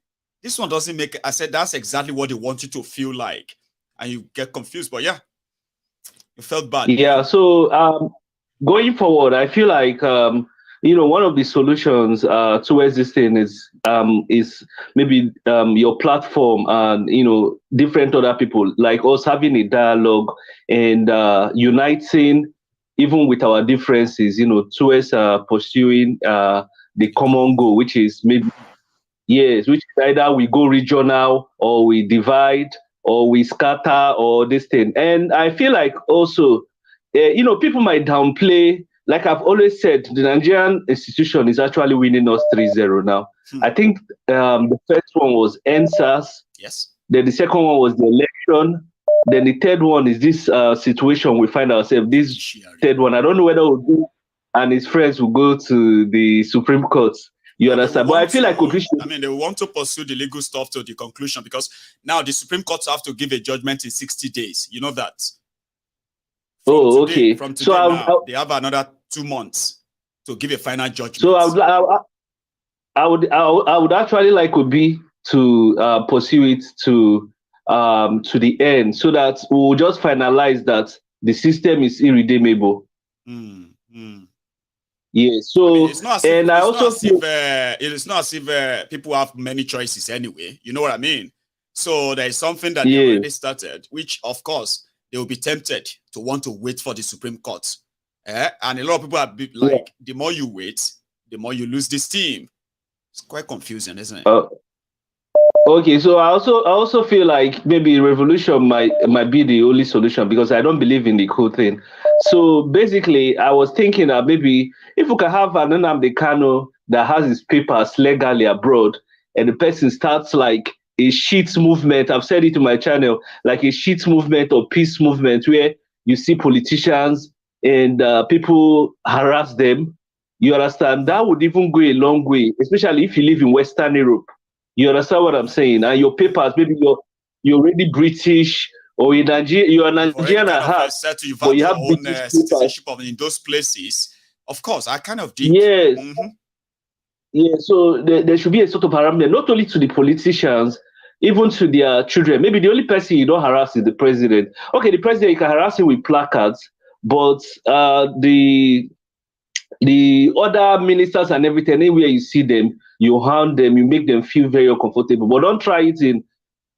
This one doesn't make." I said, "That's exactly what they want you to feel like," and you get confused. But yeah, you felt bad. Yeah. So going forward, I feel like you know, one of the solutions towards this thing is maybe your platform and, you know, different other people like us having a dialogue and uniting even with our differences, you know, towards pursuing the common goal, which is maybe, yes, which is either we go regional or we divide or we scatter or this thing. And I feel like also, you know, people might downplay. Like I've always said, the Nigerian institution is actually winning us 3-0 now. I think the first one was NSAS. Yes. Then the second one was the election. Then the third one is this situation we find ourselves. This third one, I don't know whether we'll do, and his friends will go to the Supreme Court. You understand? But I feel like I mean, they want to pursue the legal stuff to the conclusion because now the Supreme Court have to give a judgment in 60 days. You know that. From today, From today now, they have another 2 months. to give a final judgment. So I would actually like Obi to pursue it to the end, so that we'll just finalize that the system is irredeemable. Yeah. So it's not as if, and I also it's not as if people have many choices anyway. You know what I mean? So there is something that they already started, which of course they will be tempted to want to wait for the Supreme Court. And a lot of people are like, the more you wait, the more you lose this team. It's quite confusing, isn't it? Okay, so I also feel like maybe revolution might be the only solution, because I don't believe in the whole thing. So basically, I was thinking that maybe if we can have an Nnamdi Kanu that has his papers legally abroad, and the person starts like a shit movement, I've said it to my channel, like a shit movement or peace movement, where you see politicians and people harass them. You understand? That would even go a long way, especially if you live in Western Europe. You understand what I'm saying? And your papers, maybe you're already British, or in Nigeria, you're a Nigerian at heart, but you have your own citizenship in those places. Of course, I kind of did. Yes. Yeah, so there should be a sort of parameter, not only to the politicians, even to their children. Maybe the only person you don't harass is the president. Okay, the president, you can harass him with placards, but the other ministers and everything, anywhere you see them, you harm them, you make them feel very uncomfortable. But don't try it in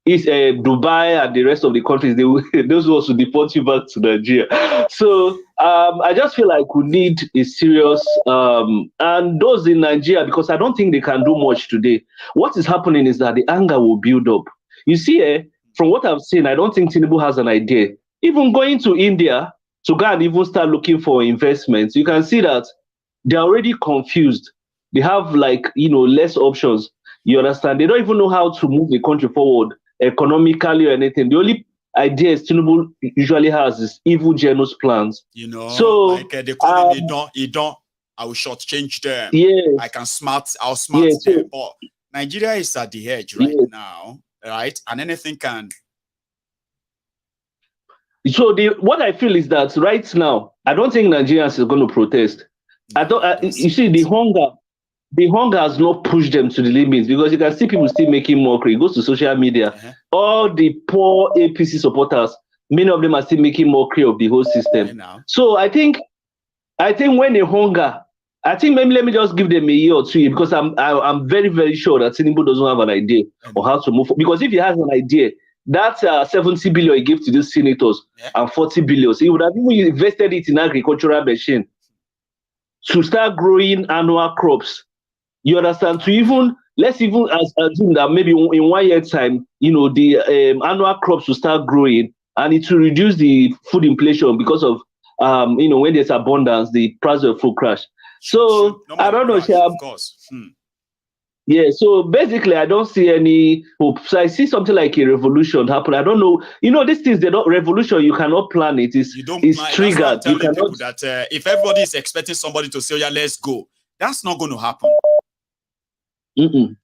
Dubai and the rest of the countries. Those who also deport you back to Nigeria. So I just feel like we need a serious, and those in Nigeria, because I don't think they can do much today. What is happening is that the anger will build up. You see, from what I've seen, I don't think Tinubu has an idea. Even going to India to go and even start looking for investments, you can see that they're already confused. They have less options. You understand? They don't even know how to move the country forward economically or anything. The only idea Tinubu usually has is evil genus plans. You know, so like they call him Idon. I will shortchange them. Yes. I'll smart them. But Nigeria is at the edge right now, right? And anything can. So what I feel is that right now, I don't think Nigerians are going to protest. You see, the hunger has not pushed them to the limits, because you can see people still making mockery. It goes to social media. All the poor APC supporters, many of them are still making mockery of the whole system. So I think when they hunger, I think maybe let me just give them a year or 2 years, because I'm very, very sure that Tinubu doesn't have an idea on how to move forward. Because if he has an idea, that 70 billion he gave to these senators and 40 billion, he would have even invested it in agricultural machine to start growing annual crops. You understand? To even, let's even assume that maybe in 1 year time, the annual crops will start growing, and it will reduce the food inflation, because of, when there's abundance, the price of food crash. So I don't know. Of course. Yeah, so basically, I don't see any hope. So I see something like a revolution happen. I don't know. These things, they're not revolution. You cannot plan it. It's triggered. You cannot. People that if everybody is expecting somebody to say, "Oh yeah, let's go," that's not going to happen. And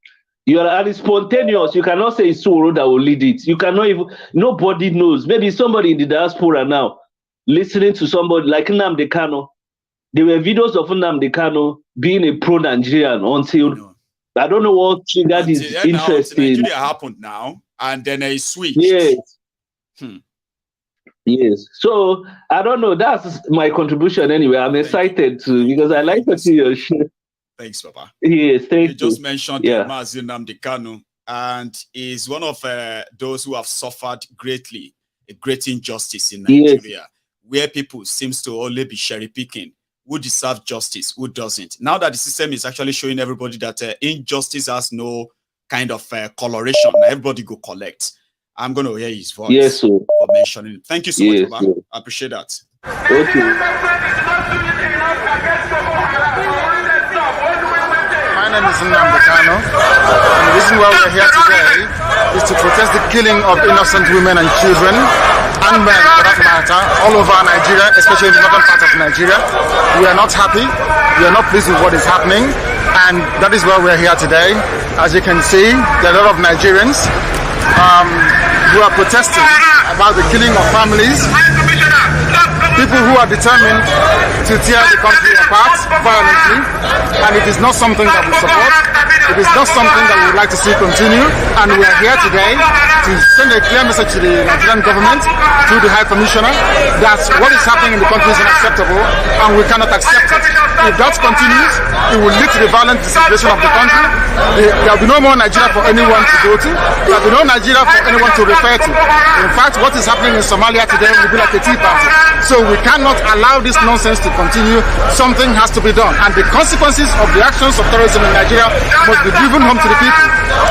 it's spontaneous. You cannot say it's Soro that will lead it. You cannot even. Nobody knows. Maybe somebody in the diaspora now listening to somebody like Nnamdi Kanu. There were videos of Nnamdi Kanu being a pro-Nigerian until. I don't know what triggered his interest in. Nigeria happened now, and then he switched. Yes. Yes. So I don't know. That's my contribution anyway. I'm excited too, because I like to see your show. Thanks, Papa. Yes, thank you. You just mentioned Mazi Nnamdi Kanu, and is one of those who have suffered greatly a great injustice in Nigeria, where people seems to only be cherry picking. Who deserves justice, who doesn't. Now that the system is actually showing everybody that injustice has no kind of coloration, everybody go collect. I'm going to hear his voice for mentioning it. Thank you so much, Baba. I appreciate that. Okay. My name is Nnamdi Kanu, and the reason why we're here today is to protest the killing of innocent women and children, and men for that matter, all over Nigeria, especially in the northern part of Nigeria. We are not happy, we are not pleased with what is happening, and that is why we're here today. As you can see, there are a lot of Nigerians who are protesting about the killing of families people who are determined to tear the country apart violently, and it is not something that we support. It is not something that we would like to see continue, and we are here today to send a clear message to the Nigerian government through the High Commissioner that what is happening in the country is unacceptable, and we cannot accept it. If that continues, it will lead to the violent disintegration of the country. There will be no more Nigeria for anyone to go to. There will be no Nigeria for anyone to refer to. In fact, what is happening in Somalia today will be like a tea party. So we cannot allow this nonsense to continue. Something has to be done. And the consequences of the actions of terrorism in Nigeria must be driven home to the people,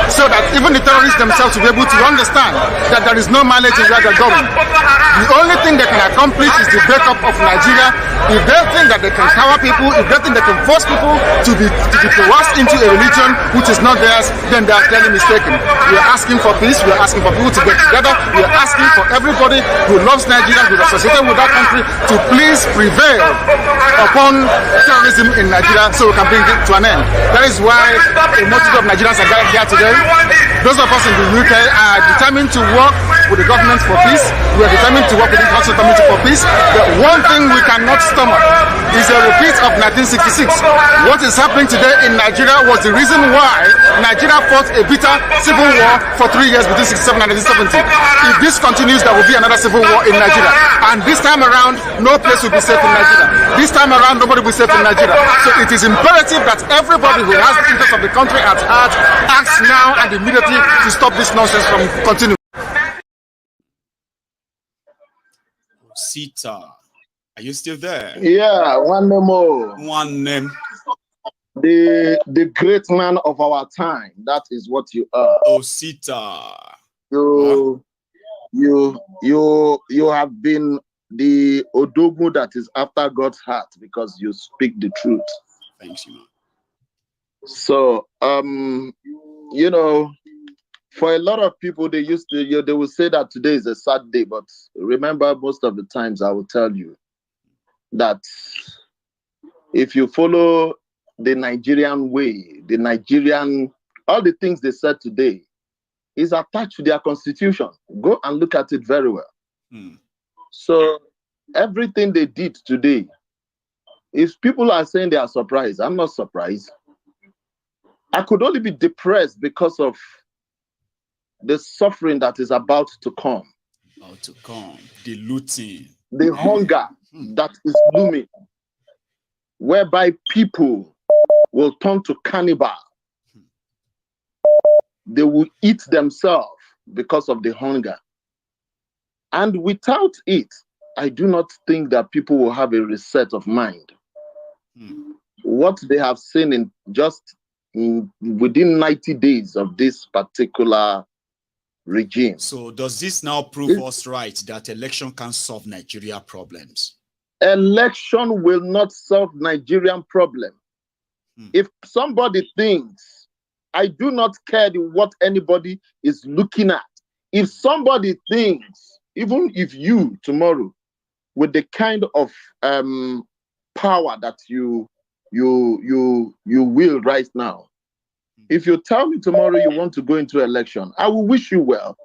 so that even the terrorists themselves will be able to understand that there is no mileage in where they're going. The only thing they can accomplish is the breakup of Nigeria. If they think that they can cower people, if they think they can force people to be coerced into a religion which is not theirs, then they are clearly mistaken. We are asking for peace. We are asking for people to get together. We are asking for everybody who loves Nigeria, who is associated with that country, to please prevail upon terrorism in Nigeria so we can bring it to an end. That is why a multitude of Nigerians are gathered here today. Those of us in the UK are determined to work with the government for peace. We are determined to work with the Council Committee for peace. The one thing we cannot stomach is a repeat of 1966. What is happening today in Nigeria was the reason why Nigeria fought a bitter civil war for 3 years between 1967 and 1970. If this continues, there will be another civil war in Nigeria. And this time around, no place will be safe in Nigeria. This time around, nobody will be safe in Nigeria. So it is imperative that everybody who has the interest of the country at heart acts now and immediately to stop this nonsense from continuing. Sita, are you still there? Yeah, one name more. One name. The great man of our time. That is what you are. Oh, Sita. You have been the Odogu that is after God's heart because you speak the truth. Thanks, you. So, you know, for a lot of people, they will say that today is a sad day, but remember, most of the times I will tell you that if you follow the Nigerian way, all the things they said today is attached to their constitution. Go and look at it very well. So everything they did today, if people are saying they are surprised, I'm not surprised. I could only be depressed because of the suffering that is about to come. The looting. The hunger that is looming, whereby people will turn to cannibal. They will eat themselves because of the hunger. And without it, I do not think that people will have a reset of mind. What they have seen in within 90 days of this particular regime. So does this now prove us right that election can solve Nigeria problems? Election will not solve Nigerian problem. If somebody thinks, I do not care what anybody is looking at. If somebody thinks, even if you tomorrow, with the kind of power that you will right now, if you tell me tomorrow you want to go into election, I will wish you well.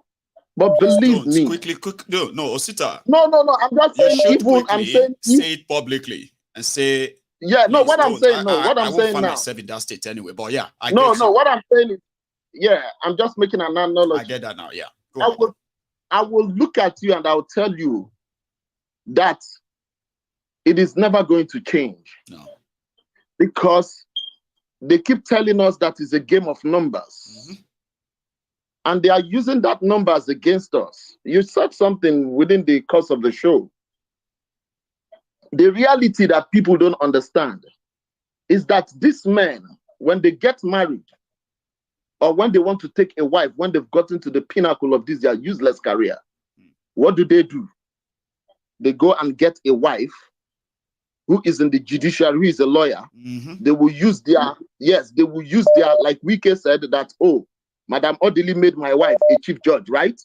But believe me. No, Osita. No. I'm just saying even. I'm saying say it publicly and say. Yeah, no. What I'm saying, no. What I'm saying now. I won't find myself in that state anyway. But yeah, what I'm saying is, yeah, I'm just making an analogy. I get that now. Yeah. I will look at you and I will tell you that it is never going to change. No. Because they keep telling us that it's a game of numbers. And they are using that numbers against us. You said something within the course of the show. The reality that people don't understand is that these men, when they get married, or when they want to take a wife, when they've gotten to the pinnacle of this their useless career, what do? They go and get a wife who is in the judiciary, who is a lawyer. They will use their, like Wike said, that, oh, Madam Odili made my wife a chief judge, right?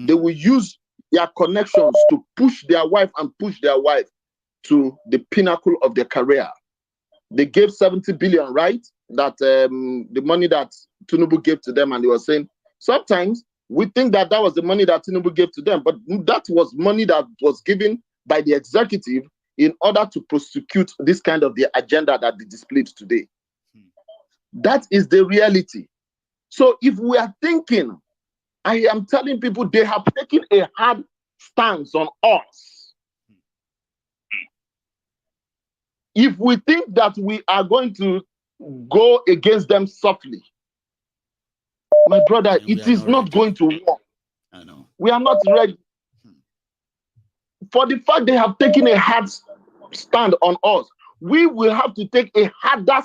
They will use their connections to push their wife to the pinnacle of their career. They gave 70 billion, right? That the money that Tinubu gave to them, and they were saying, sometimes we think that was the money that Tinubu gave to them, but that was money that was given by the executive in order to prosecute this kind of the agenda that they displayed today. That is the reality. So if we are thinking, I am telling people they have taken a hard stance on us. If we think that we are going to go against them softly, my brother, it is not going to work. I know. We are not ready. For the fact they have taken a hard stand on us, we will have to take a harder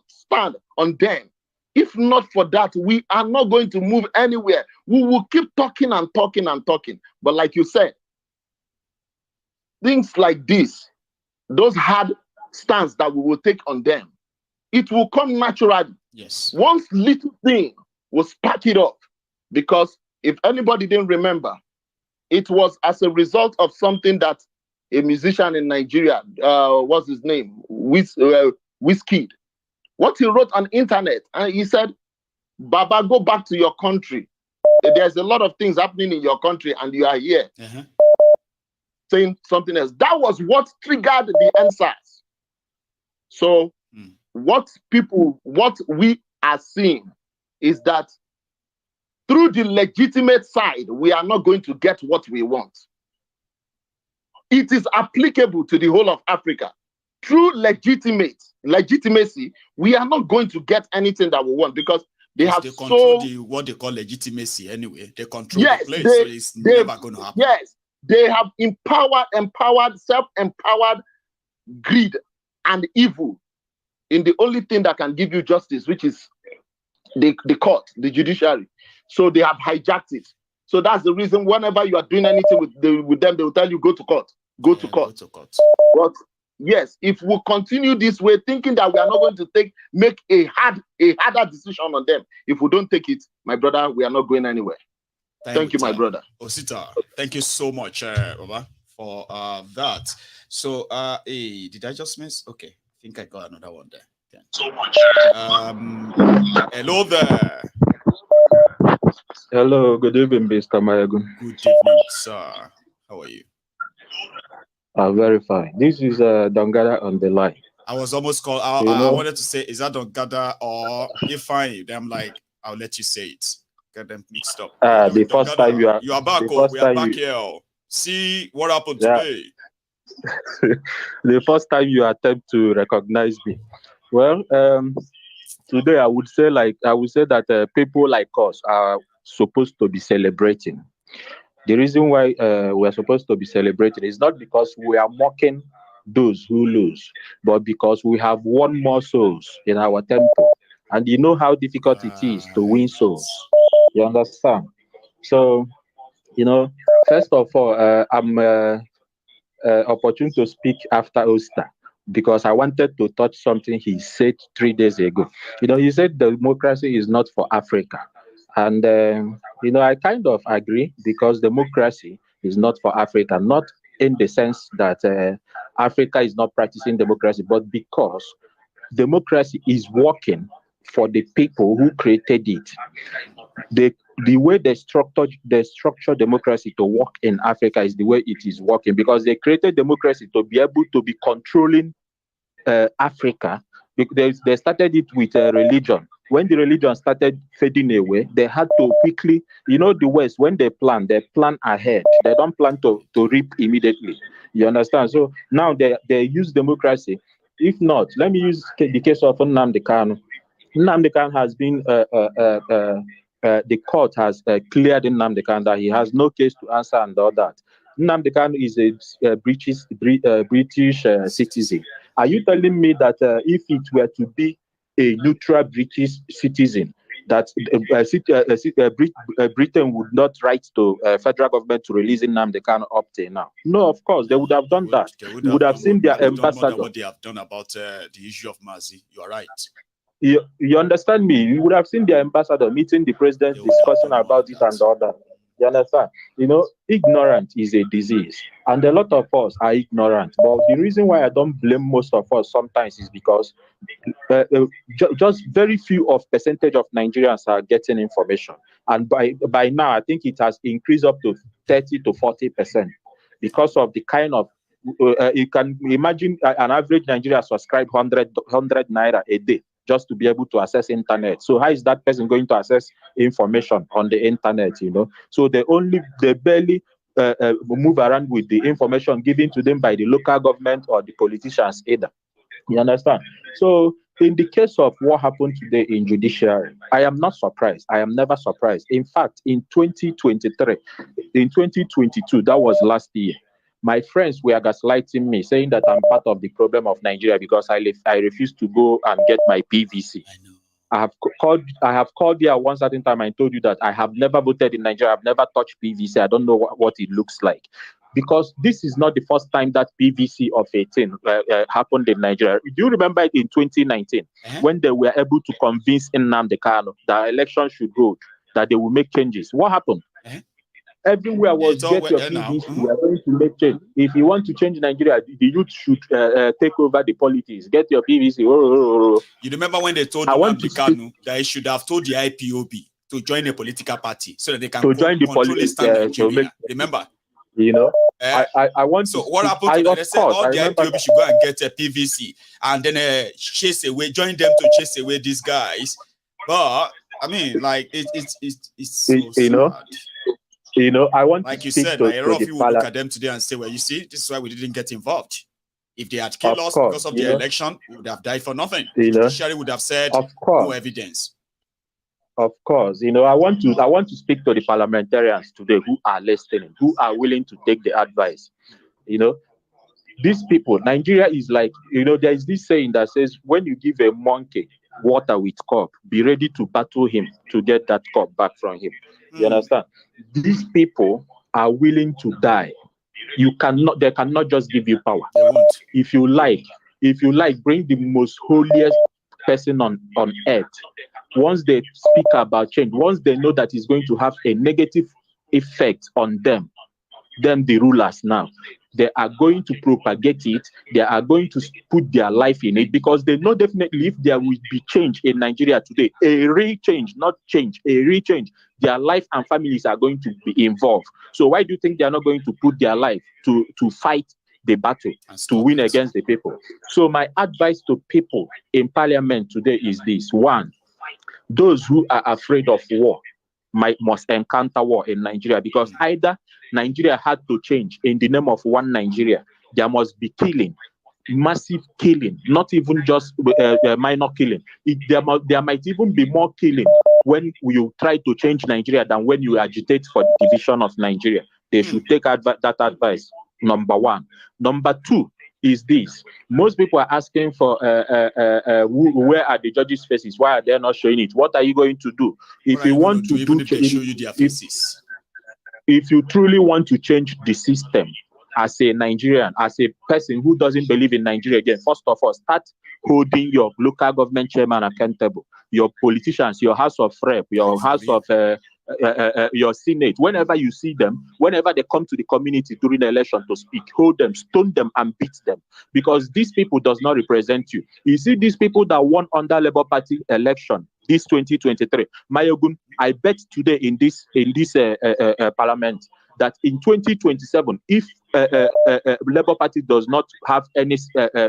stand on them. If not for that, we are not going to move anywhere. We will keep talking and talking and talking. But like you said, things like this, those hard stands that we will take on them, it will come naturally. Yes. Once little thing will spark it up. Because if anybody didn't remember, it was as a result of something that a musician in Nigeria, what's his name? Wizkid. What he wrote on internet, and he said, Baba, go back to your country. There's a lot of things happening in your country and you are here saying something else. That was what triggered the answers. So what we are seeing is that through the legitimate side, we are not going to get what we want. It is applicable to the whole of Africa. Through legitimacy, we are not going to get anything that we want because they have control what they call legitimacy anyway. They control the place, so it's never going to happen. Yes, they have self-empowered greed and evil in the only thing that can give you justice, which is the court, the judiciary. So they have hijacked it. So that's the reason whenever you are doing anything with them, they will tell you, go to court. Go to court. But yes, if we continue this way, thinking that we are not going to make a harder decision on them, if we don't take it, my brother, we are not going anywhere. Thank you, my brother. Osita, thank you so much, Baba, for that. So, hey, did I just miss? Okay, I think I got another one there. Yeah. So much. Hello there. Hello, good evening, Mr. Mayagun. Good evening, sir. How are you? Very fine. This is Dongada on the line. I was almost called. I wanted to say, is that Dongada or Ifeanyi? Then I'm like, I'll let you say it. Get them mixed up. The first time you are back. We are back here. See what happened today. The first time you attempt to recognize me. Well, today I would say that people like us are supposed to be celebrating. The reason why we're supposed to be celebrating is not because we are mocking those who lose, but because we have won more souls in our temple. And you know how difficult it is to win souls. You understand? So, first of all, I'm opportune to speak after Oster because I wanted to touch something he said 3 days ago. He said democracy is not for Africa. And, I kind of agree because democracy is not for Africa, not in the sense that Africa is not practicing democracy, but because democracy is working for the people who created it. The way they structure democracy to work in Africa is the way it is working because they created democracy to be able to be controlling Africa. They started it with religion. When the religion started fading away, they had to quickly, the West, when they plan ahead. They don't plan to reap immediately. You understand? So now they use democracy. If not, let me use the case of Nnamdi Kanu. Nnamdi Kanu has been, the court has cleared Nnamdi Kanu that he has no case to answer and all that. Nnamdi Kanu is a British citizen. Are you telling me that if it were to be a neutral British citizen, that Britain would not write to federal government to release Nnamdi Kanu up till now? No, of course, they would have done that. You would have seen their ambassador. What they have done about the issue of Mazi. You are right. You understand me? You would have seen their ambassador meeting the president, discussing about it and all that. You understand? Ignorance is a disease, and a lot of us are ignorant. But the reason why I don't blame most of us sometimes is because just very few of percentage of Nigerians are getting information, and by now I think it has increased up to 30 to 40% because of the kind of you can imagine an average Nigerian subscribe 100 naira a day just to be able to access internet. So how is that person going to access information on the internet, you know? So they barely move around with the information given to them by the local government or the politicians either. You understand? So in the case of what happened today in judiciary, I am not surprised. I am never surprised. In fact, in 2023, in 2022, that was last year, my friends were gaslighting me, saying that I'm part of the problem of Nigeria because I refuse to go and get my PVC. I have called here one certain time and told you that I have never voted in Nigeria. I've never touched PVC. I don't know what it looks like. Because this is not the first time that PVC of 18 happened in Nigeria. Do you remember it in 2019 when they were able to convince Nnamdi Kanu that election should hold, that they will make changes? What happened? Everywhere was get your PVC. We are going to make change. If you want to change Nigeria, the youth should take over the politics. Get your PVC. You remember when they told Nnamdi Kanu that he should have told the IPOB to join a political party so that they can join the politics? Remember? You know, I want. So what happened to them? They said all the IPOB should go and get a PVC and then chase away, join them to chase away these guys. But I mean, like it's so sad. You know, I want like to you speak said, to, like, a lot of the people look at them today and say, well, you see, this is why we didn't get involved. If they had killed us because of the election, we would have died for nothing. The judiciary would have said no evidence. Of course, you know, I want to speak to the parliamentarians today who are listening, who are willing to take the advice. You know, these people, Nigeria is like, you know, there is this saying that says, when you give a monkey water with cup, be ready to battle him to get that cup back from him. You understand? These people are willing to die. They cannot just give you power. If you like, bring the most holiest person on earth. Once they speak about change, once they know that it's going to have a negative effect on them, the rulers now, they are going to propagate it. They are going to put their life in it because they know definitely if there will be change in Nigeria today, a real change, not change, a real change, their life and families are going to be involved. So why do you think they are not going to put their life to fight the battle, to win against the people? So my advice to people in parliament today is this. One, those who are afraid of war must encounter war in Nigeria, because either Nigeria had to change in the name of one Nigeria. There must be killing, massive killing, not even just minor killing. There might even be more killing when you try to change Nigeria than when you agitate for the division of Nigeria. They should take that advice, number one. Number two is this. Most people are asking for where are the judges' faces? Why are they not showing it? What are you going to do? If you want to do, if they show you their faces. If you truly want to change the system as a Nigerian, as a person who doesn't believe in Nigeria again, first of all, start holding your local government chairman accountable, your politicians, your House of Rep, your House of your Senate. Whenever you see them, whenever they come to the community during the election to speak, hold them, stone them, and beat them, because these people does not represent you. You see, these people that won under Labour Party election, this 2023, Mayogun, I bet today in this parliament that in 2027, if Labour Party does not have any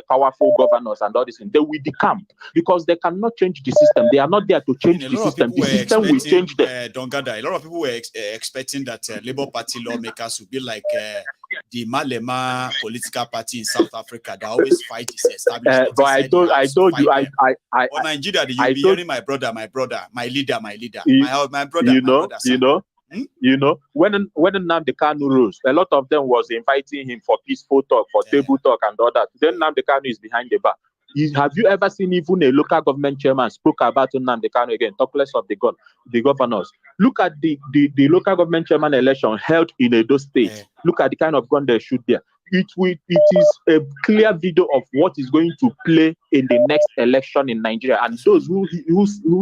powerful governors and all this, they will decamp because they cannot change the system. They are not there to change the system. The system will change them. A lot of people were expecting that Labour Party lawmakers would be like the Malema political party in South Africa that always fight this establishment. But I told you, or Nigeria, you'll be hearing my brother, my leader, my brother, You know, when Nnamdi Kanu rose, a lot of them was inviting him for peaceful talk, for table talk and all that. Then Nnamdi Kanu is behind the bar. Have you ever seen even a local government chairman spoke about Nnamdi Kanu again, talk less of the governors? Look at the local government chairman election held in Edo State. Look at the kind of gun they shoot there. It is a clear video of what is going to play in the next election in Nigeria, and those who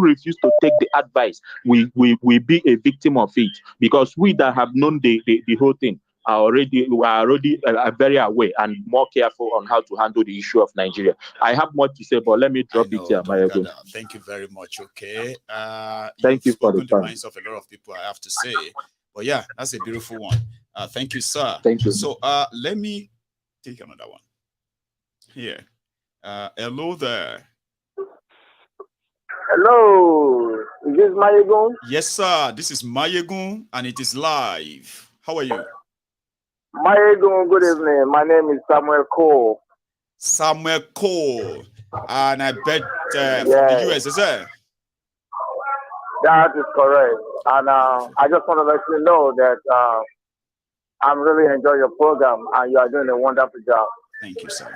refuse to take the advice will be a victim of it, because we that have known the whole thing are already very aware and more careful on how to handle the issue of Nigeria. I have more to say, but let me drop it here. Thank you very much. Okay, thank you for the time. Minds of a lot of people, I have to say, but yeah, that's a beautiful one. Thank you, sir. Thank you. So let me take another one. Here. Hello there. Hello. Is this Mayegun? Yes, sir. This is Mayegun, and it is live. How are you? Mayegun, good evening. My name is Samuel Cole. Samuel Cole. And I bet from the US, is it? That is correct. And I just want to let you know that I'm really enjoying your program, and you are doing a wonderful job. Thank you, sir.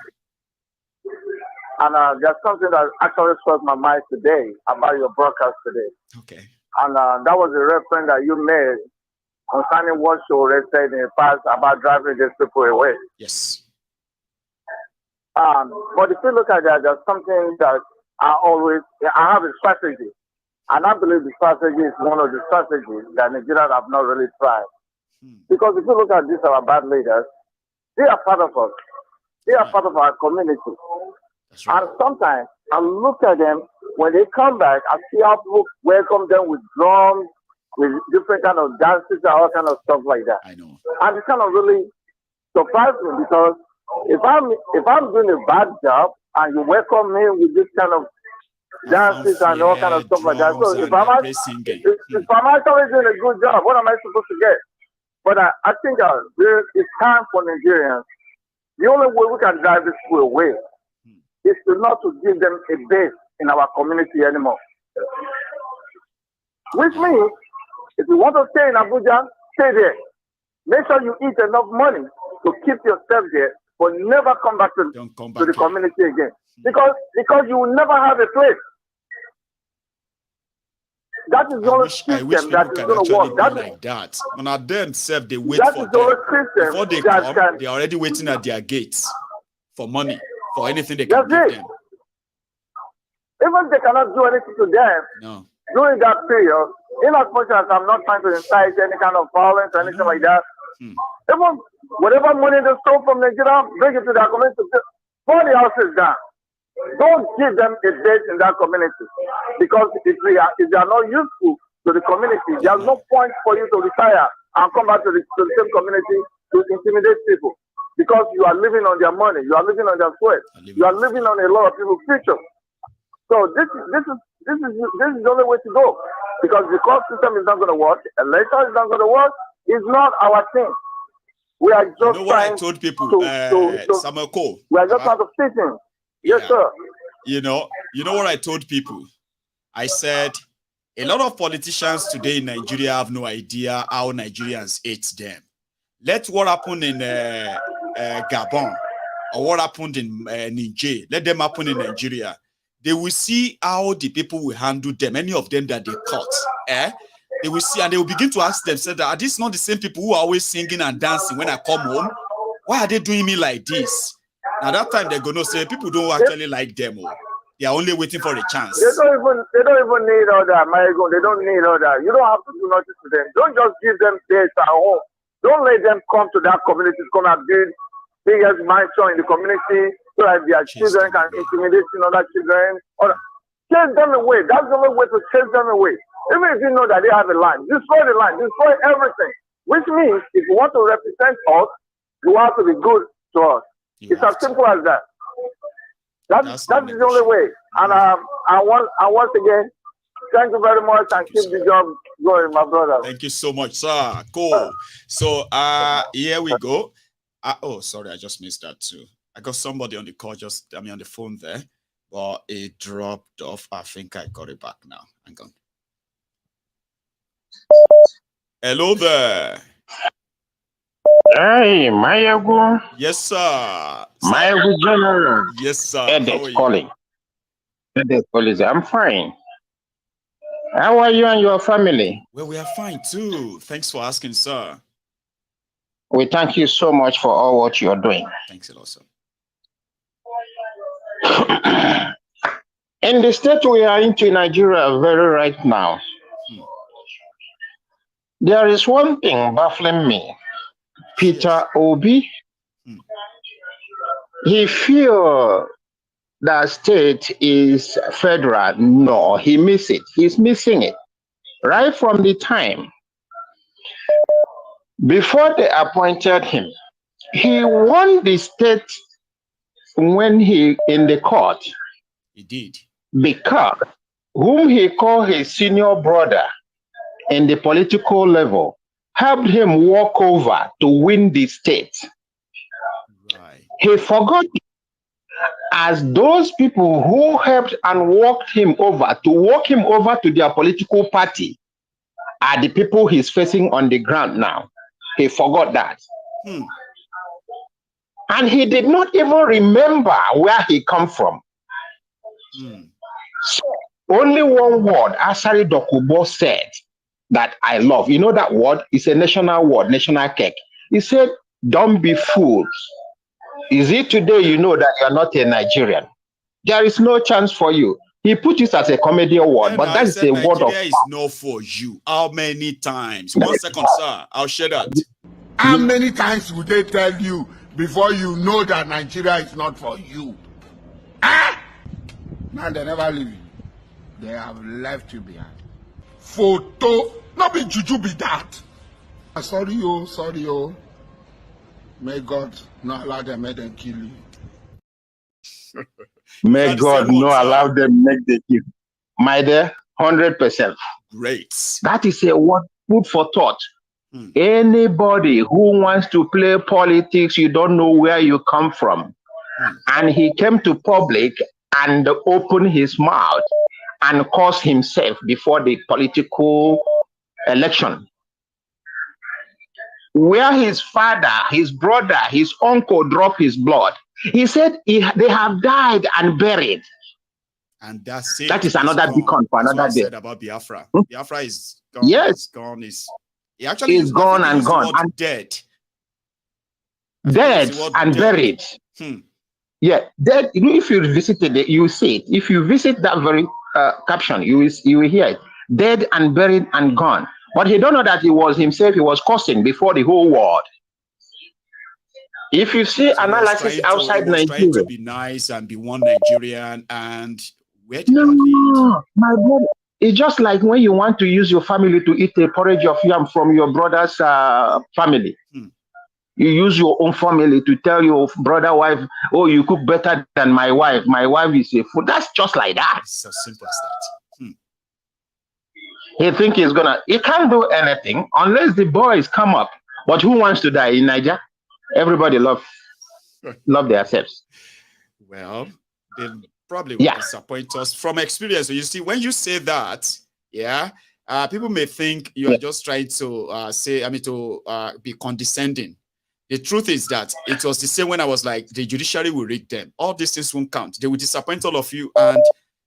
And there's something that actually struck my mind today about your broadcast today. Okay. And that was a reference that you made concerning what you said in the past about driving these people away. Yes. But if you look at that, there's something that I have a strategy. And I believe the strategy is one of the strategies that Nigerians have not really tried. Because if you look at these, our bad leaders, they are part of us. They are part of our community. Right. And sometimes I look at them, when they come back, I see how people welcome them with drums, with different kind of dances and all kind of stuff like that. I know. And it's kind of really surprising me because if I'm doing a bad job and you welcome me with this kind of dances and all kind of stuff like that, so if I'm actually doing a good job, what am I supposed to get? But I think it's time for Nigerians. The only way we can drive this people away is not to give them a base in our community anymore. Which means, if you want to stay in Abuja, stay there. Make sure you eat enough money to keep yourself there, but never come back to the community again. Because you will never have a place. That is the only system that is going to work. That like that. And at them self, they wait for them. Before they come, they are already waiting at their gates for money, for anything they can give them. Even they cannot do anything to them during that period, in as much as I'm not trying to incite any kind of violence or anything like that, even whatever money they stole from Nigeria, bring it to their community, burn the houses down. Don't give them a base in that community. Because if they are not useful to the community, there's no point for you to retire and come back to the same community to intimidate people. Because you are living on their money, you are living on their sweat, you are living on a lot of people's future. So this is the only way to go. Because the court system is not going to work, election is not going to work, it's not our thing. We are just trying I told people, Samuel Cole. We are just trying to fit in. Yes, sir. You know what I told people? I said, a lot of politicians today in Nigeria have no idea how Nigerians hate them. Let what happened in Gabon or what happened in Niger, let them happen in Nigeria. They will see how the people will handle them, any of them that they caught. They will see and they will begin to ask themselves, are these not the same people who are always singing and dancing when I come home? Why are they doing me like this? At that time, they're going to say people don't actually like them. They are only waiting for a chance. They don't even need all that, Marigo. They don't need all that. You don't have to do nothing to them. Don't just give them dates at home. Don't let them come to that community to come and build biggest mansion in the community so that their children can intimidate other children. Chase them away. That's the only way to chase them away. Even if you know that they have a land, destroy the land, destroy everything. Which means if you want to represent us, you have to be good to us. It's as simple as that. That's the only way. And once again, thank you very much and keep the job going, my brother. Thank you so much, sir. Cool. So here we go. Oh, sorry, I just missed that too. I got somebody on the call, on the phone there, but it dropped off. I think I got it back now. Hang on. Hello there. Hey, Mayagu. Yes, sir. Mayagu General. Yes, sir. Edit calling. Edit calling. I'm fine. How are you and your family? Well, we are fine too. Thanks for asking, sir. We thank you so much for all what you're doing. Thanks a lot, sir. In the state we are into Nigeria very right now, there is one thing baffling me. Peter Obi, he feels that state is federal. No, he misses it. He's missing it. Right from the time before they appointed him, He won the state when he in the court. He did. Because whom he called his senior brother in the political level helped him walk over to win the state. Right. He forgot, as those people who helped and walked him over to their political party are the people he's facing on the ground now. He forgot that. And he did not even remember where he come from. So only one word Asari Dokubo said that I love. You know that word? It's a national word, national cake. He said, don't be fools. Is it today you know that you're not a Nigerian? There is no chance for you. He put it as a comedian word, but that is a word of... Nigeria is not for you. How many times? 1 second, sir. I'll share that. How many times would they tell you before you know that Nigeria is not for you? Now they never leave you. They have left you behind. Photo, not be juju be that. Sorry, oh. May God not allow them make them kill you. May God not allow them make the kill. My dear, 100%. Great. That is a word food for thought. Anybody who wants to play politics, you don't know where you come from. And he came to public and opened his mouth and caused himself before the political election. Where his father, his brother, his uncle dropped his blood, he said they have died and buried. And that's it. That is another beacon for another day. Said about Biafra. Biafra is gone. Yes. It's gone. He actually is gone and gone. And dead. Dead and buried. Yeah, dead. If you visited it, you see it. If you visit that very caption, you will hear it. Dead and buried and gone. But he don't know that he was himself, he was cursing before the whole world. If you see analysis outside Nigeria, trying to be nice and be one Nigerian, and where did no, my brother, it's just like when you want to use your family to eat a porridge of yam from your brother's family. You use your own family to tell your brother wife, oh, you cook better than my wife. My wife is a food. That's just like that. It's as simple as that. He think he can't do anything unless the boys come up. But who wants to die in Niger? Everybody love themselves. Well, they probably will disappoint us from experience. So you see, when you say that, people may think you are just trying to be condescending. The truth is that it was the same when I was like, the judiciary will rig them. All these things won't count. They will disappoint all of you, and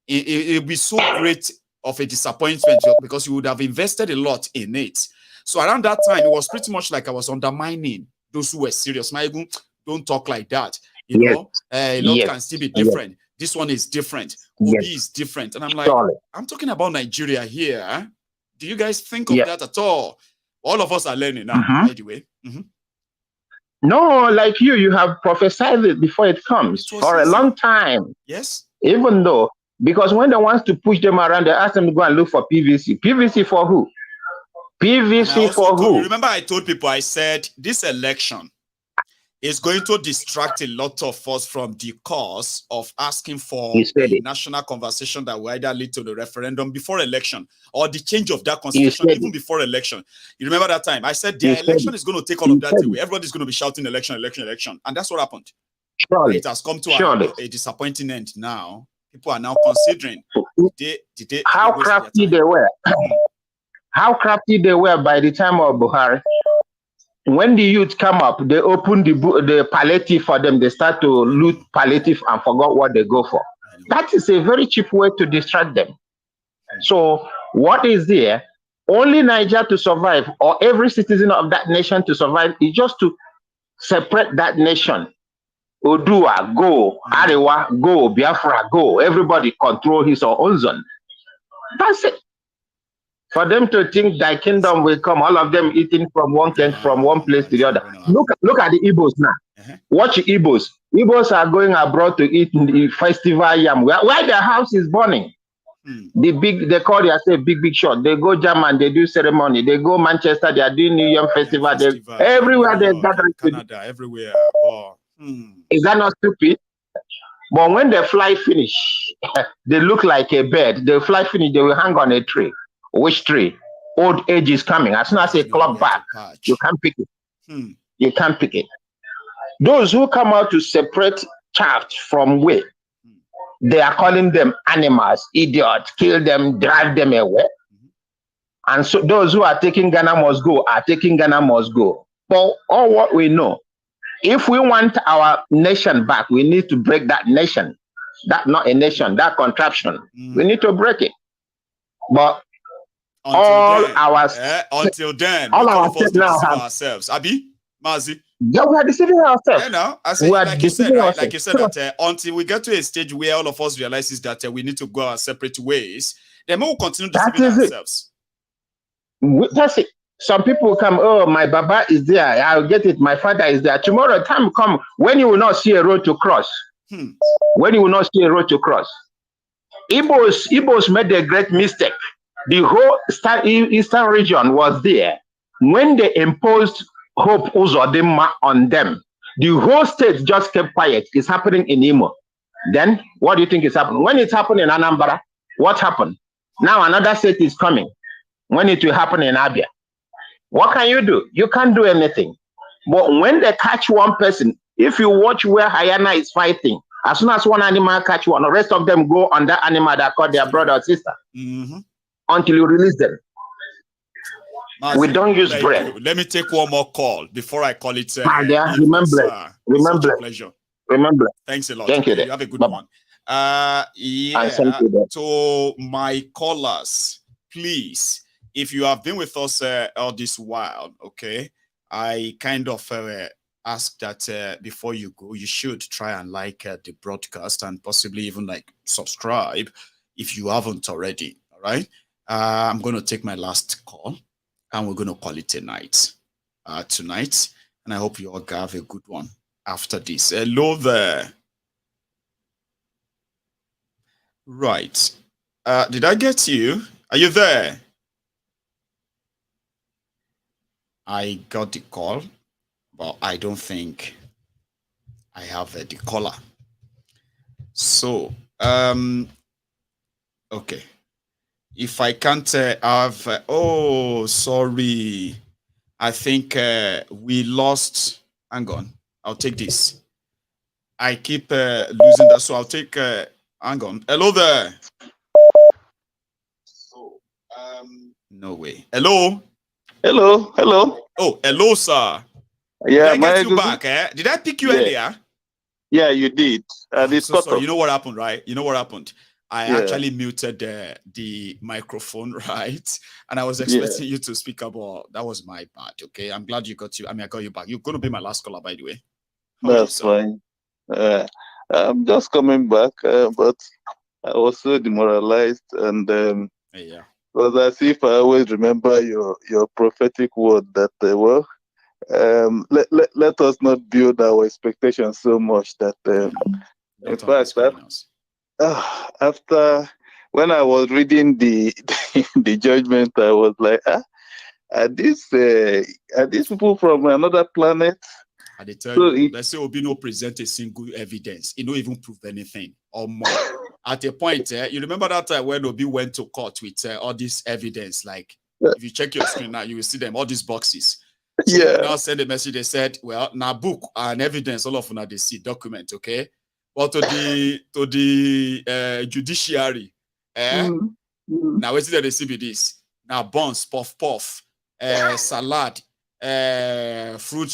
it will be so great of a disappointment because you would have invested a lot in it. So around that time, it was pretty much like I was undermining those who were serious. Don't talk like that. You know, a lot can still be different. This one is different. Obi is different. And I'm like, I'm talking about Nigeria here. Do you guys think of that at all? All of us are learning now, by the way. No, like you have prophesied it before it comes for a long time. Yes. Even though, because when they want to push them around, they ask them to go and look for PVC. PVC for who? PVC for who? Remember, I told people, I said, this election is going to distract a lot of us from the cause of asking for a national conversation that will either lead to the referendum before election or the change of that constitution even before election. You remember that time? I said the election is going to take all of that away. Everybody's going to be shouting election, election, election. And that's what happened. It has come to a disappointing end now. People are now considering how crafty they were. How crafty they were by the time of Buhari. When the youth come up, they open the palliative for them. They start to loot palliative and forgot what they go for. That is a very cheap way to distract them. So what is there? Only Niger to survive, or every citizen of that nation to survive, is just to separate that nation. Odua, go. Arewa, go. Biafra, go. Everybody control his or own zone. That's it. For them to think thy kingdom will come, all of them eating from one place to the other. Look at the Igbos now. Watch the Igbos. Igbos are going abroad to eat in the festival yam. Why their house is burning? They call themselves big shot. They go German, they do ceremony. They go Manchester, they are doing New Year festival. Everywhere they gather. Canada, everywhere. Is that not stupid? But when they fly finish, they look like a bird. They fly finish, they will hang on a tree. Which tree? Old age is coming. As soon as a clock back, you can't pick it. You can't pick it. Those who come out to separate chaff from wheat, they are calling them animals, idiots, kill them, drive them away. And so those who are taking Ghana must go, are taking Ghana must go. For all what we know, if we want our nation back, we need to break that nation. That not a nation, that contraption. We need to break it. But until then, all our steps now have ourselves. Abi, Mazi. Yeah, we are deceiving ourselves. Yeah, no, I say, like you said, right? Like you said that until we get to a stage where all of us realizes that we need to go our separate ways, then we will continue deceiving ourselves. That's it. Some people will come, oh, my Baba is there, I'll get it, my father is there. Tomorrow time come when you will not see a road to cross. When you will not see a road to cross. Igbos made a great mistake. The whole eastern region was there. When they imposed Hope Uzodinma on them, the whole state just kept quiet. It's happening in Imo. Then, what do you think is happening? When it's happening in Anambra, what happened? Now another state is coming. When it will happen in Abia. What can you do? You can't do anything. But when they catch one person, if you watch where hyena is fighting, as soon as one animal catch one, the rest of them go on that animal that called their brother or sister. Until you release them. We don't use bread. Let me take one more call before I call it. Remember. Pleasure. Remember. Thanks a lot. Thank you. You have a good one. To my callers, please, if you have been with us all this while, okay, I kind of ask that before you go, you should try and like the broadcast and possibly even like subscribe if you haven't already. All right. I'm going to take my last call. And we're going to call it a night tonight. And I hope you all have a good one after this. Hello there. Right. Did I get you? Are you there? I got the call, but I don't think I have the caller. So, okay. If I can't have, oh, sorry. I think we lost. Hang on. I'll take this. I keep losing that, so I'll take, hang on. Hello there. So, no way. Hello. Hello. Oh, hello, sir. Yeah, did I get you back, eh? Did I pick you earlier? Yeah, you did. So sorry. You know what happened, right? You know what happened? I actually muted the microphone, right? And I was expecting you to speak about, that was my bad, okay? I'm glad you got you. I mean, I got you back. You're going to be my last caller, by the way. That's fine. I'm just coming back, but I was so demoralized. And it was as if I always remember your prophetic word that, let us not build our expectations so much that, in fact, after when I was reading the the judgment, I was like, are these people from another planet? And they tell you, let's say Obino present a single evidence, it don't even prove anything or more. At a point, you remember that time when Obi went to court with all this evidence? Like, if you check your screen now, you will see them, all these boxes. So now send a message. They said, well, now book and evidence, all of them they see document, okay? But to the judiciary, now what's the receive this? Now buns, puff, salad, fruit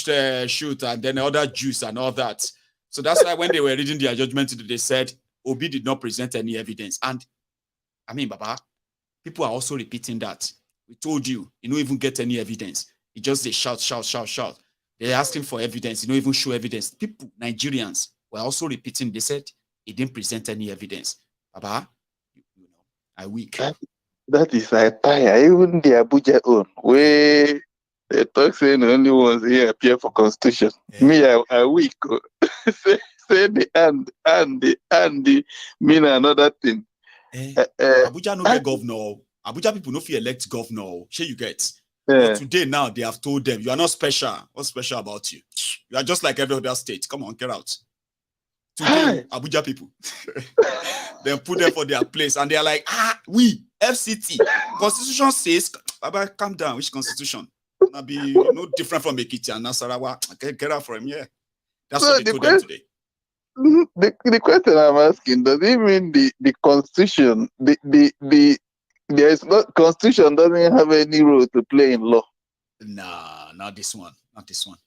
shoot, and then other juice and all that. So that's why when they were reading their judgment, they said Obi did not present any evidence. And I mean, Baba, people are also repeating that. We told you, you don't even get any evidence. It just they shout. They're asking for evidence. You don't even show evidence. People, Nigerians, were also repeating. They said he didn't present any evidence. Baba, you know, I weak. That is I tire. Even the Abuja own, where they talk saying the only ones here appear for constitution. Me, I weak. say the and the mean another thing. Abuja no get governor. Abuja people no fit elect governor. Sure you get. But today now they have told them you are not special. What's special about you? You are just like every other state. Come on, get out. Today, Abuja people. Then put them for their place and they are like, we FCT. Constitution says, Baba, calm down. Which constitution? Gonna be no different from Ekiti and Nasarawa. Okay, get out from here. That's what they told them today. The question I'm asking, does it mean the constitution, there is not constitution doesn't have any role to play in law? Nah, not this one. Not this one.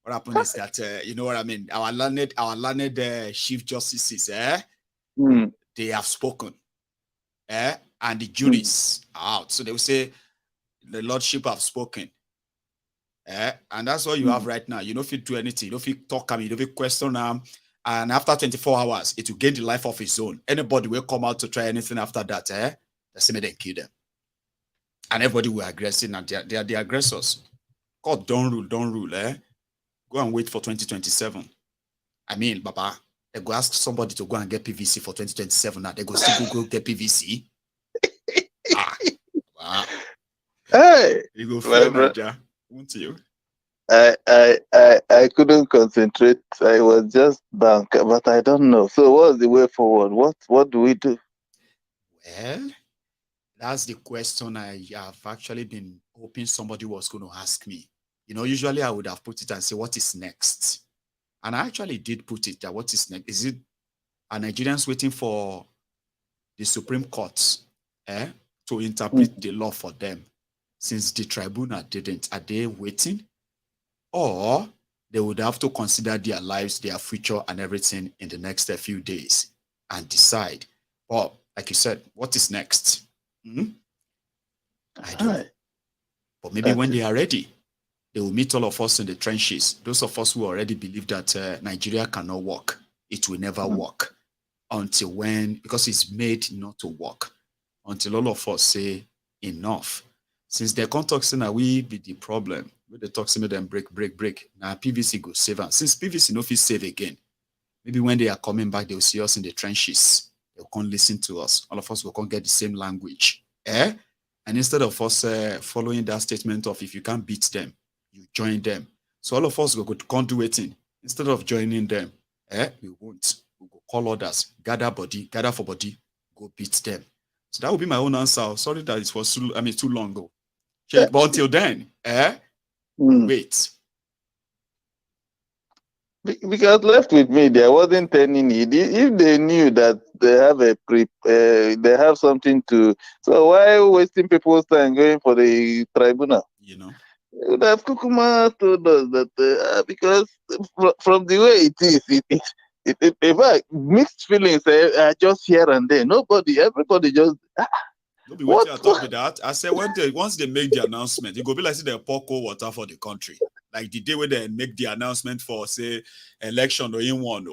What happened is that you know what I mean. Our learned chief justices, they have spoken, and the juries are out. So they will say the lordship have spoken, and that's what you have right now. You don't fit do anything. You don't fit talk them. You don't fit question them. And after 24 hours, it will gain the life of its own. Anybody will come out to try anything after that, they say they kill them. And everybody will aggressing, and they are the aggressors. God don't rule, Go and wait for 2027. I mean, Baba, they go ask somebody to go and get PVC for 2027. Now they go still go get PVC. Wow. Hey, you go fail Nigeria, won't you? I couldn't concentrate. I was just blank, but I don't know. So what's the way forward? What do we do? Well, that's the question I have actually been hoping somebody was going to ask me. You know, usually I would have put it and say, what is next? And I actually did put it that what is next? Is it are Nigerians waiting for the Supreme Court to interpret the law for them? Since the tribunal didn't, are they waiting? Or they would have to consider their lives, their future, and everything in the next few days and decide. Well, like you said, what is next? I don't know. But maybe when they are ready, they will meet all of us in the trenches. Those of us who already believe that Nigeria cannot work, it will never work until when, because it's made not to work, until all of us say enough. Since they can't talk, saying that we be the problem. With the talk, saying them break. Now PVC go save them. Since PVC no fit save again, maybe when they are coming back, they will see us in the trenches. They'll come listen to us. All of us will come get the same language. And instead of us following that statement of if you can't beat them, you join them. So all of us will go to come do it. Instead of joining them, we won't. We'll go call others, gather for body, go beat them. So that would be my own answer. Sorry that it was too long ago. But until then, wait. Because left with me, there wasn't any need. If they knew that they have they have something to, so why wasting people's time going for the tribunal? You know, they would have Kukuma told us that because from the way it is, in fact, mixed feelings are just here and there. Everybody just. What you talk with that? I said once they make the announcement, it go be like they pour cold water for the country. Like the day when they make the announcement for say election or in one.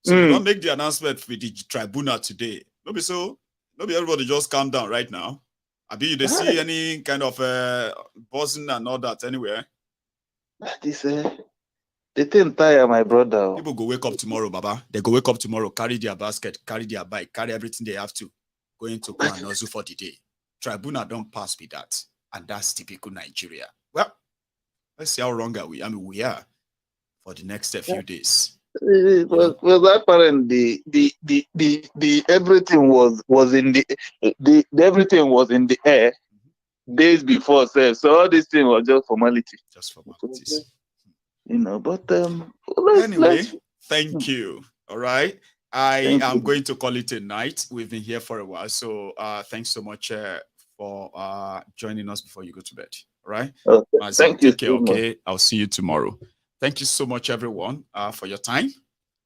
So they don't make the announcement for the tribunal today. Maybe everybody just calm down right now. I mean, they see any kind of buzzing and all that anywhere. They didn't tire my brother. People go wake up tomorrow, Baba. They go wake up tomorrow, carry their basket, carry their bike, carry everything they have to. Going to go and nozzle for the day. Tribunal don't pass with that. And that's typical Nigeria. Well, let's see how wrong are we. We are for the next few days. Well, apparently the everything was in the everything was in the air days before. So all this thing was just formality. Just formalities. But anyway, thank you. All right. I am going to call it a night. We've been here for a while. So thanks so much for joining us before you go to bed. All right. Okay. Thank you. Take care, okay. I'll see you tomorrow. Thank you so much, everyone, for your time.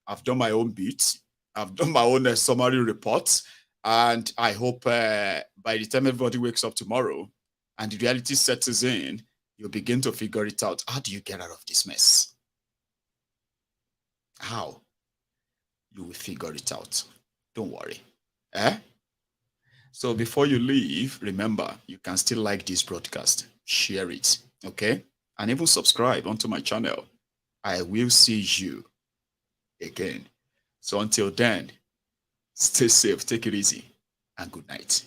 I've done my own beats. I've done my own summary reports. And I hope by the time everybody wakes up tomorrow and the reality sets in, you'll begin to figure it out. How do you get out of this mess? How? You will figure it out. Don't worry. So before you leave, remember, you can still like this broadcast. Share it, okay? And even subscribe onto my channel. I will see you again. So until then, stay safe. Take it easy. and good night.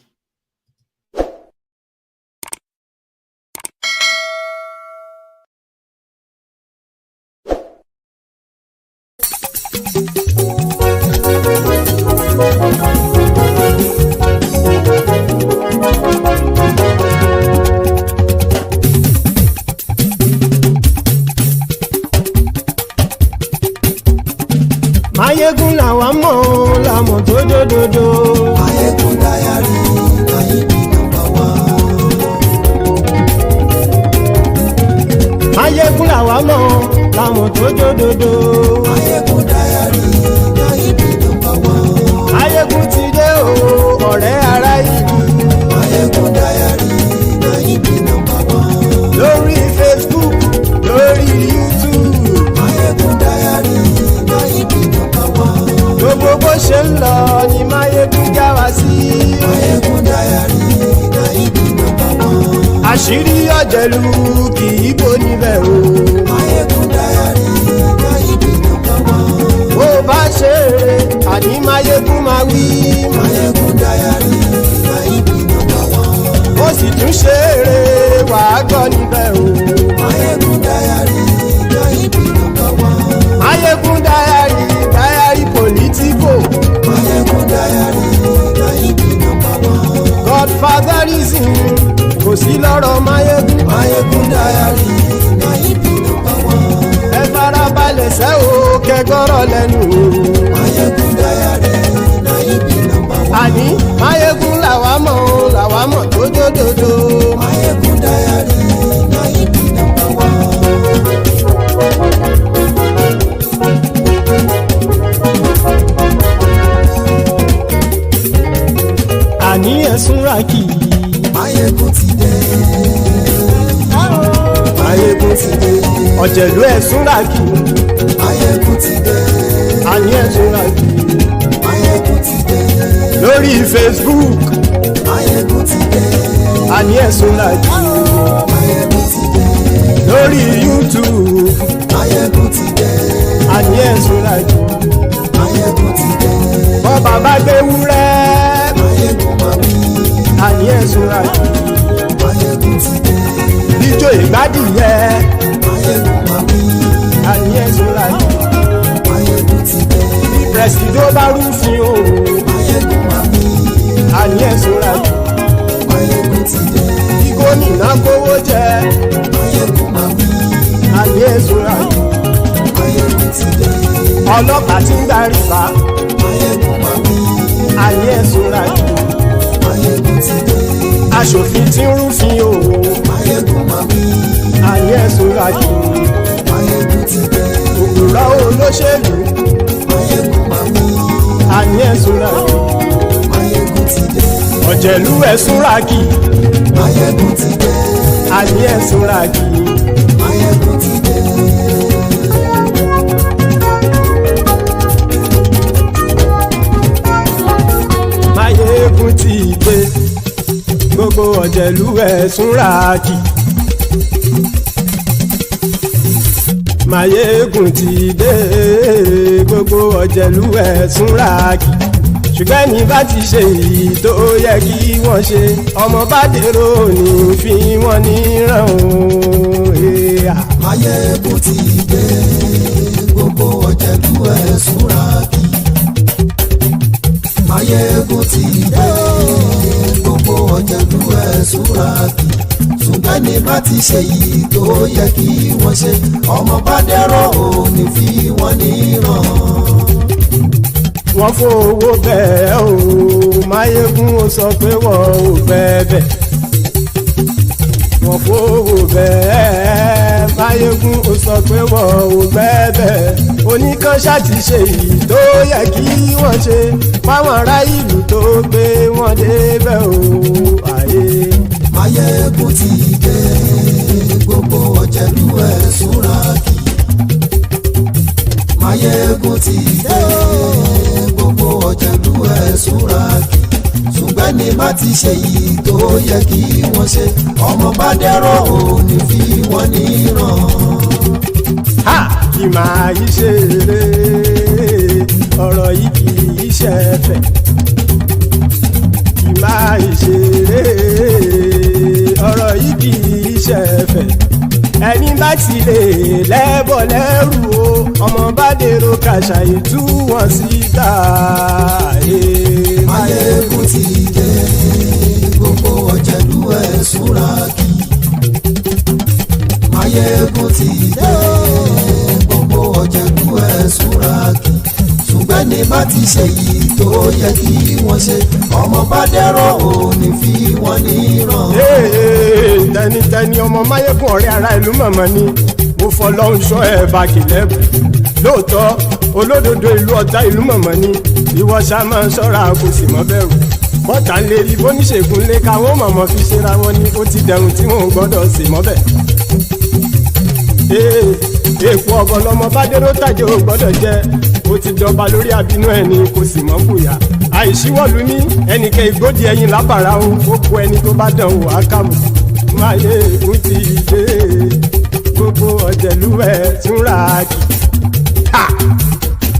Mayegun làwa mọ̀ làmọ̀ tó dòdòdò. Mayegun diary Nayibi #1. Mayegun làwa mọ̀ làmọ̀ tó dòdòdò. Mayegun diary Nayibi #1. Mayegun ti dé o ọ̀rẹ́ ara ìlú. Mayegun diary Nayibi #1. Lórí Facebook lórí YouTube. Mayegun diary Nayibi #1. Gbogbo bó ṣe ń lọ ni Mayegun já wa sí. Mayegun diary Nayibi #1. Àṣírí ọ̀jẹ̀lú kì í bò níbẹ̀ o. Mayegun diary Nayibi #1. Bó bá ṣe eré àní Mayegun máa wí. Mayegun diary Nayibi #1. Ó sì tún ṣe eré wàá gbọ́ níbẹ̀ o. Mayegun diary Nayibi #1. Mayegun diary politico. Mayegun diary Nayibi #1. Godfatherism kò sí lọ́rọ̀ Mayegun. Mayegun diary Nayibi #1. Ẹ farabalẹ̀ sẹ́ o kẹgọ́rọ̀ lẹ́nu o. Mayegun diary Nayibi #1. Àní Mayegun làwa mọ̀ tó dòdòdò. Mayegun diary Nayibi #1. Àní ẹ̀sùn ràkì. Mayegun ti dé. Mayegun ti dé. Ọ̀jẹ̀lú ẹ̀sùn ràkì. Mayegun ti dé. Àní ẹ̀sùn ràkì. Mayegun ti dé. Lórí Facebook. Mayegun ti dé. Àní ẹ̀sùn ràkì. Mayegun ti dé. Lórí YouTube. Mayegun ti dé. Àní ẹ̀sùn ràkì. Mayegun ti dé. Bọ́ bàbá gbé wúrẹ́. Mayegun máa wí. Àní ẹ̀sùn ràkì. Mayegun ti dé. Ijó ìgbádìyẹ. Mayegun máa wí. Àní ẹ̀sùn ràkì. Mayegun ti dé. Bí pẹ̀sìdó bá rúfin o. Mayegun máa wí. Àní ẹ̀sùn ràkì. Mayegun ti dé. Bí gómìnà kówó jẹ. Mayegun máa wí. Àní ẹ̀sùn ràkì. Mayegun ti dé. Ọlọ́pàá tí ń darí bá. Mayegun máa wí. Àní ẹ̀sùn ràkì. Mayegun ti dé. Aṣòfin tí ń rúfin o. Mayegun máa wí. Àní ẹ̀sùn ràkì. Mayegun ti dé. Òpùrọ́ olóṣèlú. Mayegun máa wí. Àní ẹ̀sùn ràkì. Mayegun ti dé. Ọ̀jẹ̀lú ẹ̀sùn ràkì. Mayegun ti dé. Àní ẹ̀sùn ràkì. Mayegun ti dé. Mayegun ti dé. Gbogbo ọ̀jẹ̀lú ẹ̀sùn ràkì. Mayegun ti dé. Gbogbo ọ̀jẹ̀lú ẹ̀sùn ràkì. Ṣùgbọ́n ní bá ti ṣe èyí tó yẹ kí wọ́n ṣe ọmọ bá dèrò ní fi wọ́n níran o. Mayegun ti dé. Gbogbo ọ̀jẹ̀lú ẹ̀sùn ràkì. Mayegun ti dé. Gbogbo ọ̀jẹ̀lú ẹ̀sùn ràkì. Ṣùgbọ́n ní bá ti ṣe èyí tó yẹ kí wọ́n ṣe ọmọ bá dèrò ní fi wọ́n níran. Wọ́n fowó bẹ́ẹ̀ o Mayegun ó sọ pé wọ́n ò bẹ́ẹ̀. Wọ́n fowó bẹ́ẹ̀ Mayegun ó sọ pé wọ́n ò bẹ́ẹ̀. Oníkan ṣáàtì ṣe èyí tó yẹ kí wọ́n ṣe fáwọn ará ìlú tó gbé wọn débẹ̀ o. Mayegun ti dé. Gbogbo ọ̀jẹ̀lú ẹ̀sùn ràkì. Mayegun ti dé. Gbogbo ọ̀jẹ̀lú ẹ̀sùn ràkì. Ṣùgbọ́n ní bá ti ṣe yìí tó yẹ kí wọ́n ṣe ọmọ bá dẹ́rọ̀ ò ní fi wọ́n níran. Kì máa yí ṣe eré ọ̀rọ̀ yìí kì í ṣe ẹ̀fẹ̀. Kì ìṣeré ọ̀rọ̀ yìí kì í ṣẹ̀fẹ̀ ẹni bá ti lè lẹ́bọ̀ lẹ́rù o ọmọ bá dèrò kàṣà ìtú wọn síta. Máyégún ti dé gbogbo ọ̀jẹ̀lú ẹ̀ súnra kí. Máyégún ti dé gbogbo ọ̀jẹ̀lú ẹ̀ súnra kí. Ṣùgbọ́n ní bá ti ṣe yìí tó yẹ kí wọ́n ṣe ọmọ bá dẹ́rọ̀ ò ní fi wọ́n níran. Tẹnitẹni ọmọ Máyégún ọ̀rẹ́ ara ìlú mọ̀mọ́ ni mo fọlọ́run ṣọ́ ẹ̀ bá kìlẹ́bù lóòótọ́ olódodo ìlú ọ̀tá ìlú mọ̀mọ́ ni ìwọ ṣá máa ń ṣọ́ra kò sì mọ́ bẹ̀rù bọ́tà ń lérí bóníṣègùn lé káwọn mọ̀mọ́ fi ṣera wọn ni ó ti dẹrùn tí wọn ò gbọ́dọ̀ sì mọ́ bẹ̀. Èèpo ọ̀gọ̀lọ́mọ bá dérò tàjẹ́ ò gbọ́dọ̀ jẹ́ ó ti dọba lórí àbínú ẹni kò sì mọ́ bùyà àìsíwọ́lu ní ẹnìkẹ́ ìgbódì ẹyin lábàrá o ó kó ẹni tó bá dán o ákàmù. Máyégún ti dé gbogbo ọ̀jẹ̀lú ẹ̀ túnra kì.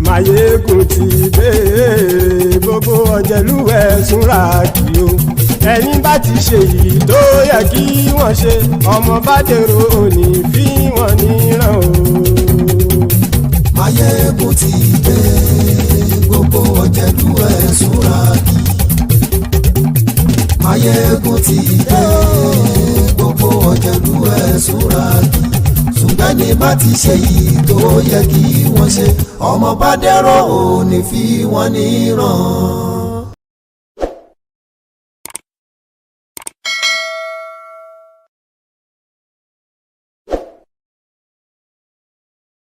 Máyégún ti dé gbogbo ọ̀jẹ̀lú ẹ̀ túnra kì o ẹni bá ti ṣe yìí tó yẹ kí wọ́n ṣe ọmọ bá dèrò òní fi wọ́n níran o. Máyégún ti dé gbogbo ọ̀jẹ̀lú ẹ̀ súnra kí. Máyégún ti dé gbogbo ọ̀jẹ̀lú ẹ̀ súnra kí. Ṣùgbọ́n ní bá ti ṣe yìí tó yẹ kí wọ́n ṣe ọmọ bá dẹ́rọ̀ ò ní fi wọ́n níran.